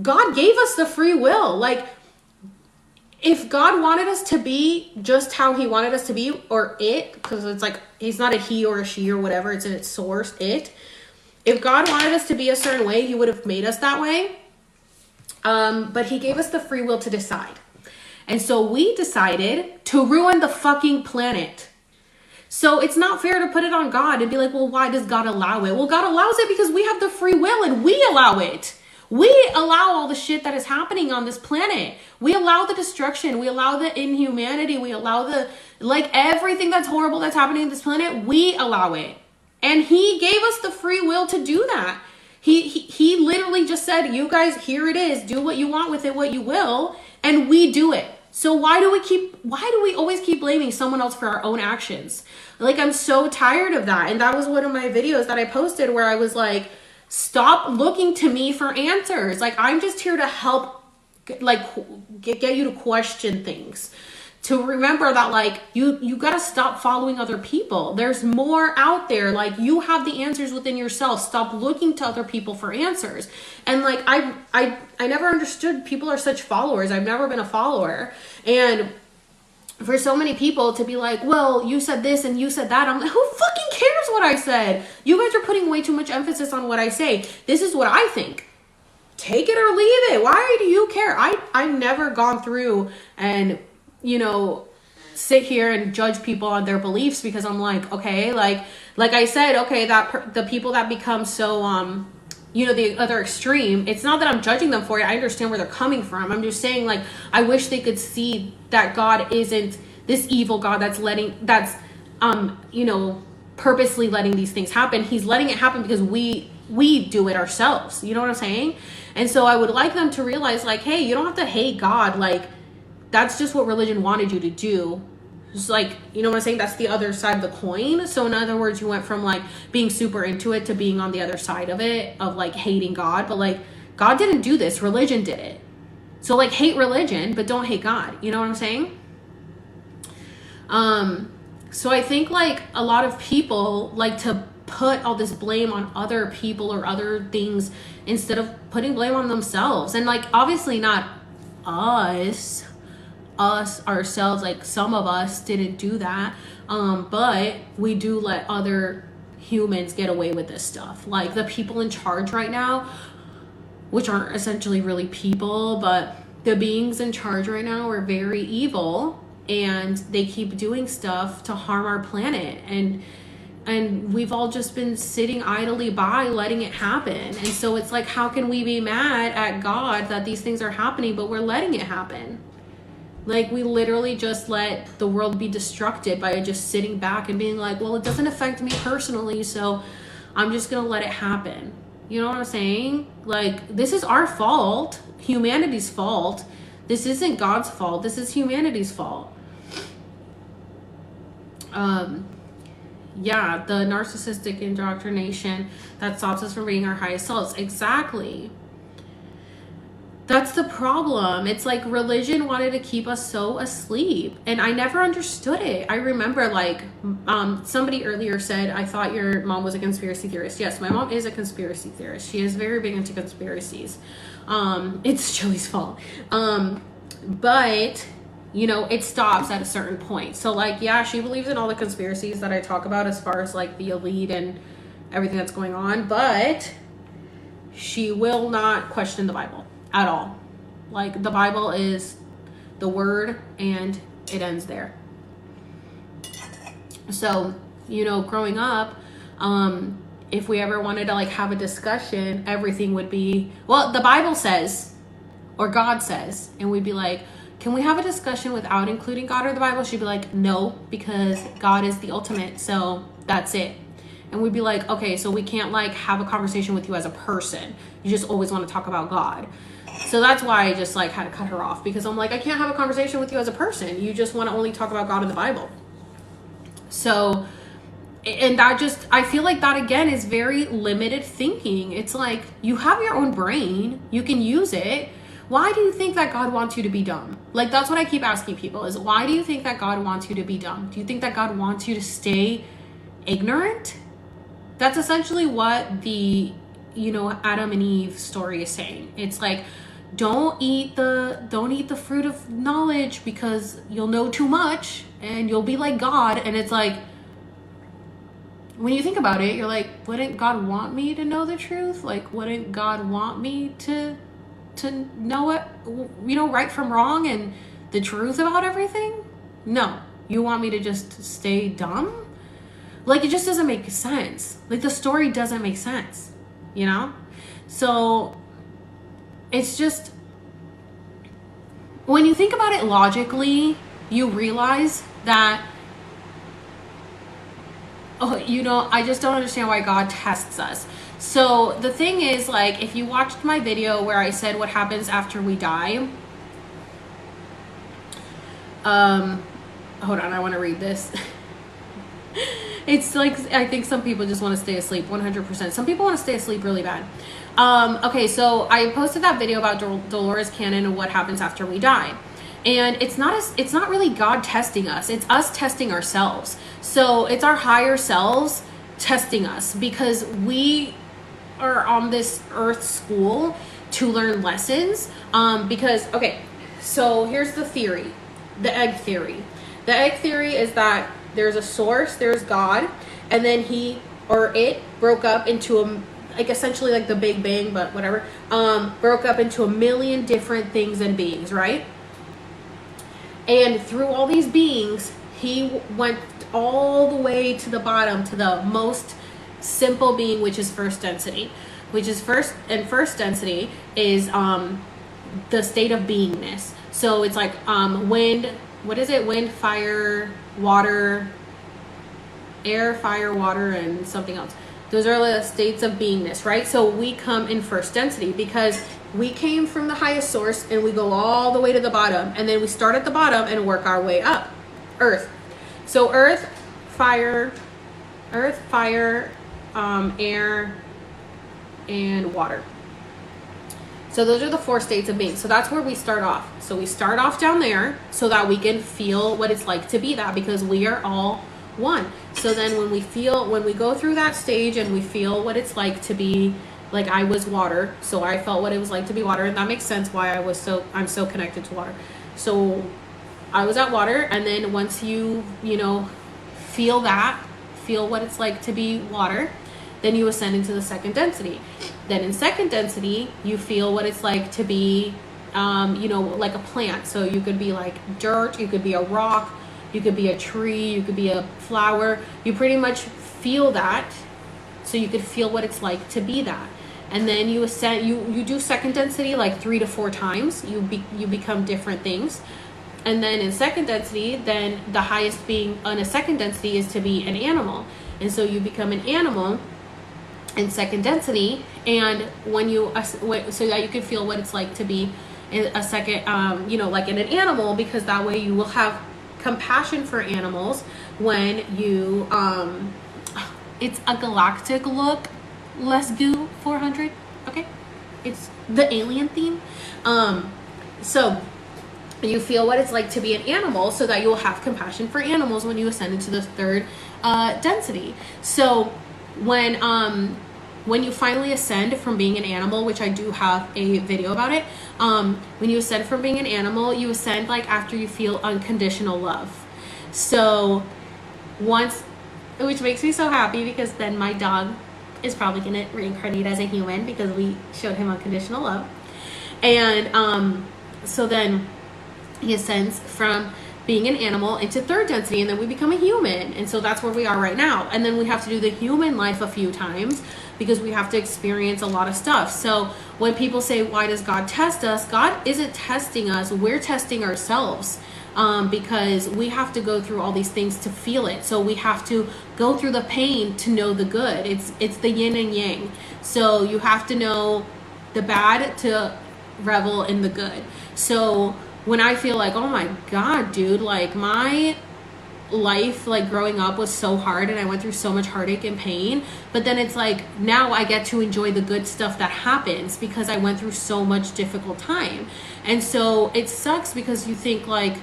God gave us the free will. Like, if God wanted us to be just how he wanted us to be, or it, because it's like, he's not a he or a she or whatever, it's in its source, it. If God wanted us to be a certain way, he would have made us that way. But he gave us the free will to decide. And so we decided to ruin the fucking planet. So it's not fair to put it on God and be like, well, why does God allow it? Well, God allows it because we have the free will and we allow it. We allow all the shit that is happening on this planet. We allow the destruction. We allow the inhumanity. We allow the, like, everything that's horrible that's happening on this planet. We allow it. And he gave us the free will to do that. He literally just said, you guys, here it is. Do what you want with it, what you will. And we do it. So why do we always keep blaming someone else for our own actions? Like, I'm so tired of that. And that was one of my videos that I posted where I was like, stop looking to me for answers. Like, I'm just here to help, like, get you to question things. To remember that, like, you got to stop following other people. There's more out there. Like, you have the answers within yourself. Stop looking to other people for answers. And like, I never understood people are such followers. I've never been a follower. And for so many people to be like, well, you said this and you said that, I'm like, who fucking cares what I said? You guys are putting way too much emphasis on what I say. This is what I think. Take it or leave it. Why do you care? I've never gone through and, you know, sit here and judge people on their beliefs, because I'm like, okay, like I said, okay, the people that become so, you know, the other extreme, it's not that I'm judging them for it. I understand where they're coming from. I'm just saying, like, I wish they could see that God isn't this evil God that's you know, purposely letting these things happen. He's letting it happen because we do it ourselves. You know what I'm saying? And so I would like them to realize, like, hey, you don't have to hate God. Like, that's just what religion wanted you to do. It's like, you know what I'm saying? That's the other side of the coin. So in other words, you went from like being super into it to being on the other side of it, of like hating God. But like, God didn't do this. Religion did it. So like, hate religion, but don't hate God. You know what I'm saying? So I think like a lot of people like to put all this blame on other people or other things instead of putting blame on themselves. And like, obviously not us ourselves, like some of us didn't do that, but we do let other humans get away with this stuff. Like the people in charge right now, which aren't essentially really people, but the beings in charge right now are very evil, and they keep doing stuff to harm our planet, and we've all just been sitting idly by letting it happen. And so it's like, how can we be mad at God that these things are happening, but we're letting it happen? Like, we literally just let the world be destructed by just sitting back and being like, well, it doesn't affect me personally, so I'm just gonna let it happen. You know what I'm saying? Like, this is our fault, humanity's fault. This isn't God's fault. This is humanity's fault. Yeah, the narcissistic indoctrination that stops us from being our highest selves. Exactly. That's the problem. It's like religion wanted to keep us so asleep, and I never understood it. I remember, like, somebody earlier said, I thought your mom was a conspiracy theorist. Yes, my mom is a conspiracy theorist. She is very big into conspiracies. It's Chili's fault. But you know, it stops at a certain point. So, like, yeah, she believes in all the conspiracies that I talk about as far as, like, the elite and everything that's going on, but she will not question the Bible at all. Like, the Bible is the word, and it ends there. So, you know, growing up, if we ever wanted to, like, have a discussion, everything would be, well, the Bible says, or God says, and we'd be like, can we have a discussion without including God or the Bible? She'd be like, no, because God is the ultimate, so that's it. And we'd be like, okay, so we can't, like, have a conversation with you as a person. You just always want to talk about God. So that's why I just, like, had to cut her off, because I'm like, I can't have a conversation with you as a person. You just want to only talk about God and the Bible. So, and that just, I feel like that, again, is very limited thinking. It's like, you have your own brain. You can use it. Why do you think that God wants you to be dumb? Like, that's what I keep asking people, is why do you think that God wants you to be dumb? Do you think that God wants you to stay ignorant? That's essentially what the, you know, Adam and Eve story is saying. It's like, don't eat the fruit of knowledge, because you'll know too much and you'll be like God. And it's like, when you think about it, you're like, wouldn't God want me to know the truth? Like, wouldn't God want me to know it, you know, right from wrong and the truth about everything? No, you want me to just stay dumb? Like, it just doesn't make sense. Like, the story doesn't make sense, you know? So it's just, when you think about it logically, you realize that, oh, you know, I just don't understand why God tests us. So the thing is, like, if you watched my video where I said what happens after we die, hold on, I want to read this. It's like, I think some people just want to stay asleep, 100%. Some people want to stay asleep really bad. Okay, so I posted that video about Dolores Cannon and what happens after we die. And it's not really God testing us. It's us testing ourselves. So it's our higher selves testing us, because we are on this earth school to learn lessons. Because, okay, so here's the theory, the egg theory. The egg theory is that there's a source, there's God, and then he or it broke up into a, like, essentially like the Big Bang, but whatever, broke up into a million different things and beings, right? And through all these beings, he went all the way to the bottom, to the most simple being, which is first density, first density is the state of beingness. So it's like wind, what is it? Wind, fire, water, air, fire, water, and something else. Those are the states of beingness, right? So we come in first density because we came from the highest source and we go all the way to the bottom, and then we start at the bottom and work our way up. Earth. So earth, fire, air, and water. So those are the 4 states of being. So that's where we start off. So we start off down there so that we can feel what it's like to be that, because we are all one. So then when we go through that stage and we feel what it's like to be, like, I was water, so I felt what it was like to be water, and that makes sense why I'm so connected to water. So I was at water, and then once you know, feel what it's like to be water, then you ascend into the second density. Then in second density, you feel what it's like to be, you know, like a plant. So you could be like dirt, you could be a rock, you could be a tree, you could be a flower. You pretty much feel that, so you could feel what it's like to be that. And then you ascend, you do second density like 3 to 4 times. You become different things. And then in second density, then the highest being on a second density is to be an animal. And so you become an animal, and second density. And when you, so that you can feel what it's like to be a second, like in an animal, because that way you will have compassion for animals when you, it's a galactic look, less goo 400. Okay. It's the alien theme. So you feel what it's like to be an animal, so that you will have compassion for animals when you ascend into the third density. So when you finally ascend from being an animal, which I do have a video about it, when you ascend from being an animal, you ascend like after you feel unconditional love. So once, which makes me so happy, because then my dog is probably going to reincarnate as a human, because we showed him unconditional love. And so then he ascends from being an animal into third density, and then we become a human. And so that's where we are right now. And then we have to do the human life a few times, because we have to experience a lot of stuff. So when people say, why does God test us? God isn't testing us. We're testing ourselves. Because we have to go through all these things to feel it. So we have to go through the pain to know the good. It's the yin and yang. So you have to know the bad to revel in the good. So when I feel like, oh my God, dude, like my life, like growing up was so hard, and I went through so much heartache and pain, but then it's like, now I get to enjoy the good stuff that happens, because I went through so much difficult time. And so it sucks, because you think like,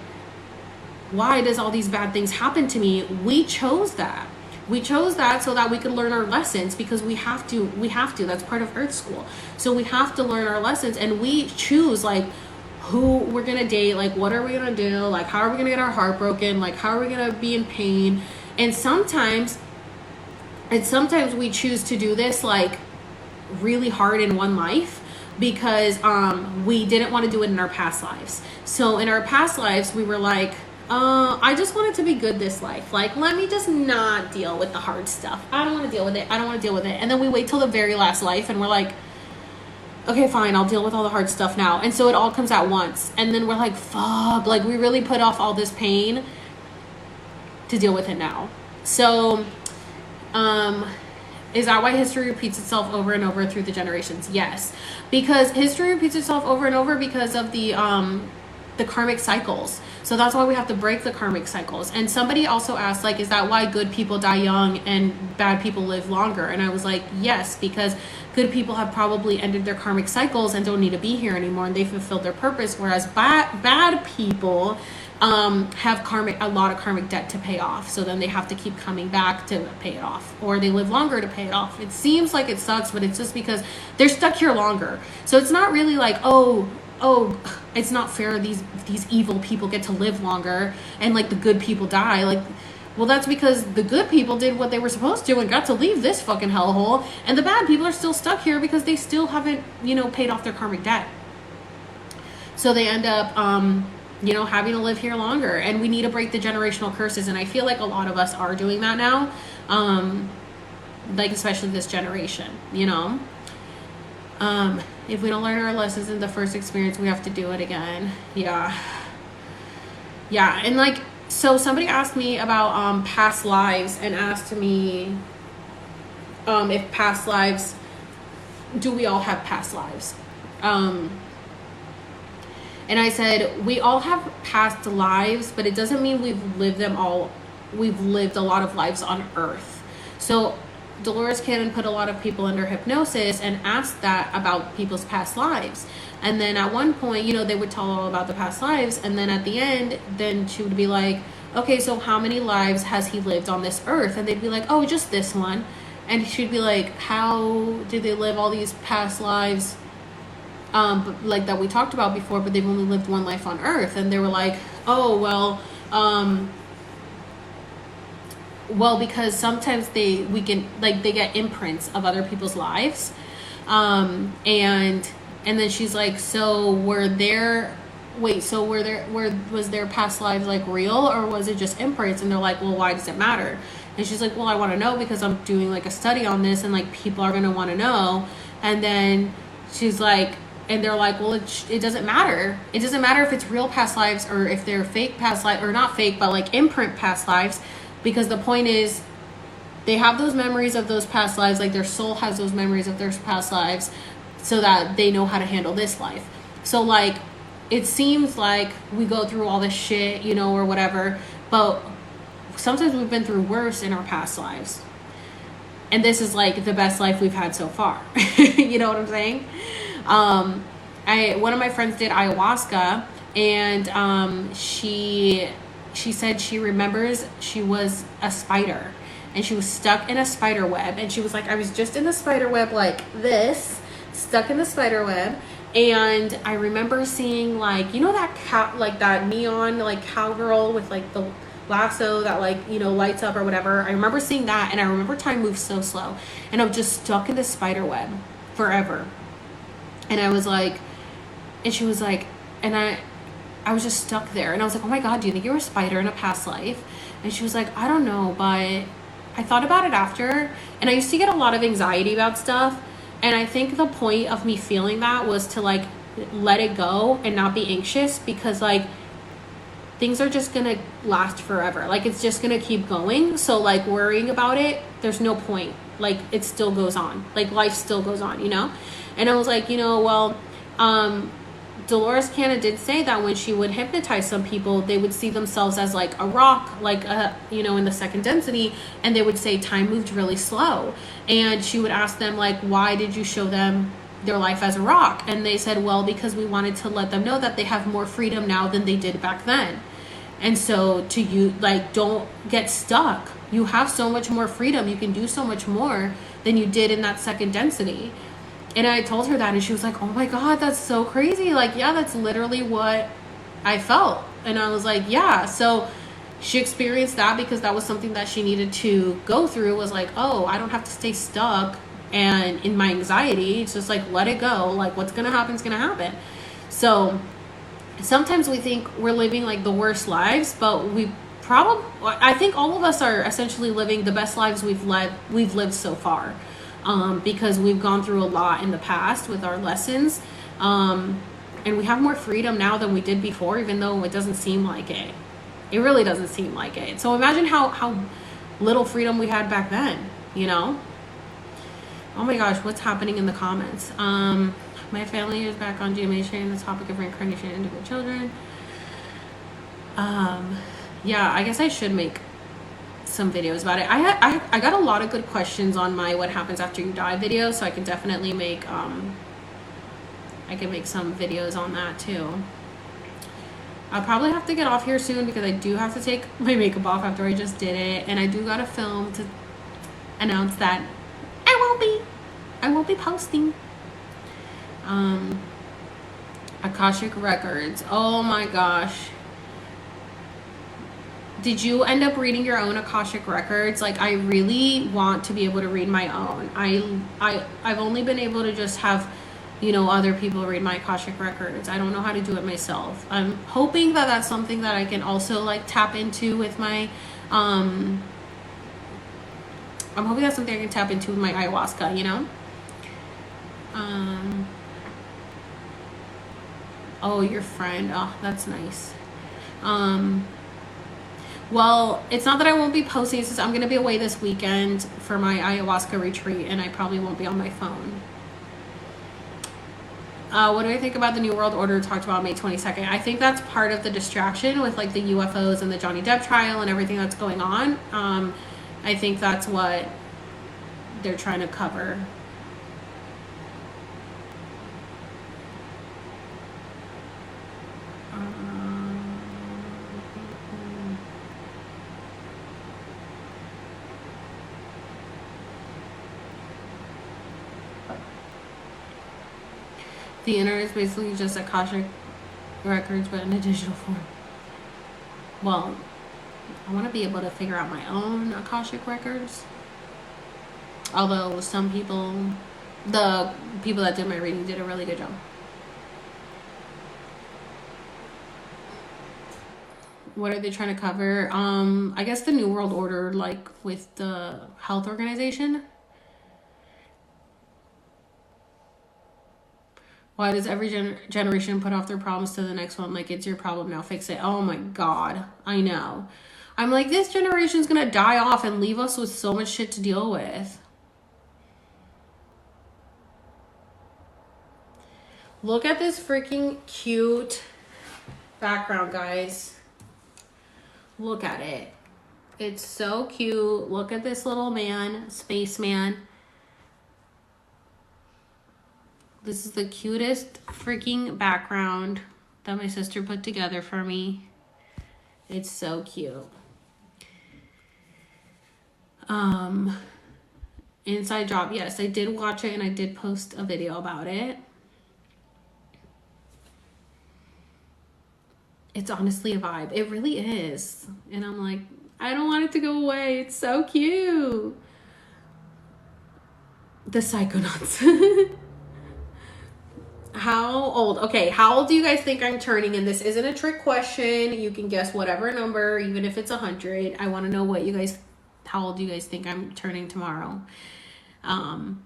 why does all these bad things happen to me? We chose that. We chose that so that we could learn our lessons, because we have to, that's part of Earth School. So we have to learn our lessons, and we choose like who we're going to date, like what are we going to do, like how are we going to get our heart broken, like how are we going to be in pain. And sometimes we choose to do this like really hard in one life, because we didn't want to do it in our past lives. So in our past lives, we were like, I just want it to be good this life. Like, let me just not deal with the hard stuff. I don't want to deal with it. And then we wait till the very last life, and we're like, okay, fine, I'll deal with all the hard stuff now. And so it all comes at once. And then we're like, fuck, like we really put off all this pain to deal with it now. So, is that why history repeats itself over and over through the generations? Yes. Because history repeats itself over and over because of the karmic cycles. So that's why we have to break the karmic cycles. And somebody also asked, like, is that why good people die young and bad people live longer? And I was like, yes, because good people have probably ended their karmic cycles and don't need to be here anymore, and they fulfilled their purpose, whereas bad people have a lot of karmic debt to pay off. So then they have to keep coming back to pay it off, or they live longer to pay it off. It seems like it sucks, but it's just because they're stuck here longer. So it's not really like, oh, it's not fair, these evil people get to live longer and like the good people die. Like, well, that's because the good people did what they were supposed to and got to leave this fucking hellhole, and the bad people are still stuck here because they still haven't, paid off their karmic debt. So they end up having to live here longer, and we need to break the generational curses. And I feel like a lot of us are doing that now, like especially this generation. If we don't learn our lessons in the first experience, we have to do it again. Yeah. And like, so somebody asked me about past lives, and asked me if past lives, do we all have past lives? And I said, we all have past lives, but it doesn't mean we've lived a lot of lives on Earth. So Dolores Cannon put a lot of people under hypnosis and asked that about people's past lives. And then at one point, they would tell all about the past lives. And then at the end, then she would be like, okay, so how many lives has he lived on this earth? And they'd be like, oh, just this one. And she'd be like, how did they live all these past lives, like that we talked about before, but they've only lived one life on earth? And they were like, oh, well, because sometimes they get imprints of other people's lives. And then she's like, was their past lives like real, or was it just imprints? And they're like, well, why does it matter? And she's like, well, I want to know because I'm doing like a study on this, and like people are going to want to know. And then she's like, and they're like, well, it doesn't matter. It doesn't matter if it's real past lives or if they're fake past lives, or not fake, but like imprint past lives. Because the point is, they have those memories of those past lives, like their soul has those memories of their past lives, so that they know how to handle this life. So like, it seems like we go through all this shit, you know, or whatever, but sometimes we've been through worse in our past lives. And this is like the best life we've had so far. You know what I'm saying? One of my friends did ayahuasca, and she said she remembers she was a spider, and she was stuck in a spider web, and she was like, I was just in the spider web like this, stuck in the spider web. And I remember seeing, like, you know, that neon, like, cowgirl with, like, the lasso that, like, you know, lights up or whatever. I remember seeing that, and I remember time moved so slow. And I'm just stuck in this spider web forever. And I was like, and she was like, and I was just stuck there. And I was like, oh my God, do you think you were a spider in a past life? And she was like, I don't know, but I thought about it after. And I used to get a lot of anxiety about stuff. And I think the point of me feeling that was to, like, let it go and not be anxious, because, like, things are just going to last forever. Like, it's just going to keep going. So, like, worrying about it, there's no point. Like, it still goes on. Like, life still goes on, you know? And I was like, you know, well, Dolores Cannon did say that when she would hypnotize some people, they would see themselves as like a rock, like you know, in the second density, and they would say time moved really slow. And she would ask them, like, why did you show them their life as a rock? And they said, well, because we wanted to let them know that they have more freedom now than they did back then. And so to you, like, don't get stuck. You have so much more freedom. You can do so much more than you did in that second density. And I told her that, and she was like, oh my God, that's so crazy. Like, yeah, that's literally what I felt. And I was like, yeah. So she experienced that because that was something that she needed to go through, was like, oh, I don't have to stay stuck. And in my anxiety, it's just like, let it go. Like, what's going to happen is going to happen. So sometimes we think we're living like the worst lives, but I think all of us are essentially living the best lives we've lived so far. Because we've gone through a lot in the past with our lessons. And we have more freedom now than we did before, even though it doesn't seem like it. It really doesn't seem like it. So imagine how little freedom we had back then, you know? Oh my gosh, what's happening in the comments? My family is back on GMA sharing the topic of reincarnation and individual children. Yeah, I guess I should make some videos about it. I got a lot of good questions on my what happens after you die video, so I can definitely make I can make some videos on that too. I'll probably have to get off here soon because I do have to take my makeup off after I just did it, and I do got a film to announce that I won't be posting. Akashic Records. Oh my gosh. Did you end up reading your own Akashic Records? Like, I really want to be able to read my own. I've only been able to just have, you know, other people read my Akashic Records. I don't know how to do it myself. I'm hoping that that's something that I can also, like, tap into with my, I'm hoping that's something I can tap into with my ayahuasca, you know? Oh, your friend. Oh, that's nice. Well, it's not that I won't be posting. It's just I'm going to be away this weekend for my ayahuasca retreat, and I probably won't be on my phone. What do I think about the New World Order talked about May 22nd? I think that's part of the distraction with, like, the UFOs and the Johnny Depp trial and everything that's going on. I think that's what they're trying to cover. The internet is basically just Akashic Records, but in a digital form. Well, I want to be able to figure out my own Akashic Records. Although some people, the people that did my reading did a really good job. What are they trying to cover? I guess the New World Order, like with the health organization. Why does every generation put off their problems to the next one? Like, it's your problem now, fix it. Oh my God, I know. I'm like, this generation's gonna die off and leave us with so much shit to deal with. Look at this freaking cute background, guys. Look at it. It's so cute. Look at this little man, spaceman. This is the cutest freaking background that my sister put together for me. It's so cute. Inside Job. Yes, I did watch it and I did post a video about it. It's honestly a vibe. It really is. And I'm like, I don't want it to go away. It's so cute. The Psychonauts. How old? Okay, how old do you guys think I'm turning? And this isn't a trick question. You can guess whatever number, even if it's 100. I want to know what you guys, how old do you guys think I'm turning tomorrow? And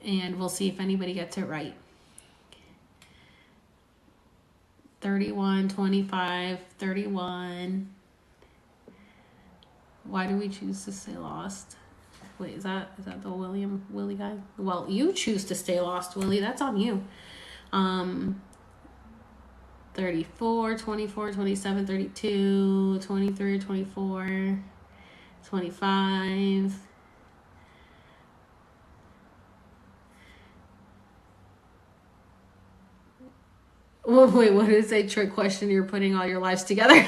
we'll see if anybody gets it right. 31, 25, 31. Why do we choose to stay lost? Wait, is that the Willie guy? Well, you choose to stay lost, Willie. That's on you. 34, 24, 27, 32, 23, 24, 25. Wait, what is a trick question? You're putting all your lives together.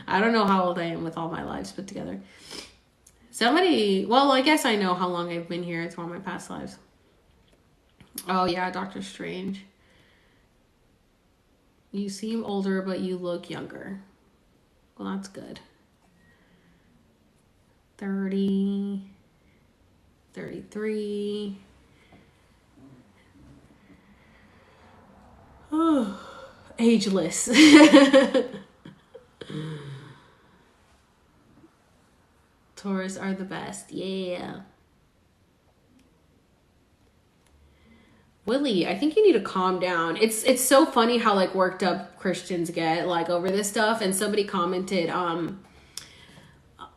I don't know how old I am with all my lives put together. Somebody, well, I guess I know how long I've been here. It's one of my past lives. Oh, yeah, Doctor Strange. You seem older, but you look younger. Well, that's good. 30, 33. Oh, ageless. Taurus are the best. Yeah. Willie, I think you need to calm down. It's so funny how like worked up Christians get like over this stuff. And somebody commented, oh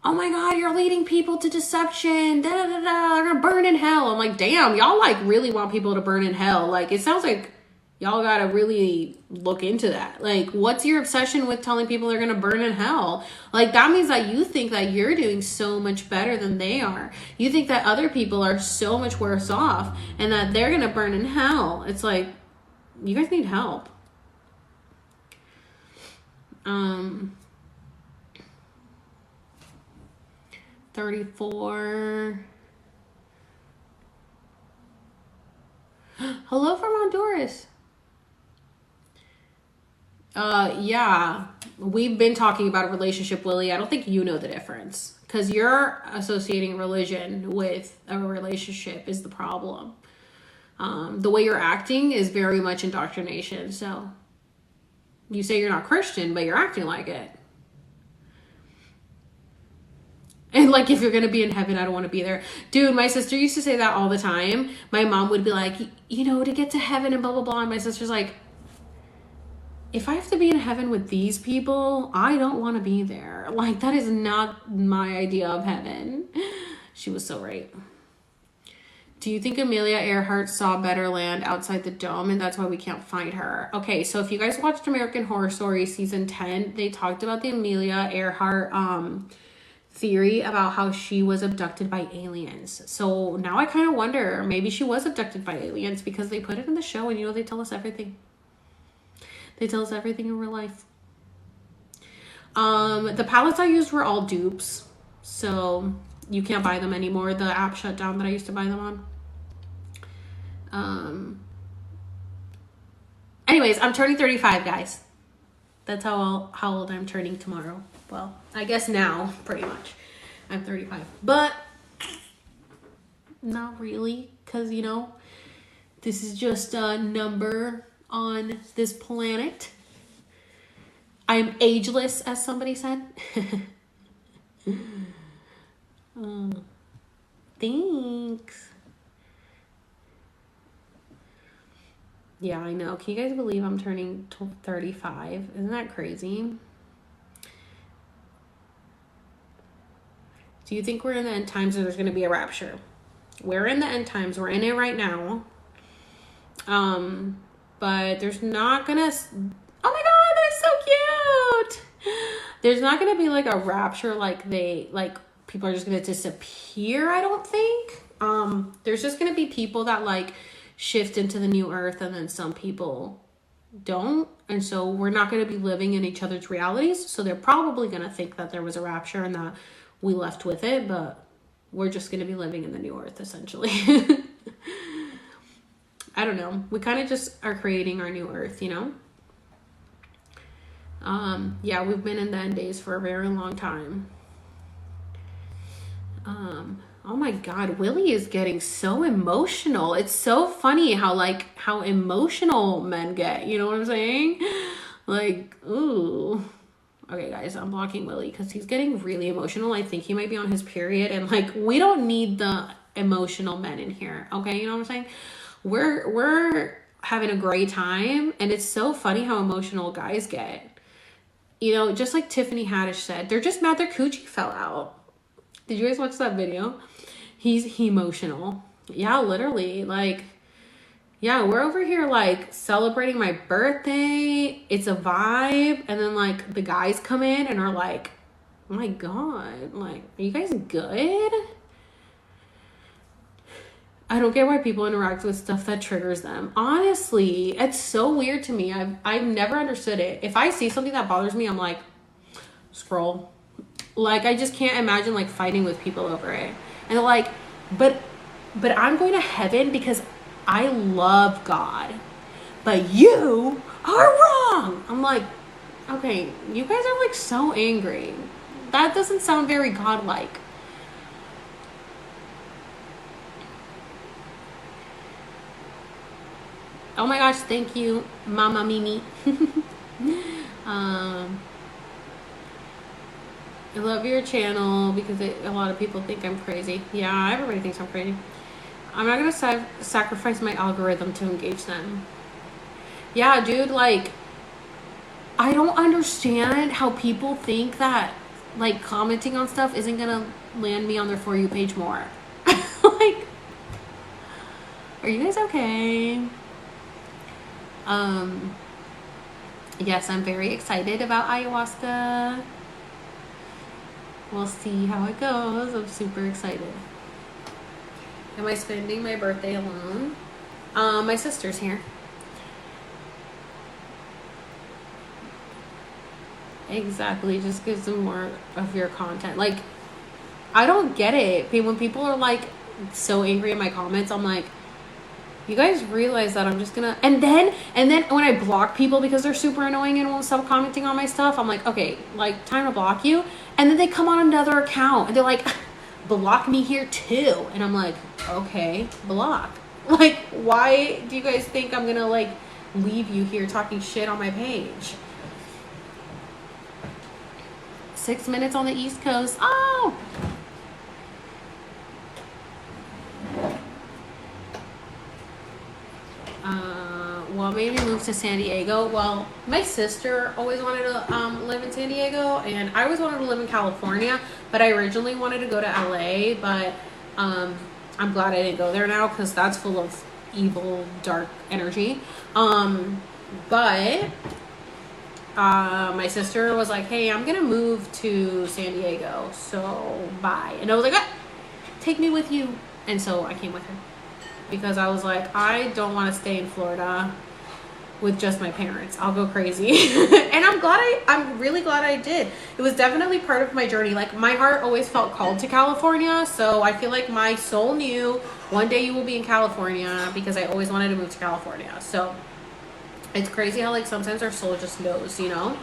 my God, you're leading people to deception. Da, da, da, da. They're gonna burn in hell. I'm like, damn, y'all like really want people to burn in hell. Like, it sounds like y'all gotta really look into that. Like, what's your obsession with telling people they're gonna burn in hell? Like, that means that you think that you're doing so much better than they are. You think that other people are so much worse off and that they're gonna burn in hell. It's like, you guys need help. 34. Hello from Honduras. Yeah, we've been talking about a relationship, Willie. I don't think you know the difference because you're associating religion with a relationship is the problem. The way you're acting is very much indoctrination. So you say you're not Christian, but you're acting like it. And like, if you're going to be in heaven, I don't want to be there. Dude, my sister used to say that all the time. My mom would be like, you know, to get to heaven and blah, blah, blah. And my sister's like, if I have to be in heaven with these people, I don't want to be there. Like, that is not my idea of heaven. She was so right. Do you think Amelia Earhart saw better land outside the dome and that's why we can't find her? Okay, so if you guys watched American Horror Story season 10, they talked about the Amelia Earhart theory about how she was abducted by aliens. So now I kind of wonder, maybe she was abducted by aliens because they put it in the show and, you know, they tell us everything. They tell us everything in real life. The palettes I used were all dupes, so you can't buy them anymore. The app shut down that I used to buy them on. Anyways, I'm turning 35, guys. That's how old I'm turning tomorrow. Well, I guess now, pretty much. I'm 35. But not really, because, you know, this is just a number on this planet. I'm ageless, as somebody said. Thanks. Yeah, I know. Can you guys believe I'm turning 35? Isn't that crazy? Do you think we're in the end times or there's going to be a rapture? We're in the end times. We're in it right now. But there's not gonna, oh my god, that's so cute. There's not gonna be like a rapture, like people are just gonna disappear, I don't think. There's just gonna be people that like shift into the new earth, and then some people don't, and so we're not gonna be living in each other's realities, so they're probably gonna think that there was a rapture and that we left with it, but we're just gonna be living in the new earth, essentially. I don't know. We kind of just are creating our new earth, you know? Yeah, we've been in the end days for a very long time. Oh my God, Willie is getting so emotional. It's so funny how emotional men get, you know what I'm saying? Like, ooh. Okay, guys, I'm blocking Willie because he's getting really emotional. I think he might be on his period, and like, we don't need the emotional men in here, okay? You know what I'm saying? We're having a great time, and it's so funny how emotional guys get. You know, just like Tiffany Haddish said, they're just mad their coochie fell out. Did you guys watch that video? He's emotional. Yeah, literally. Like, yeah, we're over here like celebrating my birthday. It's a vibe. And then like the guys come in and are like, oh my God, like, are you guys good? I don't get why people interact with stuff that triggers them. Honestly, it's so weird to me. I've never understood it. If I see something that bothers me, I'm like, scroll. Like, I just can't imagine like fighting with people over it. And they're like, but I'm going to heaven because I love God. But you are wrong. I'm like, okay, you guys are like so angry. That doesn't sound very godlike. Oh my gosh, thank you, Mama Mimi. I love your channel because a lot of people think I'm crazy. Yeah, everybody thinks I'm crazy. I'm not gonna sacrifice my algorithm to engage them. Yeah, dude, like, I don't understand how people think that like commenting on stuff isn't gonna land me on their For You page more. Like, are you guys okay? Yes, I'm very excited about ayahuasca. We'll see how it goes. I'm super excited. Am I spending my birthday alone? My sister's here. Exactly, just give them more of your content. Like, I don't get it. When people are like so angry in my comments, I'm like, you guys realize that I'm just gonna, and then when I block people because they're super annoying and won't stop commenting on my stuff, I'm like, okay, like, time to block you. And then they come on another account and they're like, block me here too. And I'm like, okay, block. Like, why do you guys think I'm gonna like leave you here talking shit on my page? 6 minutes on the East Coast. Oh, what made me move to San Diego? Well, my sister always wanted to live in San Diego, and I always wanted to live in California, but I originally wanted to go to LA, but I'm glad I didn't go there now because that's full of evil, dark energy. But my sister was like, hey, I'm gonna move to San Diego, so bye. And I was like, ah, take me with you. And so I came with her because I was like, I don't want to stay in Florida with just my parents. I'll go crazy. And I'm really glad I did. It was definitely part of my journey. Like, my heart always felt called to California, so I feel like my soul knew one day you will be in California because I always wanted to move to California. So it's crazy how like sometimes our soul just knows, you know?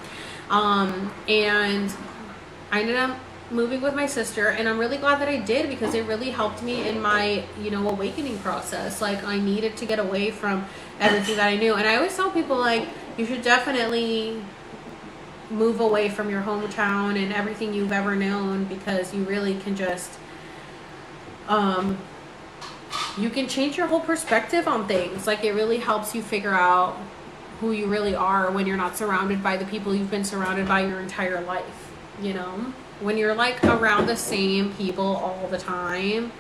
And I ended up moving with my sister, and I'm really glad that I did because it really helped me in my, you know, awakening process. Like, I needed to get away from everything that I knew. And I always tell people, like, you should definitely move away from your hometown and everything you've ever known, because you really can just you can change your whole perspective on things. Like, it really helps you figure out who you really are when you're not surrounded by the people you've been surrounded by your entire life, you know? when you're like around the same people all the time,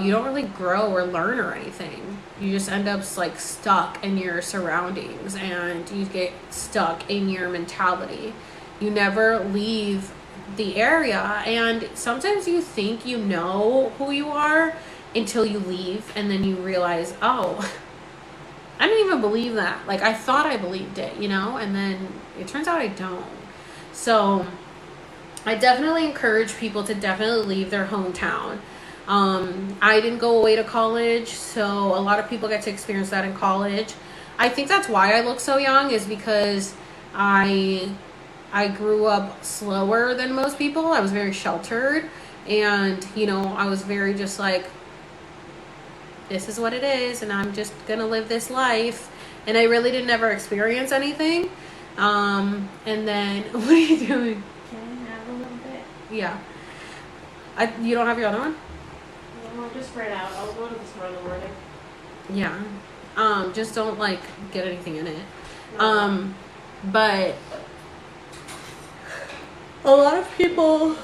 you don't really grow or learn or anything. You just end up like stuck in your surroundings, and you get stuck in your mentality. You never leave the area, and sometimes you think you know who you are until you leave, and then you realize, oh, I didn't even believe that. Like, I thought I believed it, you know, and then it turns out I don't. So I definitely encourage people to definitely leave their hometown. I didn't go away to college, so a lot of people get to experience that in college. I think that's why I look so young, is because I grew up slower than most people. I was very sheltered, and, you know, I was very just like, this is what it is, and I'm just gonna live this life. And I really didn't ever experience anything. And then, what are you doing? Can I have a little bit? Yeah. You don't have your other one? No, just right out. I'll go to the store in the morning. Yeah. Just don't like get anything in it. No. But a lot of people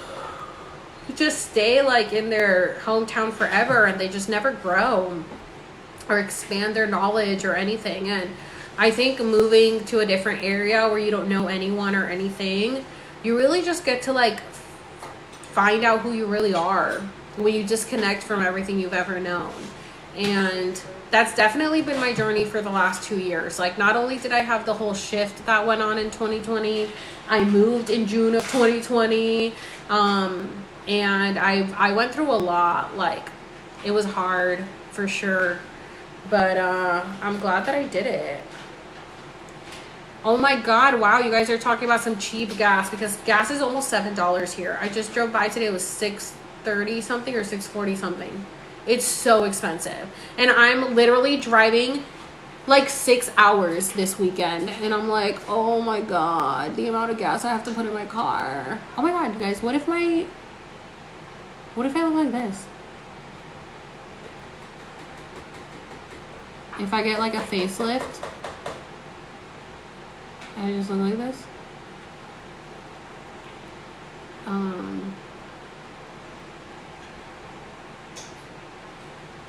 just stay like in their hometown forever, and they just never grow or expand their knowledge or anything. And I think moving to a different area where you don't know anyone or anything, you really just get to like find out who you really are when you disconnect from everything you've ever known. And that's definitely been my journey for the last 2 years. Like, not only did I have the whole shift that went on in 2020, I moved in June of 2020. And I went through a lot. Like, it was hard for sure, but I'm glad that I did it. Oh my god, wow, you guys are talking about some cheap gas, because gas is almost $7 here. I just drove by today. It was $6.30 something or $6.40 something. It's so expensive, and I'm literally driving like 6 hours this weekend, and I'm like, oh my god, the amount of gas I have to put in my car. Oh my god, you guys, what if I look like this? If I get like a facelift, I just look like this.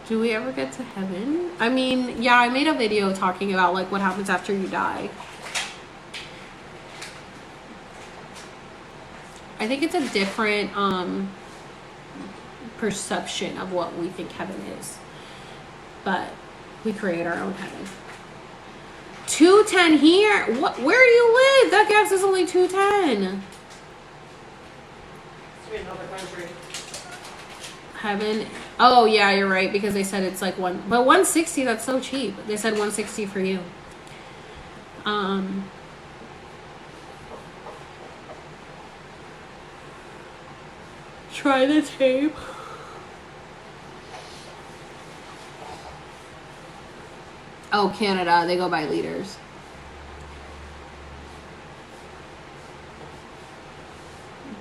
Do we ever get to heaven? I mean, yeah, I made a video talking about like what happens after you die. I think it's a different perception of what we think heaven is, but we create our own heaven. 210 here. What? Where do you live? That gas is only 210. It's in another country. Heaven. Oh yeah, you're right, because they said it's like one, but 160. That's so cheap. They said 160 for you. Try the tape. Oh, Canada, they go by liters.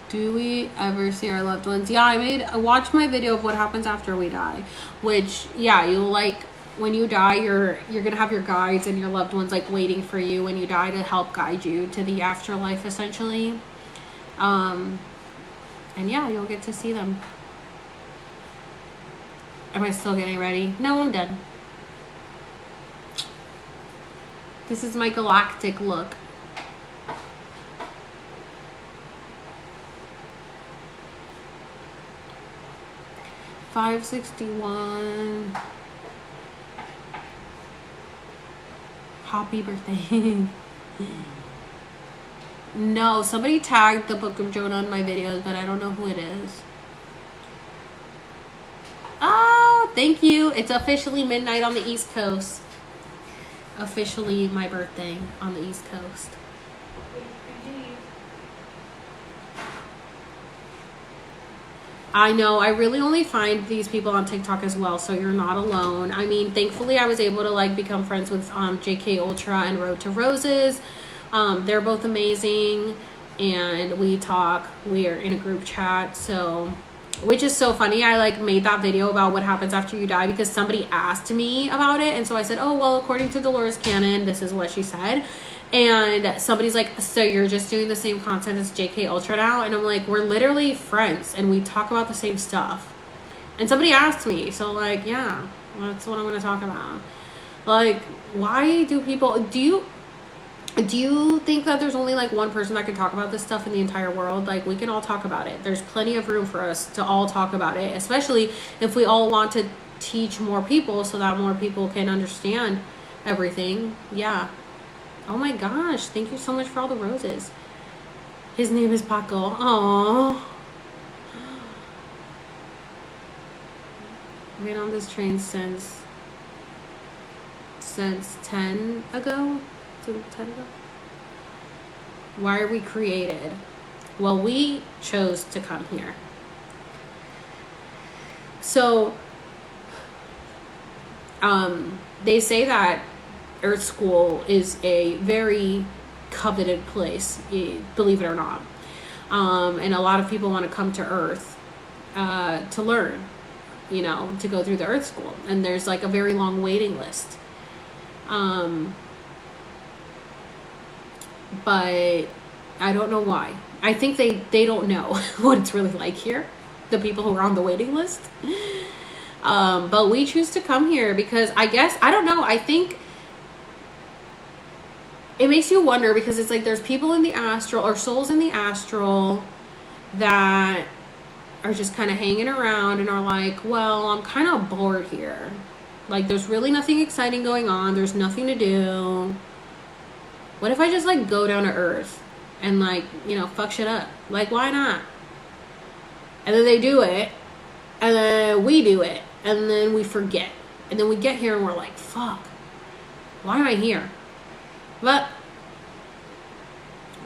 Do we ever see our loved ones? Yeah, I watched my video of what happens after we die, which, yeah, you'll like, when you die, you're gonna have your guides and your loved ones like waiting for you when you die to help guide you to the afterlife, essentially. And yeah, you'll get to see them. Am I still getting ready? No, I'm done. This is my galactic look. $5.61. Happy birthday. No, somebody tagged the Book of Jonah in my videos, but I don't know who it is. Oh, thank you. It's officially midnight on the East Coast. Officially my birthday on the East Coast. I know, I really only find these people on TikTok as well, so you're not alone. I mean, thankfully I was able to like become friends with JK Ultra and Road to Roses. They're both amazing, and we talk. We are in a group chat, so, which is so funny. I like made that video about what happens after you die because somebody asked me about it, and so I said, oh well, according to Dolores Cannon, this is what she said. And somebody's like, so you're just doing the same content as JK Ultra now? And I'm like, we're literally friends and we talk about the same stuff. And somebody asked me, so like, yeah, that's what I'm going to talk about. Like, why do people, do you think that there's only like one person that can talk about this stuff in the entire world? Like, we can all talk about it. There's plenty of room for us to all talk about it, especially if we all want to teach more people so that more people can understand everything. Yeah. Oh my gosh, thank you so much for all the roses. His name is Paco. Aww. I've been on this train since 10 ago. 10 ago. Why are we created? Well, we chose to come here. So, they say that Earth School is a very coveted place, believe it or not. And a lot of people want to come to Earth to learn, you know, to go through the Earth School. And there's like a very long waiting list. But I don't know why. I think they don't know what it's really like here, the people who are on the waiting list. But we choose to come here because I guess, I don't know, I think it makes you wonder because it's like there's people in the astral or souls in the astral that are just kind of hanging around and are like, well, I'm kind of bored here. Like, there's really nothing exciting going on. There's nothing to do. What if I just like go down to Earth and like, you know, fuck shit up? Like, why not? And then they do it. And then we do it. And then we forget. And then we get here and we're like, fuck. Why am I here? But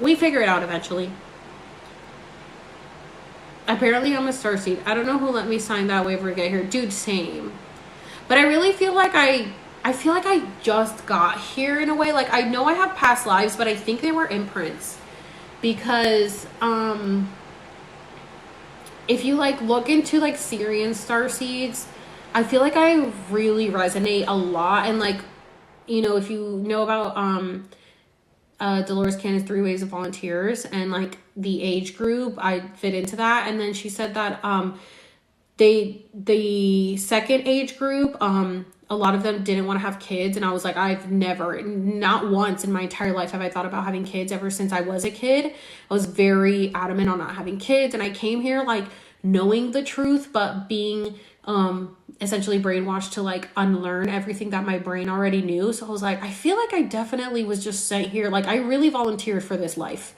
we figure it out eventually. Apparently I'm a starseed. I don't know who let me sign that waiver to get here. Dude, same. But I really feel like I just got here in a way. Like, I know I have past lives, but I think they were imprints. Because if you like look into like Syrian starseeds, I feel like I really resonate a lot. And like, you know, if you know about Dolores Cannon's 3 Ways of Volunteers and like the age group, I fit into that. And then she said that the second age group, a lot of them didn't want to have kids. And I was like, I've never, not once in my entire life have I thought about having kids ever since I was a kid. I was very adamant on not having kids. And I came here like knowing the truth, but being essentially brainwashed to like unlearn everything that my brain already knew. So I was like, I feel like I definitely was just sent here. Like, I really volunteered for this life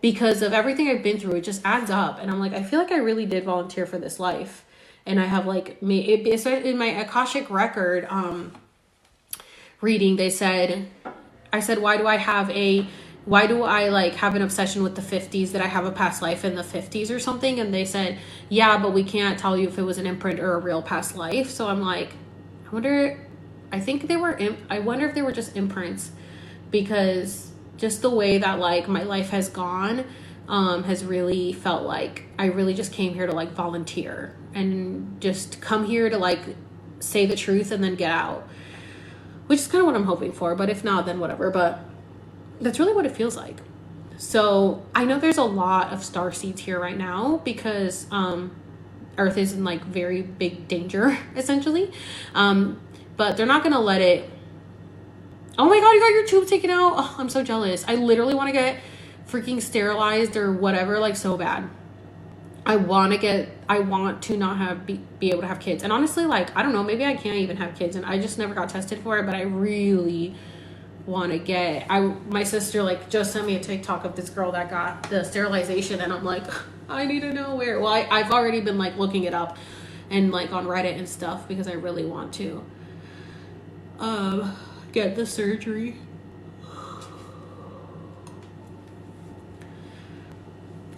because of everything I've been through. It just adds up. And I'm like, I feel like I really did volunteer for this life. And I have like, in my Akashic record reading, I said, why do I like have an obsession with the 50s, that I have a past life in the 50s or something? And they said, yeah, but we can't tell you if it was an imprint or a real past life. So I'm like, I wonder if they were just imprints, because just the way that like my life has gone has really felt like I really just came here to like volunteer and just come here to like say the truth and then get out, which is kind of what I'm hoping for. But if not, then whatever. But that's really what it feels like. So I know there's a lot of star seeds here right now because Earth is in like very big danger, essentially. But they're not going to let it. Oh my God, you got your tube taken out. Oh, I'm so jealous. I literally want to get freaking sterilized or whatever, like so bad. I want to not be able to have kids. And honestly, like, I don't know, maybe I can't even have kids and I just never got tested for it, but I really want to get, my sister like just sent me a TikTok of this girl that got the sterilization, and I'm like, I need to know where. Well, I've already been like looking it up and like on Reddit and stuff because I really want to get the surgery.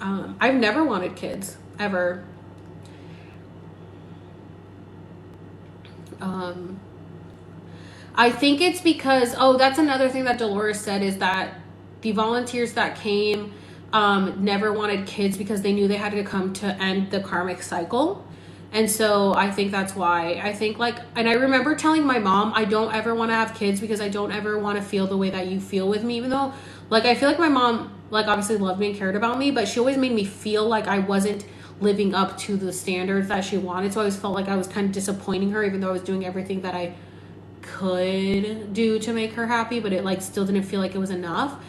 I've never wanted kids, ever. I think it's because, that's another thing that Dolores said, is that the volunteers that came never wanted kids because they knew they had to come to end the karmic cycle. And so I think that's why. I think like, and I remember telling my mom, I don't ever want to have kids because I don't ever want to feel the way that you feel with me, even though like I feel like my mom like obviously loved me and cared about me, but she always made me feel like I wasn't living up to the standards that she wanted. So I always felt like I was kind of disappointing her, even though I was doing everything that I could do to make her happy, but it like still didn't feel like it was enough.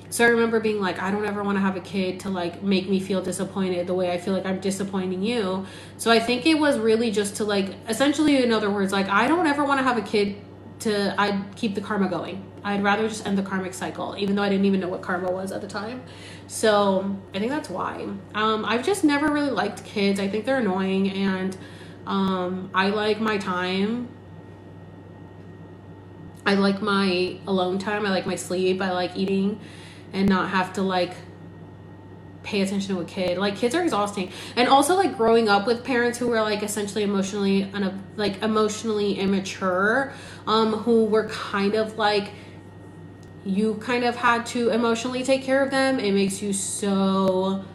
So I remember being like, I don't ever want to have a kid to like make me feel disappointed the way I feel like I'm disappointing you. So I think it was really just to like, essentially, in other words, like I don't ever want to have a kid I'd keep the karma going. I'd rather just end the karmic cycle, even though I didn't even know what karma was at the time. So I think that's why. I've just never really liked kids. I think they're annoying, and I like my time. I like my alone time. I like my sleep. I like eating and not have to like pay attention to a kid. Like kids are exhausting. And also like growing up with parents who were like essentially emotionally immature, who were kind of like, you kind of had to emotionally take care of them. It makes you so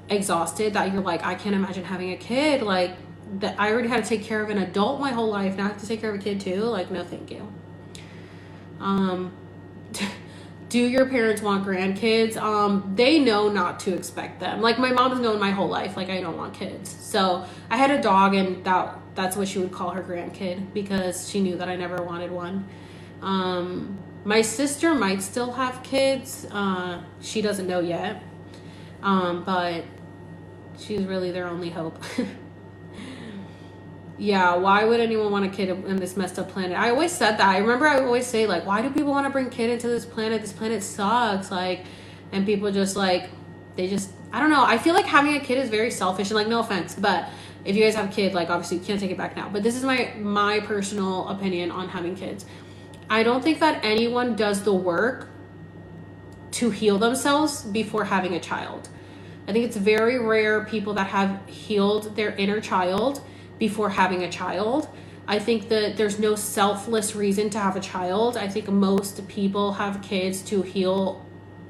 exhausted that you're like, I can't imagine having a kid. Like that I already had to take care of an adult my whole life. Now I have to take care of a kid too. Like, no, thank you. Do your parents want grandkids? They know not to expect them. Like my mom's known my whole life, like I don't want kids. So I had a dog, and that's what she would call her grandkid because she knew that I never wanted one. My sister might still have kids. She doesn't know yet. But she's really their only hope. Yeah, why would anyone want a kid in this messed up planet? I always said that. I remember I always say, like, why do people want to bring kid into this planet? This planet sucks. Like, and people just, like, they just, I don't know. I feel like having a kid is very selfish. And, like, no offense, but if you guys have a kid, like, obviously you can't take it back now. But this is my personal opinion on having kids. I don't think that anyone does the work to heal themselves before having a child. I think it's very rare people that have healed their inner child before having a child. I think that there's no selfless reason to have a child. I think most people have kids to heal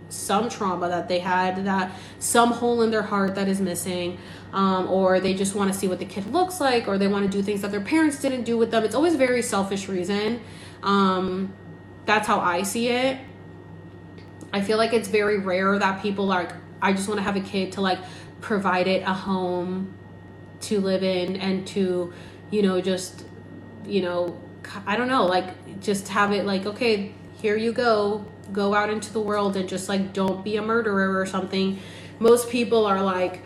some trauma that they had, that some hole in their heart that is missing, or they just want to see what the kid looks like, or they want to do things that their parents didn't do with them. It's always very selfish reason. That's how I see it. I feel like it's very rare that people are like, I just want to have a kid to like provide it a home to live in and to, just, I don't know, like just have it like, okay, here you go out into the world and just like, don't be a murderer or something. Most people are like,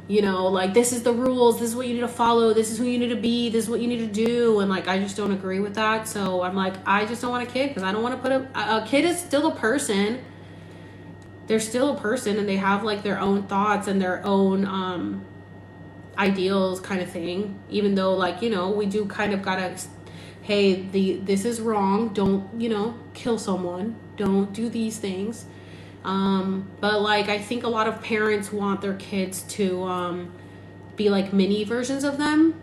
like this is the rules, this is what you need to follow, this is who you need to be, this is what you need to do. And like, I just don't agree with that. So I'm like, I just don't want a kid because I don't want to put a kid is still a person. They're still a person and they have like their own thoughts and their own, ideals kind of thing, even though like we do kind of gotta, hey, this is wrong, don't kill someone, don't do these things, but like I think a lot of parents want their kids to be like mini versions of them,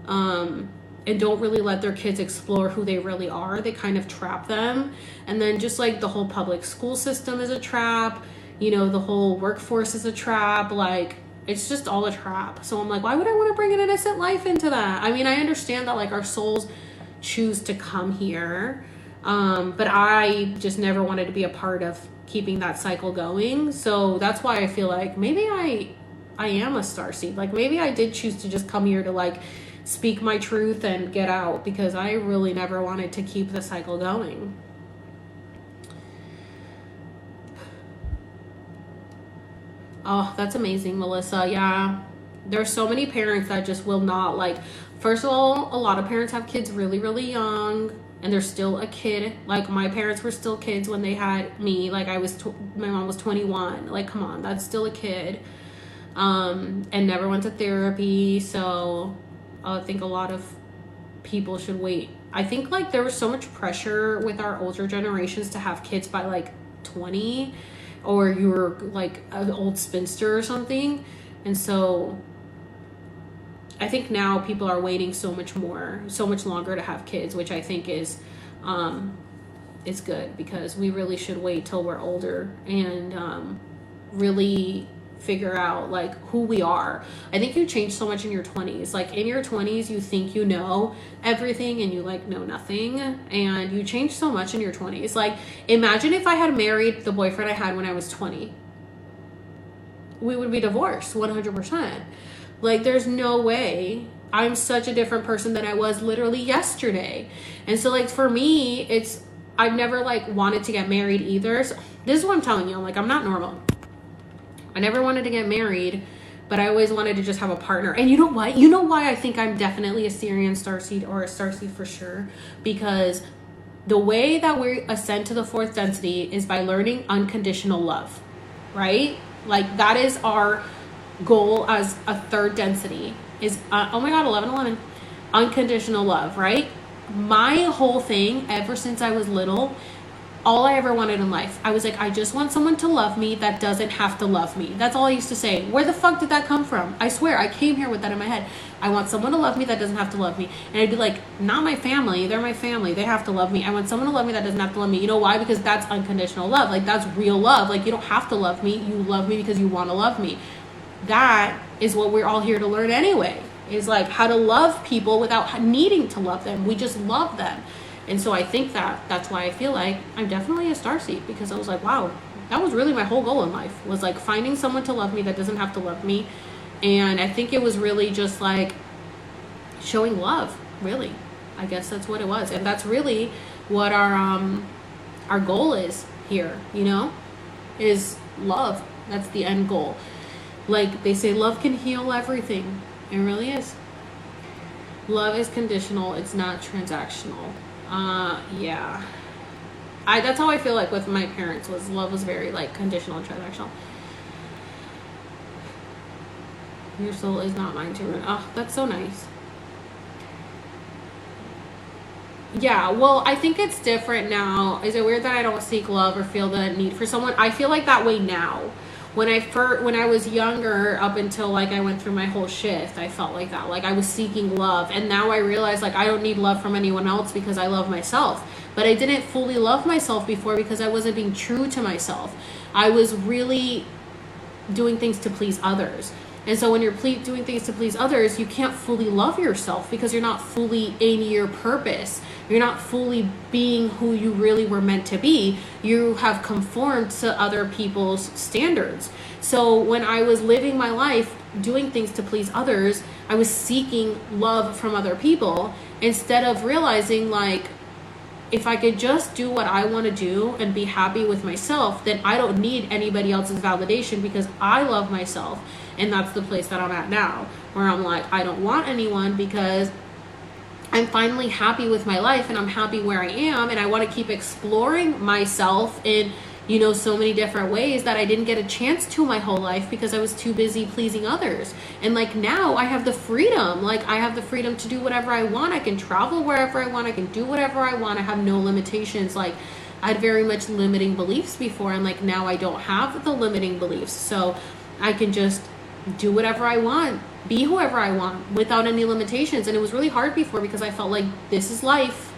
and don't really let their kids explore who they really are. They kind of trap them. And then just like the whole public school system is a trap, the whole workforce is a trap, like it's just all a trap. So I'm like, why would I want to bring an innocent life into that? I mean, I understand that like our souls choose to come here, but I just never wanted to be a part of keeping that cycle going. So that's why I feel like maybe I am a starseed. Like maybe I did choose to just come here to like speak my truth and get out, because I really never wanted to keep the cycle going. Oh, that's amazing, Melissa. Yeah. There's so many parents that just will not like, first of all, a lot of parents have kids really, really young and they're still a kid. Like my parents were still kids when they had me. Like my mom was 21. Like, come on, that's still a kid. And never went to therapy. So I think a lot of people should wait. I think like there was so much pressure with our older generations to have kids by like 20, or you were like an old spinster or something. And so I think now people are waiting so much longer to have kids, which I think is good, because we really should wait till we're older and really figure out like who we are. I think you change so much in your 20s. Like in your 20s, you think you know everything and you like know nothing, and you change so much in your 20s. Like imagine if I had married the boyfriend I had when I was 20. We would be divorced 100%. Like there's no way. I'm such a different person than I was literally yesterday. And so like for me, it's I've never like wanted to get married either. So this is what I'm telling you. Like I'm not normal. I never wanted to get married, but I always wanted to just have a partner. And you know what? You know why I think I'm definitely a Syrian starseed, or a starseed for sure? Because the way that we ascend to the fourth density is by learning unconditional love, right? Like that is our goal as a third density is, oh my God, 1111, unconditional love, right? My whole thing ever since I was little, all I ever wanted in life, I was like, I just want someone to love me that doesn't have to love me. That's all I used to say. Where the fuck did that come from? I swear, I came here with that in my head. I want someone to love me that doesn't have to love me. And I'd be like, not my family. They're my family. They have to love me. I want someone to love me that doesn't have to love me. You know why? Because that's unconditional love. Like, that's real love. Like, you don't have to love me. You love me because you want to love me. That is what we're all here to learn anyway. Is like how to love people without needing to love them. We just love them. And so I think that's why I feel like I'm definitely a starseed, because I was like, wow, that was really my whole goal in life, was like finding someone to love me that doesn't have to love me. And I think it was really just like showing love, really. I guess that's what it was. And that's really what our goal is here, you know, is love. That's the end goal. Like they say, love can heal everything. It really is. Love is conditional. It's not transactional. Yeah. That's how I feel like with my parents, was love was very like conditional and transactional. Your soul is not mine to ruin. Oh, that's so nice. Yeah, well, I think it's different now. Is it weird that I don't seek love or feel the need for someone? I feel like that way now. When I was younger, up until like I went through my whole shift, I felt like that. Like I was seeking love. And now I realize like I don't need love from anyone else because I love myself. But I didn't fully love myself before because I wasn't being true to myself. I was really doing things to please others. And so when you're doing things to please others, you can't fully love yourself because you're not fully in your purpose. You're not fully being who you really were meant to be. You have conformed to other people's standards. So when I was living my life doing things to please others, I was seeking love from other people instead of realizing like, if I could just do what I want to do and be happy with myself, then I don't need anybody else's validation because I love myself. And that's the place that I'm at now, where I'm like, I don't want anyone because I'm finally happy with my life and I'm happy where I am. And I want to keep exploring myself in, you know, so many different ways that I didn't get a chance to my whole life because I was too busy pleasing others. And like now I have the freedom, like I have the freedom to do whatever I want. I can travel wherever I want. I can do whatever I want. I have no limitations. Like I had very much limiting beliefs before, and like now I don't have the limiting beliefs. So I can just do whatever I want, be whoever I want without any limitations. And it was really hard before because I felt like this is life.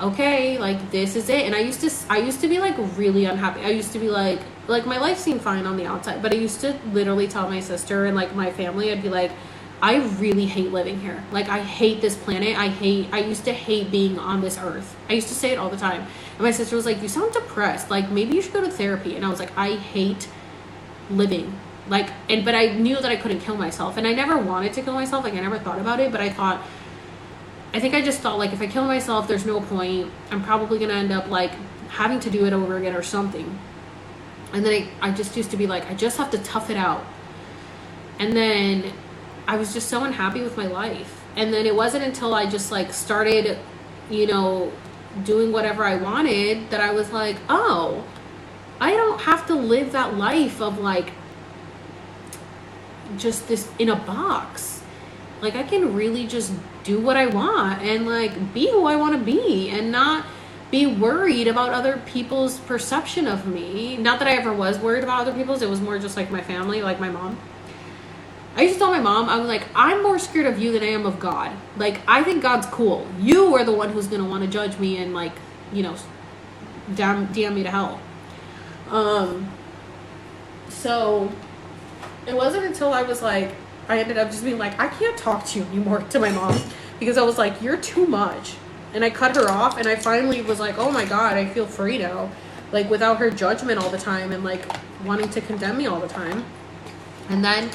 Okay, like this is it. And I used to be like really unhappy. I used to be like my life seemed fine on the outside, but I used to literally tell my sister and like my family, I'd be like, I really hate living here. Like I hate this planet. I used to hate being on this earth. I used to say it all the time. And my sister was like, you sound depressed. Like maybe you should go to therapy. And I was like, I hate living. Like, but I knew that I couldn't kill myself, and I never wanted to kill myself. Like I never thought about it, but I think I just thought like if I kill myself, there's no point. I'm probably going to end up like having to do it over again or something. And then I just used to be like, I just have to tough it out. And then I was just so unhappy with my life. And then it wasn't until I just like started, you know, doing whatever I wanted that I was like, oh, I don't have to live that life of like just this in a box. Like I can really just do what I want and like be who I want to be and not be worried about other people's perception of me. Not that I ever was worried about other people's. It was more just like my family, like my mom. I used to tell my mom, I was like, I'm more scared of you than I am of God. Like I think God's cool. You are the one who's going to want to judge me and like, you know, damn me to hell. So it wasn't until I was like, I ended up just being like, I can't talk to you anymore, to my mom, because I was like, you're too much. And I cut her off, and I finally was like, oh my God, I feel free now. Like, without her judgment all the time and like wanting to condemn me all the time. And then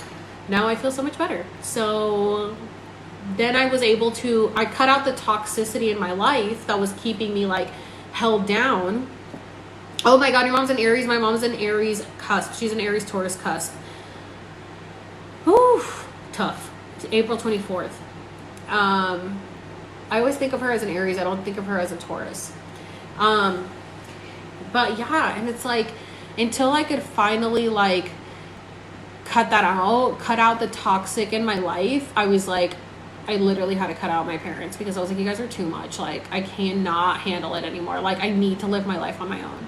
now I feel so much better. So then I was able to, I cut out the toxicity in my life that was keeping me like held down. Oh my God, your mom's an Aries. My mom's an Aries cusp. She's an Aries Taurus cusp. Whew, tough. It's April 24th. I always think of her as an Aries. I don't think of her as a Taurus. But yeah, and it's like, until I could finally like cut out the toxic in my life, I was like, I literally had to cut out my parents, because I was like, you guys are too much. Like, I cannot handle it anymore. Like, I need to live my life on my own.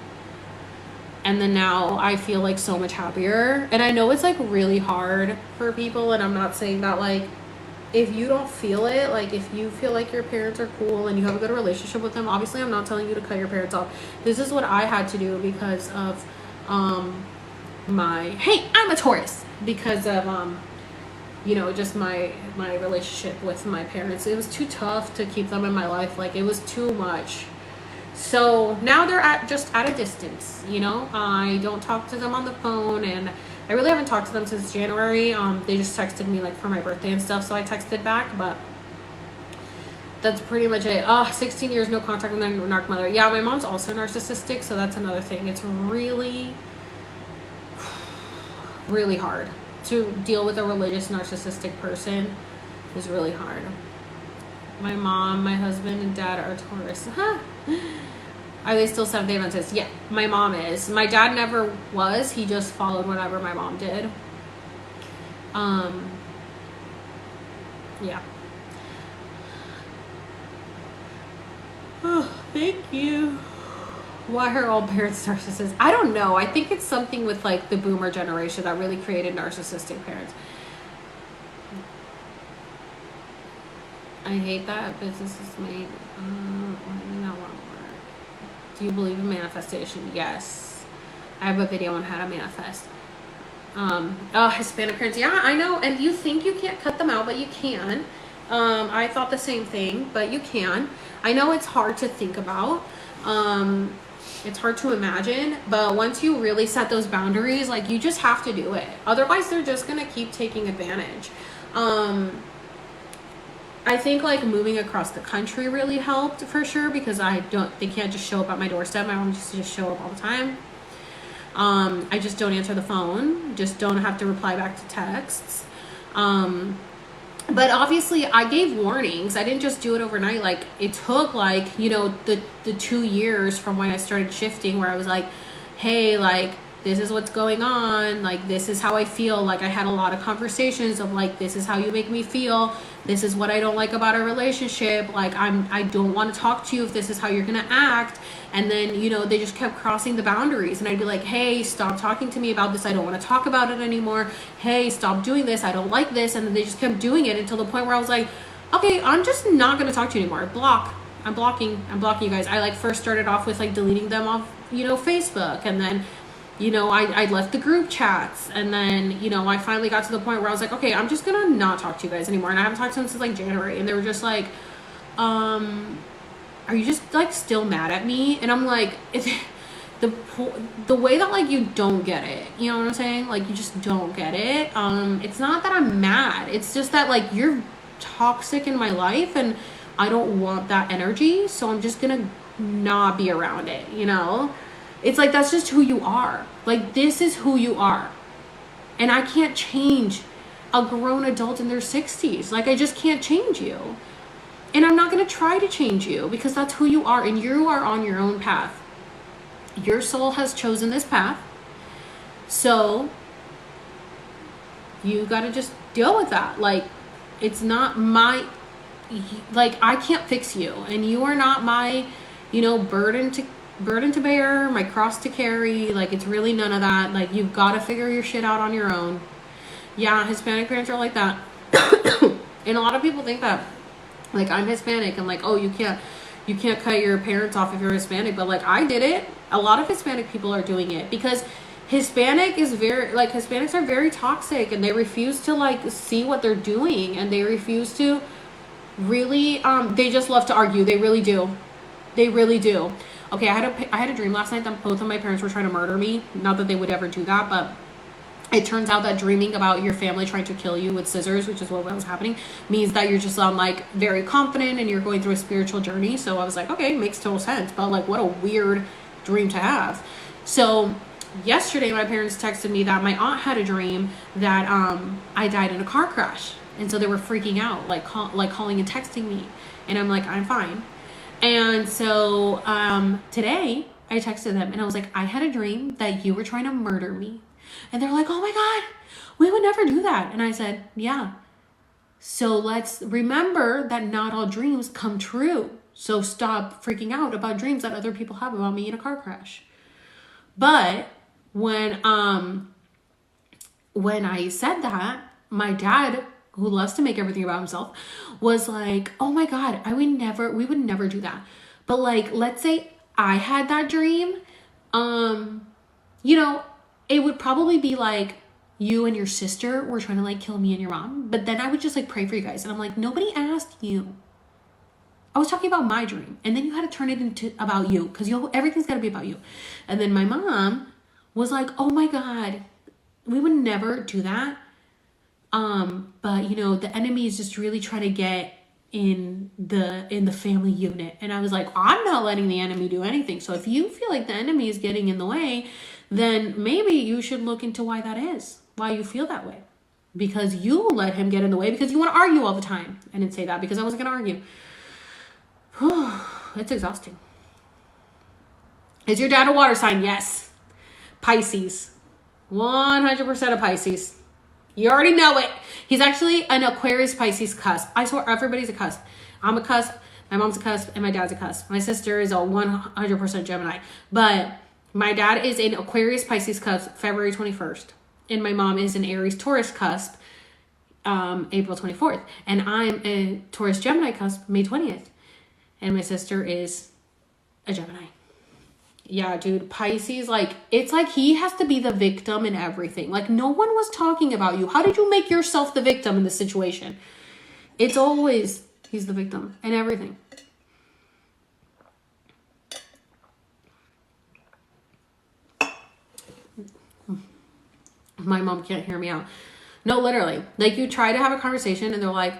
And then now I feel like so much happier. And I know it's like really hard for people, and I'm not saying that like, if you don't feel it, like if you feel like your parents are cool and you have a good relationship with them, obviously I'm not telling you to cut your parents off. This is what I had to do because of I'm a Taurus, because of just my relationship with my parents. It was too tough to keep them in my life. Like, it was too much. So now they're just at a distance, I don't talk to them on the phone, and I really haven't talked to them since January. They just texted me like for my birthday and stuff, so I texted back, but that's pretty much it. 16 years, no contact with my narc mother. Yeah, my mom's also narcissistic, so that's another thing. It's really, really hard to deal with a religious narcissistic person. Is really hard. My mom, my husband, and dad are Taurus. Are they still Seventh-day Adventists? Yeah, my mom is. My dad never was. He just followed whatever my mom did. Yeah. Oh, thank you. Why are all parents narcissists? I don't know. I think it's something with like the boomer generation that really created narcissistic parents. I hate that businesses made. Do you believe in manifestation? Yes. I have a video on how to manifest. Hispanic parents. Yeah, I know. And you think you can't cut them out, but you can. I thought the same thing, but you can. I know it's hard to think about. It's hard to imagine, but once you really set those boundaries, like, you just have to do it. Otherwise, they're just going to keep taking advantage. I think like moving across the country really helped for sure, because they can't just show up at my doorstep. My mom used to just show up all the time. I just don't answer the phone, just don't have to reply back to texts. But obviously I gave warnings. I didn't just do it overnight. Like, it took like, the 2 years from when I started shifting, where I was like, hey, like, this is what's going on. Like, this is how I feel. Like, I had a lot of conversations of like, this is how you make me feel. This is what I don't like about our relationship. Like, I don't want to talk to you if this is how you're going to act. And then, they just kept crossing the boundaries, and I'd be like, hey, stop talking to me about this. I don't want to talk about it anymore. Hey, stop doing this. I don't like this. And then they just kept doing it until the point where I was like, okay, I'm just not going to talk to you anymore. Block. I'm blocking you guys. I like first started off with like deleting them off, Facebook. And then, I left the group chats, and then, I finally got to the point where I was like, okay, I'm just gonna not talk to you guys anymore. And I haven't talked to them since like January, and they were just like, are you just like still mad at me? And I'm like, it's the way that like you don't get it, you know what I'm saying? Like, you just don't get it. It's not that I'm mad, it's just that like you're toxic in my life, and I don't want that energy, so I'm just gonna not be around it, It's like, that's just who you are. Like, this is who you are. And I can't change a grown adult in their 60s. Like, I just can't change you. And I'm not going to try to change you, because that's who you are, and you are on your own path. Your soul has chosen this path. So you got to just deal with that. Like, it's not my, like, I can't fix you, and you are not my, burden to bear, my cross to carry. Like, it's really none of that. Like, you've got to figure your shit out on your own. Yeah, Hispanic parents are like that. And a lot of people think that, like, I'm Hispanic, and like, oh, you can't cut your parents off if you're Hispanic. But like, I did it. A lot of Hispanic people are doing it, because Hispanics are very toxic, and they refuse to like see what they're doing, and they refuse to really they just love to argue. They really do. They really do. Okay, I had a dream last night that both of my parents were trying to murder me. Not that they would ever do that, but it turns out that dreaming about your family trying to kill you with scissors, which is what was happening, means that you're just like very confident and you're going through a spiritual journey. So I was like, okay, makes total sense, but like what a weird dream to have. So yesterday my parents texted me that my aunt had a dream that I died in a car crash, and so they were freaking out, like calling and texting me, and I'm like, I'm fine. And so today I texted them and I was like, I had a dream that you were trying to murder me. And they're like, oh my God, we would never do that. And I said, yeah. So let's remember that not all dreams come true. So stop freaking out about dreams that other people have about me in a car crash. But when I said that, my dad, who loves to make everything about himself, was like, oh my God, we would never do that. But like, let's say I had that dream, it would probably be like you and your sister were trying to like kill me and your mom. But then I would just like pray for you guys. And I'm like, nobody asked you. I was talking about my dream. And then you had to turn it into about you, because everything's got to be about you. And then my mom was like, oh my God, we would never do that. But the enemy is just really trying to get in the family unit. And I was like, I'm not letting the enemy do anything. So if you feel like the enemy is getting in the way, then maybe you should look into why that is, why you feel that way. Because you let him get in the way because you want to argue all the time. I didn't say that because I wasn't going to argue. It's exhausting. Is your dad a water sign? Yes. Pisces. 100% of Pisces. You already know it. He's actually an Aquarius Pisces cusp. I swear everybody's a cusp. I'm a cusp, my mom's a cusp, and my dad's a cusp. My sister is a 100% Gemini. But my dad is an Aquarius Pisces cusp, February 21st. And my mom is an Aries Taurus cusp, April 24th. And I'm a Taurus Gemini cusp, May 20th. And my sister is a Gemini. Yeah, dude, Pisces, it's like he has to be the victim in everything. Like, no one was talking about you. How did you make yourself the victim in this situation? It's always, he's the victim in everything. My mom can't hear me out. No, literally. Like, you try to have a conversation and they're like,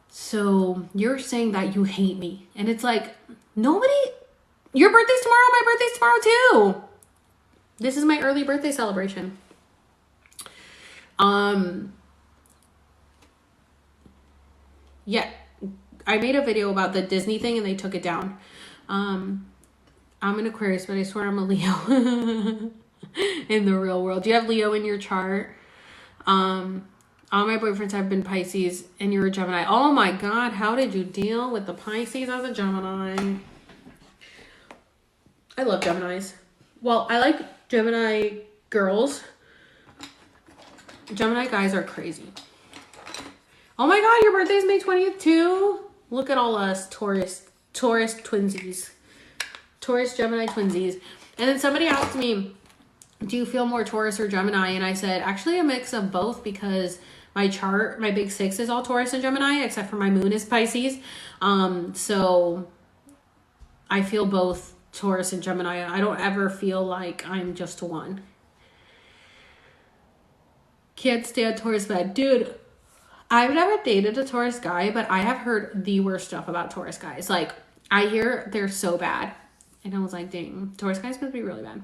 so you're saying that you hate me. And it's like, nobody... Your birthday's tomorrow, my birthday's tomorrow too. This is my early birthday celebration. Yeah, I made a video about the Disney thing and they took it down. I'm an Aquarius, but I swear I'm a Leo in the real world. Do you have Leo in your chart? All my boyfriends have been Pisces and you're a Gemini. Oh my God, how did you deal with the Pisces as a Gemini? I love Geminis. Well, I like Gemini girls. Gemini guys are crazy. Oh my God, your birthday's May 20th too? Look at all us Taurus twinsies. Taurus Gemini twinsies. And then somebody asked me, do you feel more Taurus or Gemini? And I said, actually a mix of both, because my chart, my big six is all Taurus and Gemini, except for my moon is Pisces. So I feel both Taurus and Gemini. I don't ever feel like I'm just one. Can't stand Taurus men. Dude, I've never dated a Taurus guy, but I have heard the worst stuff about Taurus guys. Like, I hear they're so bad. And I was like, dang, Taurus guys must be really bad.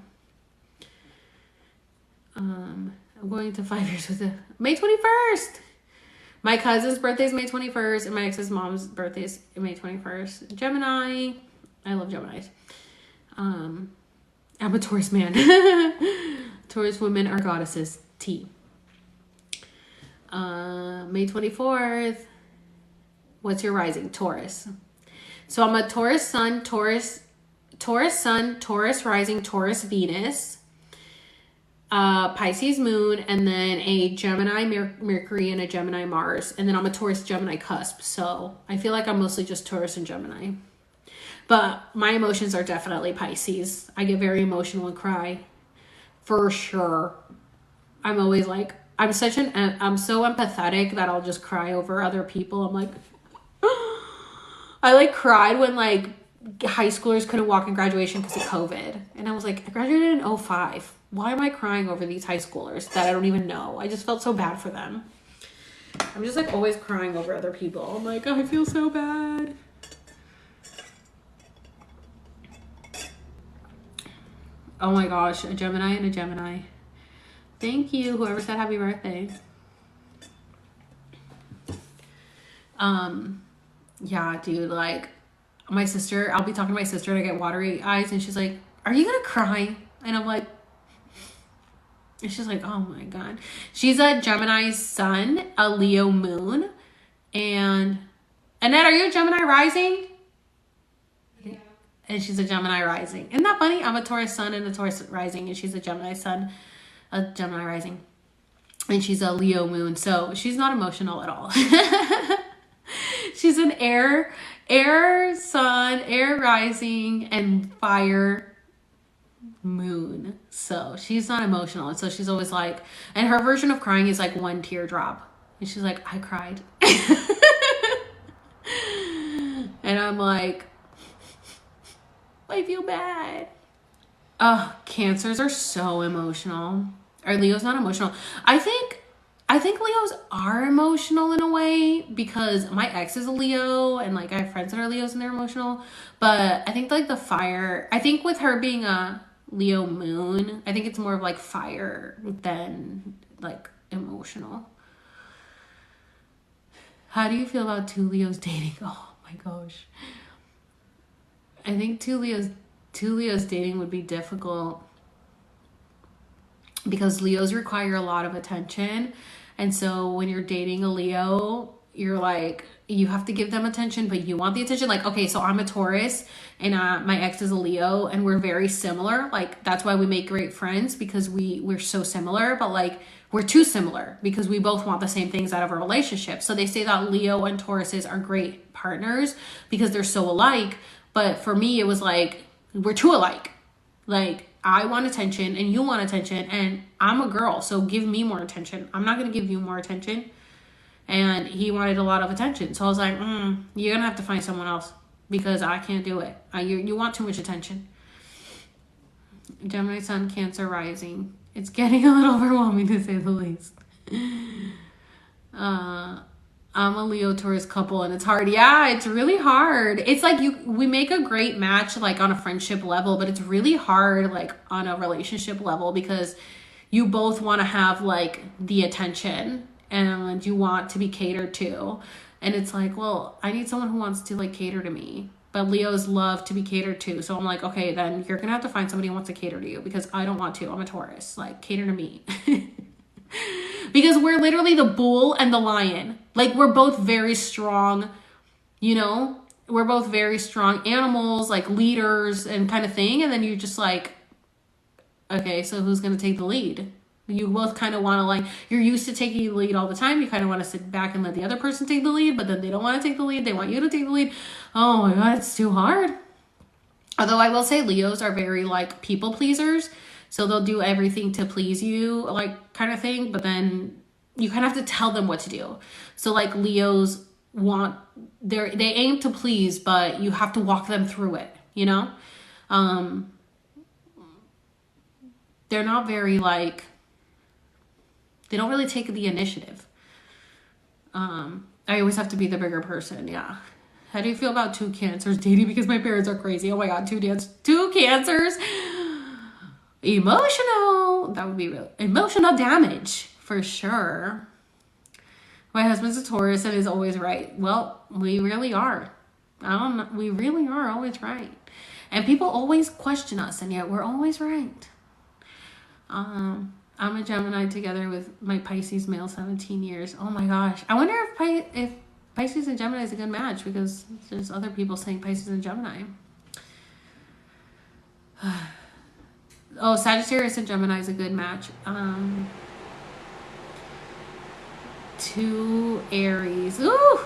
I'm going to 5 years with May 21st. My cousin's birthday is May 21st, and my ex's mom's birthday is May 21st. Gemini. I love Geminis. I'm a Taurus man. Taurus women are goddesses. T. May 24th. What's your rising? Taurus. So I'm a Taurus sun, Taurus rising, Taurus Venus, Pisces moon, and then a Gemini Mercury and a Gemini Mars. And then I'm a Taurus Gemini cusp. So I feel like I'm mostly just Taurus and Gemini. But my emotions are definitely Pisces. I get very emotional and cry. for sure. I'm always like, I'm so empathetic that I'll just cry over other people. I'm like, I like cried when like high schoolers couldn't walk in graduation because of COVID. And I was like, I graduated in 2005. Why am I crying over these high schoolers that I don't even know? I just felt so bad for them. I'm just like always crying over other people. I'm like, oh, I feel so bad. Oh my gosh, a Gemini and a Gemini. Thank you, whoever said happy birthday. Yeah, dude, like my sister, I'll be talking to my sister and I get watery eyes and she's like, are you gonna cry? And I'm like, and she's like, oh my God. She's a Gemini sun, a Leo moon, and Annette, are you a Gemini rising? Yeah. And she's a Gemini rising. Isn't that funny? I'm a Taurus sun and a Taurus rising, and she's a Gemini sun, a Gemini rising. And she's a Leo moon, so she's not emotional at all. She's an air sun, air rising, and fire moon. So she's not emotional. And so she's always like, and her version of crying is like one teardrop. And she's like, I cried. And I'm like, I feel bad. Cancers are so emotional. Or Leo's not emotional. I think Leos are emotional in a way because my ex is a Leo and like I have friends that are Leos and they're emotional. But I think like the fire, I think with her being a Leo moon, I think it's more of like fire than like emotional. How do you feel about two Leos dating? Oh my gosh. I think two Leos dating would be difficult because Leos require a lot of attention. And so when you're dating a Leo, you're like, you have to give them attention, but you want the attention. Like, okay, so I'm a Taurus and my ex is a Leo and we're very similar. Like, that's why we make great friends because we're so similar, but like, we're too similar because we both want the same things out of a relationship. So they say that Leo and Tauruses are great partners because they're so alike. But for me, it was like, we're too alike. Like, I want attention and you want attention and I'm a girl, so give me more attention. I'm not going to give you more attention. And he wanted a lot of attention. So I was like, you're going to have to find someone else because I can't do it. You want too much attention. Gemini sun, Cancer rising. It's getting a little overwhelming to say the least. I'm a Leo Taurus couple and it's hard. Yeah, it's really hard. It's like we make a great match like on a friendship level, but it's really hard like on a relationship level because you both want to have like the attention and you want to be catered to. And it's like, well, I need someone who wants to like cater to me. But Leos love to be catered to. So I'm like, okay, then you're going to have to find somebody who wants to cater to you because I don't want to. I'm a Taurus. Like, cater to me. Because we're literally the bull and the lion. Like, we're both very strong, you know? We're both very strong animals, like leaders and kind of thing. And then you're just like, okay, so who's going to take the lead? You both kind of want to like, you're used to taking the lead all the time. You kind of want to sit back and let the other person take the lead, but then they don't want to take the lead. They want you to take the lead. Oh my God, it's too hard. Although I will say Leos are very like people pleasers. So they'll do everything to please you, like kind of thing. But then you kind of have to tell them what to do. So like Leos they aim to please, but you have to walk them through it, you know? They're not very like, they don't really take the initiative. I always have to be the bigger person. Yeah. How do you feel about two Cancers dating? Because my parents are crazy. Oh my God, two Cancers. Emotional. That would be real. Emotional damage for sure. My husband's a Taurus and is always right. Well, we really are. We really are always right. And people always question us and yet we're always right. I'm a Gemini together with my Pisces male, 17 years. Oh my gosh. I wonder if Pisces and Gemini is a good match because there's other people saying Pisces and Gemini. Oh, Sagittarius and Gemini is a good match. Two Aries. Ooh,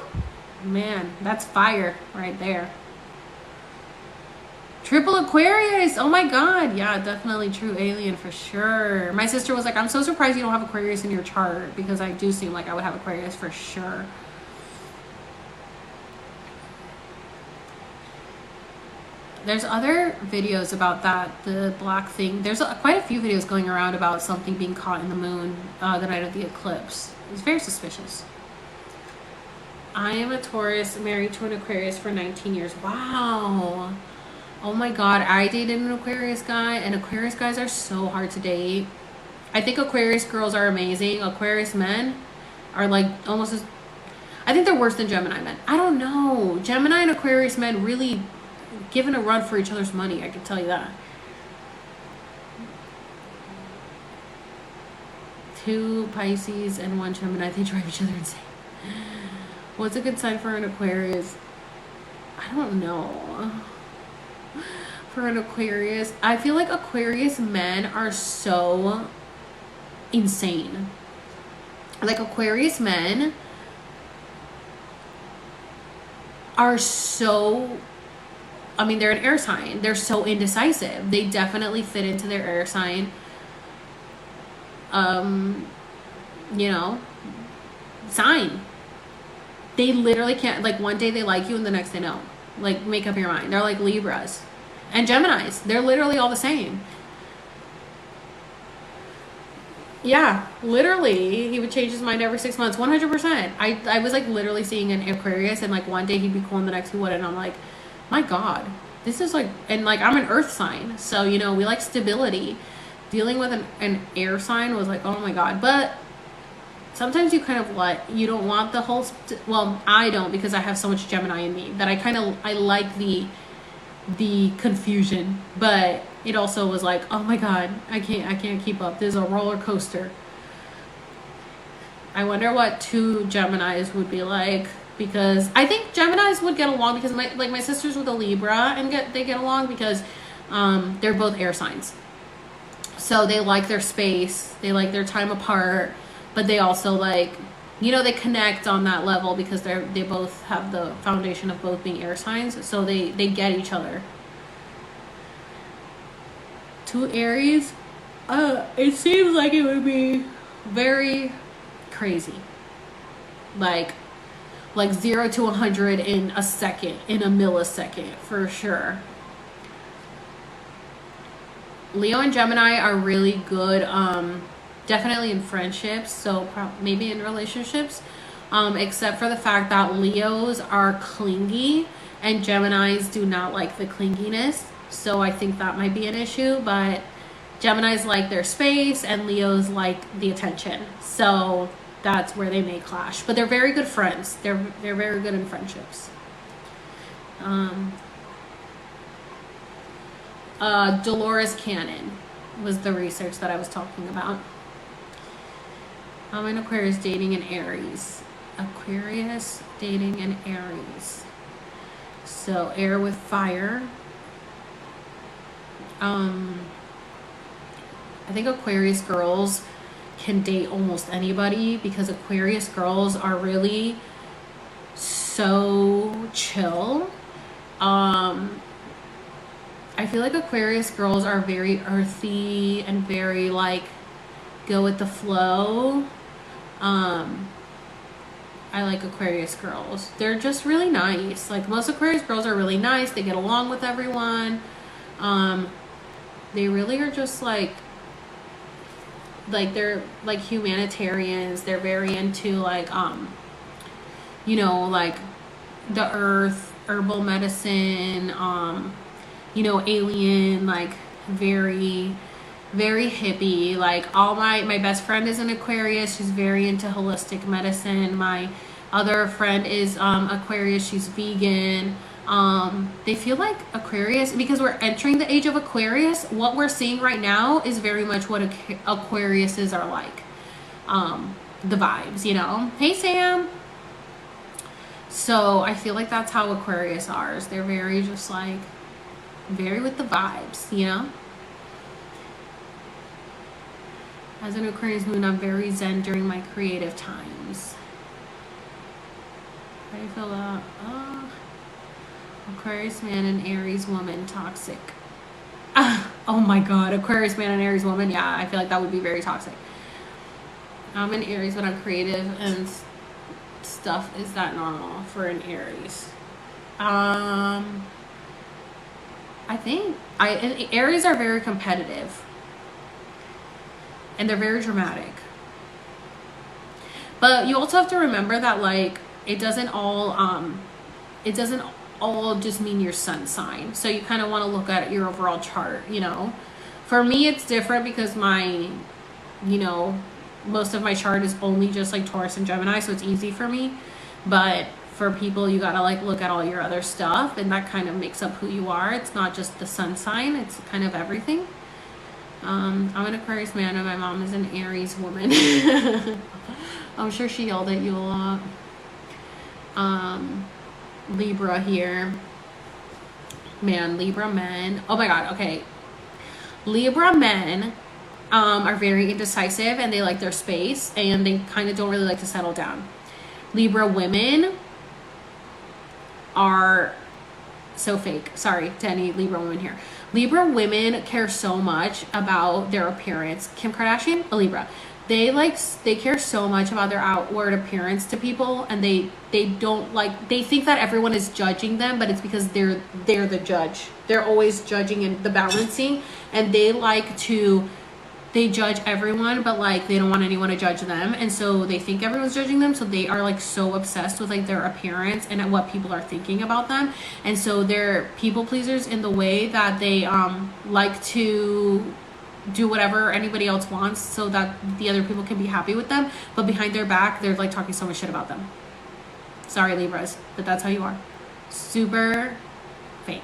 man, that's fire right there. Triple Aquarius. Oh my God. Yeah, definitely true alien for sure. My sister was like, I'm so surprised you don't have Aquarius in your chart, because I do seem like I would have Aquarius for sure. There's other videos about that, the black thing. There's quite a few videos going around about something being caught in the moon the night of the eclipse. It's very suspicious. I am a Taurus, married to an Aquarius for 19 years. Wow. Oh my God, I dated an Aquarius guy, and Aquarius guys are so hard to date. I think Aquarius girls are amazing. Aquarius men are like almost as... I think they're worse than Gemini men. I don't know. Gemini and Aquarius men really given a run for each other's money, I can tell you that. 2 Pisces and 1 Gemini, they drive each other insane. What's a good sign for an Aquarius? I don't know. For an Aquarius, I feel like Aquarius men are so insane. Like, Aquarius men are so... I mean, they're an air sign. They're so indecisive. They definitely fit into their air sign. You know, sign. They literally can't, like, one day they like you and the next they don't. Like, make up your mind. They're like Libras. And Geminis. They're literally all the same. Yeah, literally. He would change his mind every 6 months. 100%. I was, like, literally seeing an Aquarius, and, like, one day he'd be cool and the next he wouldn't. And I'm like... My God, this is like, and like, I'm an earth sign. So, you know, we like stability. Dealing with an air sign was like, oh my God. But sometimes you kind of you don't want the whole, well, I don't, because I have so much Gemini in me that I like the confusion. But it also was like, oh my God, I can't keep up. There's a roller coaster. I wonder what 2 Geminis would be like. Because I think Geminis would get along, because my sister's with a Libra, and they get along because they're both air signs. So they like their space, they like their time apart, but they also like, you know, they connect on that level because they both have the foundation of both being air signs. So they get each other. 2 Aries, it seems like it would be very crazy. Like 0 to 100 in a second, in a millisecond, for sure. Leo and Gemini are really good, definitely in friendships, so maybe in relationships, except for the fact that Leos are clingy and Geminis do not like the clinginess. So I think that might be an issue, but Geminis like their space and Leos like the attention. So that's where they may clash, but they're very good friends. They're very good in friendships. Dolores Cannon was the research that I was talking about. I'm an Aquarius dating an Aries. Aquarius dating an Aries. So air with fire. I think Aquarius girls can date almost anybody, because Aquarius girls are really so chill. I feel like Aquarius girls are very earthy and very like go with the flow. I like Aquarius girls. They're just really nice. Like, most Aquarius girls are really nice. They get along with everyone. They really are just like they're like humanitarians. They're very into like you know, like the earth, herbal medicine, you know, alien, like very hippie. Like, all my best friend is an Aquarius. She's very into holistic medicine. My other friend is Aquarius. She's vegan. They feel like Aquarius, because we're entering the age of Aquarius, what we're seeing right now is very much what Aquariuses are like. The vibes, you know. Hey, Sam. So I feel like that's how Aquarius are. They're very just like, very with the vibes, you know. As an Aquarius moon, I'm very zen during my creative times. How do you feel that? Aquarius man and Aries woman, toxic. Oh my god, Aquarius man and Aries woman. Yeah, I feel like that would be very toxic. I'm an Aries, but I'm creative and stuff. Is that normal for an Aries? I think and Aries are very competitive and they're very dramatic. But you also have to remember that like it doesn't all just mean your sun sign. So you kind of want to look at your overall chart, you know. For me it's different because my, you know, most of my chart is only just like Taurus and Gemini, so it's easy for me. But for people, you gotta like look at all your other stuff, and that kind of makes up who you are. It's not just the sun sign, it's kind of everything. I'm an Aquarius man and my mom is an Aries woman. I'm sure she yelled at you a lot. Libra here. Man, Libra men. Oh my god, okay. Libra men are very indecisive and they like their space and they kind of don't really like to settle down. Libra women are so fake. Sorry to any Libra women here. Libra women care so much about their appearance. Kim Kardashian, a Libra. They care so much about their outward appearance to people, and they don't like, they think that everyone is judging them, but it's because they're the judge. They're always judging and the balancing, and they judge everyone, but like they don't want anyone to judge them, and so they think everyone's judging them, so they are like so obsessed with like their appearance and what people are thinking about them, and so they're people pleasers in the way that they like to do whatever anybody else wants so that the other people can be happy with them, but behind their back they're like talking so much shit about them. Sorry Libras, but that's how you are. Super fake.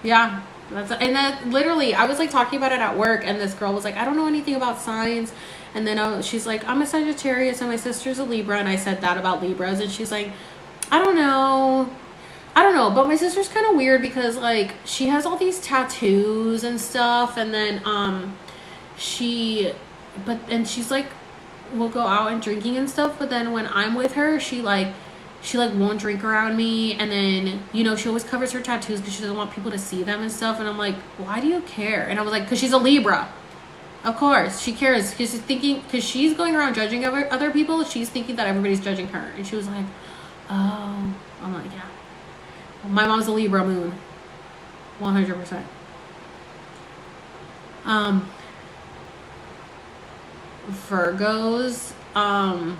Yeah, and that literally I was like talking about it at work, and this girl was like, I don't know anything about signs, and then she's like, I'm a Sagittarius and my sister's a Libra, and I said that about Libras, and she's like, I don't know, but my sister's kind of weird because like she has all these tattoos and stuff, and then she's like, we'll go out and drinking and stuff, but then when I'm with her, she won't drink around me, and then, you know, she always covers her tattoos because she doesn't want people to see them and stuff, and I'm like, why do you care? And I was like, because she's a Libra. Of course she cares, because she's thinking, because she's going around judging other people, she's thinking that everybody's judging her, and she was like, oh. I'm like, yeah, my mom's a Libra moon, 100%. Virgos, I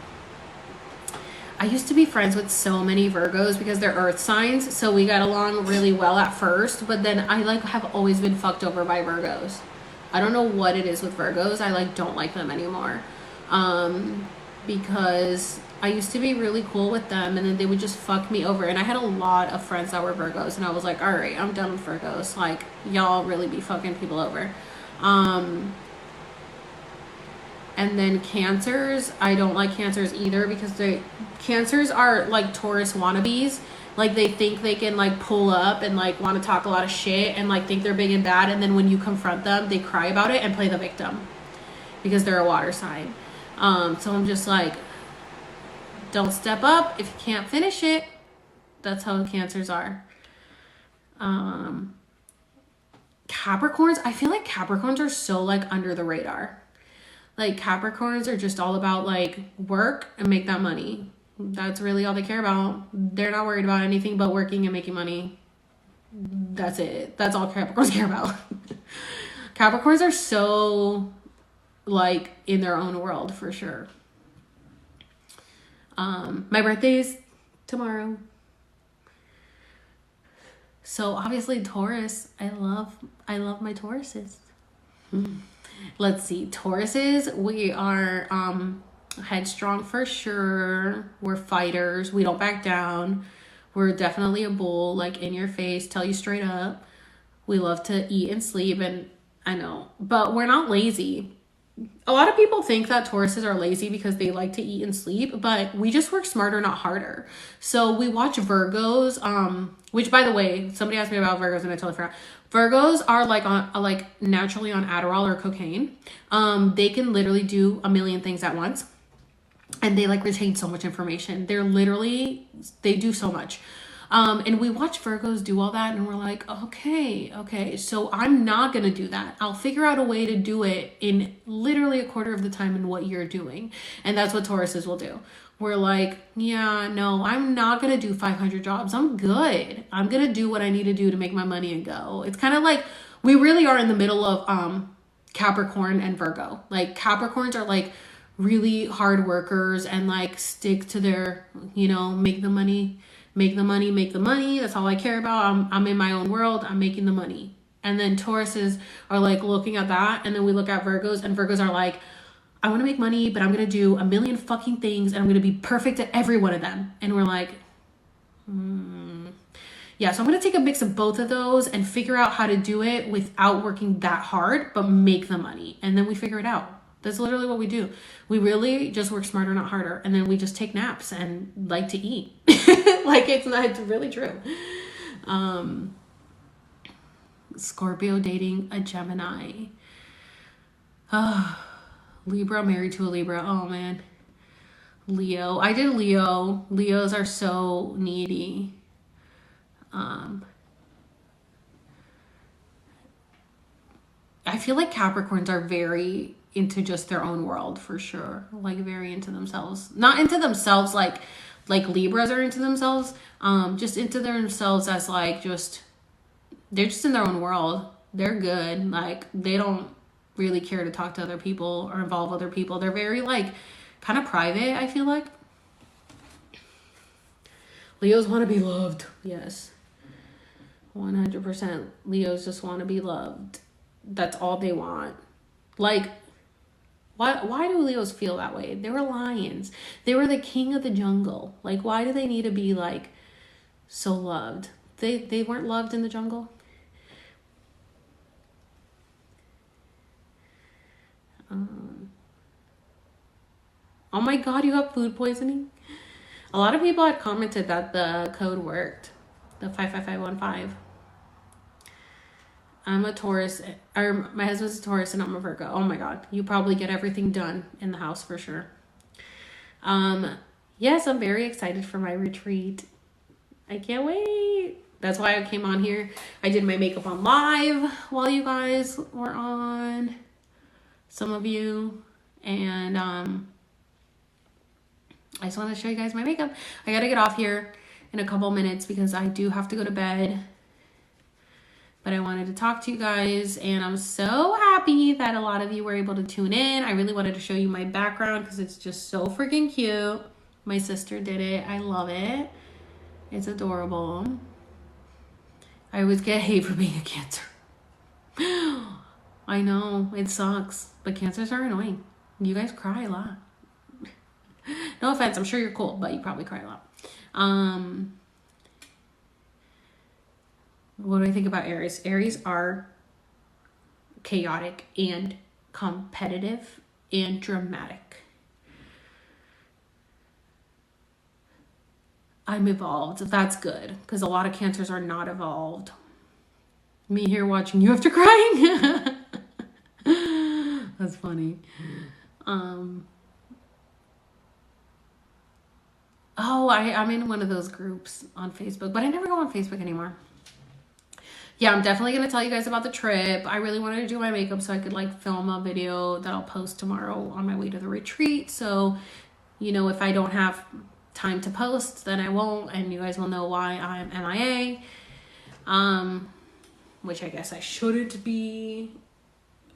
used to be friends with so many Virgos because they're earth signs, so we got along really well at first, but then I like have always been fucked over by Virgos. I don't know what it is with Virgos. I like don't like them anymore. Because I used to be really cool with them, and then they would just fuck me over, and I had a lot of friends that were Virgos, and I was like, all right, I'm done with Virgos. Like, y'all really be fucking people over. And then Cancers, I don't like Cancers either because Cancers are like Taurus wannabes. Like they think they can like pull up and like want to talk a lot of shit and like think they're big and bad, and then when you confront them, they cry about it and play the victim because they're a water sign. So I'm just like, don't step up if you can't finish it. That's how Cancers are. Capricorns, I feel like Capricorns are so like under the radar. Like Capricorns are just all about like work and make that money. That's really all they care about. They're not worried about anything but working and making money. That's it. That's all Capricorns care about. Capricorns are so like in their own world for sure. My birthday's tomorrow. So obviously Taurus, I love my Tauruses. Let's see, Tauruses, we are headstrong for sure. We're fighters. We don't back down. We're definitely a bull, like in your face, tell you straight up. We love to eat and sleep, and I know, but we're not lazy. A lot of people think that Tauruses are lazy because they like to eat and sleep, but we just work smarter, not harder. So we watch Virgos, which by the way, somebody asked me about Virgos and I totally forgot. Virgos are like naturally on Adderall or cocaine. They can literally do a million things at once. and they like retain so much information. They do so much. And we watch Virgos do all that and we're like, okay, so I'm not going to do that. I'll figure out a way to do it in literally a quarter of the time in what you're doing. And that's what Tauruses will do. We're like, yeah, no, I'm not going to do 500 jobs. I'm good. I'm going to do what I need to do to make my money and go. It's kind of like we really are in the middle of Capricorn and Virgo. Like Capricorns are like really hard workers and like stick to their, make the money. That's all I care about. I'm in my own world. I'm making the money. And then Tauruses are like looking at that. And then we look at Virgos and Virgos are like, I want to make money, but I'm going to do a million fucking things and I'm going to be perfect at every one of them. And we're like, yeah, so I'm going to take a mix of both of those and figure out how to do it without working that hard, but make the money. And then we figure it out. That's literally what we do. We really just work smarter, not harder. And then we just take naps and like to eat. It's really true. Scorpio dating a Gemini. Libra married to a Libra. Oh man. Leo. I did Leo. Leos are so needy. I feel like Capricorns are very into just their own world for sure. Like very into themselves. Not into themselves like Libras are into themselves. Just into themselves as like they're just in their own world. They're good. Like they don't really care to talk to other people or involve other people. They're very like kind of private, I feel like. Leos want to be loved. Yes. 100%. Leos just want to be loved. That's all they want. Like, why do Leos feel that way? They were lions. They were the king of the jungle. Like, why do they need to be like so loved? They weren't loved in the jungle. Oh my God, you have food poisoning? A lot of people had commented that the code worked. The 55515. I'm a Taurus, or my husband's a Taurus and I'm a Virgo. Oh my God, you probably get everything done in the house for sure. Yes, I'm very excited for my retreat. I can't wait. That's why I came on here. I did my makeup on live while you guys were on. Some of you. And I just want to show you guys my makeup. I got to get off here in a couple minutes because I do have to go to bed. But I wanted to talk to you guys, and I'm so happy that a lot of you were able to tune in. I really wanted to show you my background because it's just so freaking cute. My sister did it. I love it. It's adorable. I always get hate for being a Cancer. I know, it sucks, but Cancers are annoying. You guys cry a lot. No offense, I'm sure you're cool, but you probably cry a lot. What do I think about Aries? Aries are chaotic and competitive and dramatic. I'm evolved. That's good because a lot of Cancers are not evolved. Me here watching you after crying. That's funny. I'm in one of those groups on Facebook, but I never go on Facebook anymore. Yeah, I'm definitely going to tell you guys about the trip. I really wanted to do my makeup so I could like film a video that I'll post tomorrow on my way to the retreat. So, if I don't have time to post, then I won't. And you guys will know why I'm MIA. Which I guess I shouldn't be.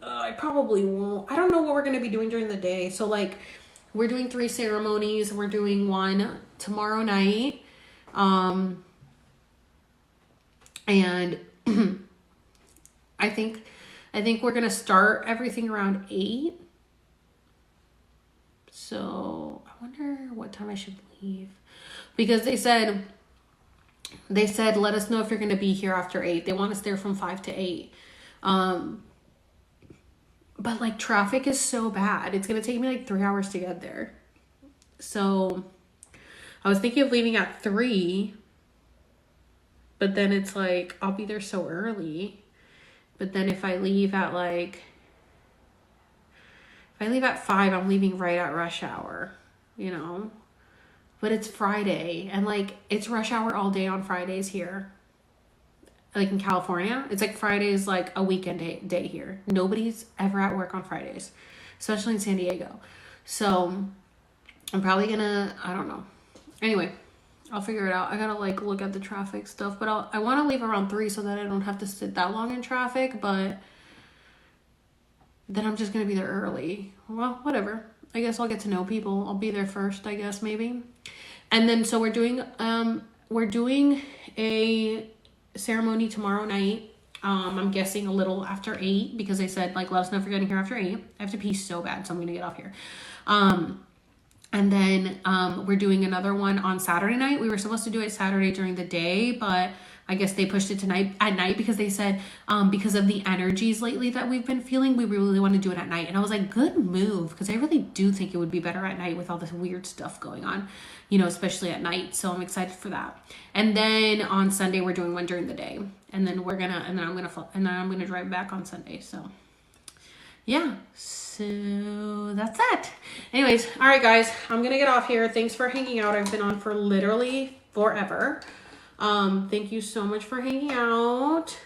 I probably won't. I don't know what we're going to be doing during the day. So like we're doing 3 ceremonies. We're doing one tomorrow night. And I think we're going to start everything around 8. So I wonder what time I should leave because they said, let us know if you're going to be here after 8. They want us there from 5 to 8. But like traffic is so bad. It's going to take me like 3 hours to get there. So I was thinking of leaving at 3. But then it's like, I'll be there so early. But then if I leave at 5, I'm leaving right at rush hour. you know. But it's Friday, and like it's rush hour all day on Fridays here. Like in California, it's like Friday's like a weekend day here. Nobody's ever at work on Fridays, especially in San Diego. So I'm probably gonna, I don't know. Anyway, I'll figure it out. I gotta like look at the traffic stuff, but I want to leave around 3 so that I don't have to sit that long in traffic, but then I'm just gonna be there early. Well, whatever. I guess I'll get to know people. I'll be there first, I guess, maybe. And then so we're doing a ceremony tomorrow night. I'm guessing a little after 8 because they said like let us know if you're getting here after 8. I have to pee so bad, so I'm gonna get off here. And then we're doing another one on Saturday night. We were supposed to do it Saturday during the day, but I guess they pushed it tonight at night because they said because of the energies lately that we've been feeling, we really want to do it at night. And I was like, good move, because I really do think it would be better at night with all this weird stuff going on, you know, especially at night. So I'm excited for that. And then on Sunday we're doing one during the day, and then I'm gonna drive back on Sunday. So yeah, so that's that. Anyways, all right, guys, I'm gonna get off here. Thanks for hanging out. I've been on for literally forever. Thank you so much for hanging out.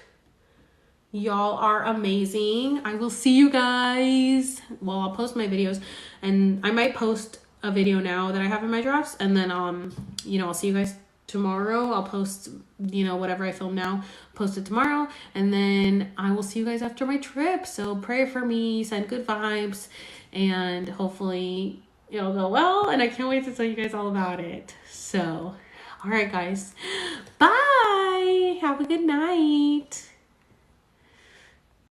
Y'all are amazing. I will see you guys. Well, I'll post my videos, and I might post a video now that I have in my drafts, and then you know, I'll see you guys tomorrow. I'll post, you know, whatever I film now, post it tomorrow, and then I will see you guys after my trip. So pray for me, send good vibes, and hopefully it'll go well, and I can't wait to tell you guys all about it. So all right, guys, bye, have a good night.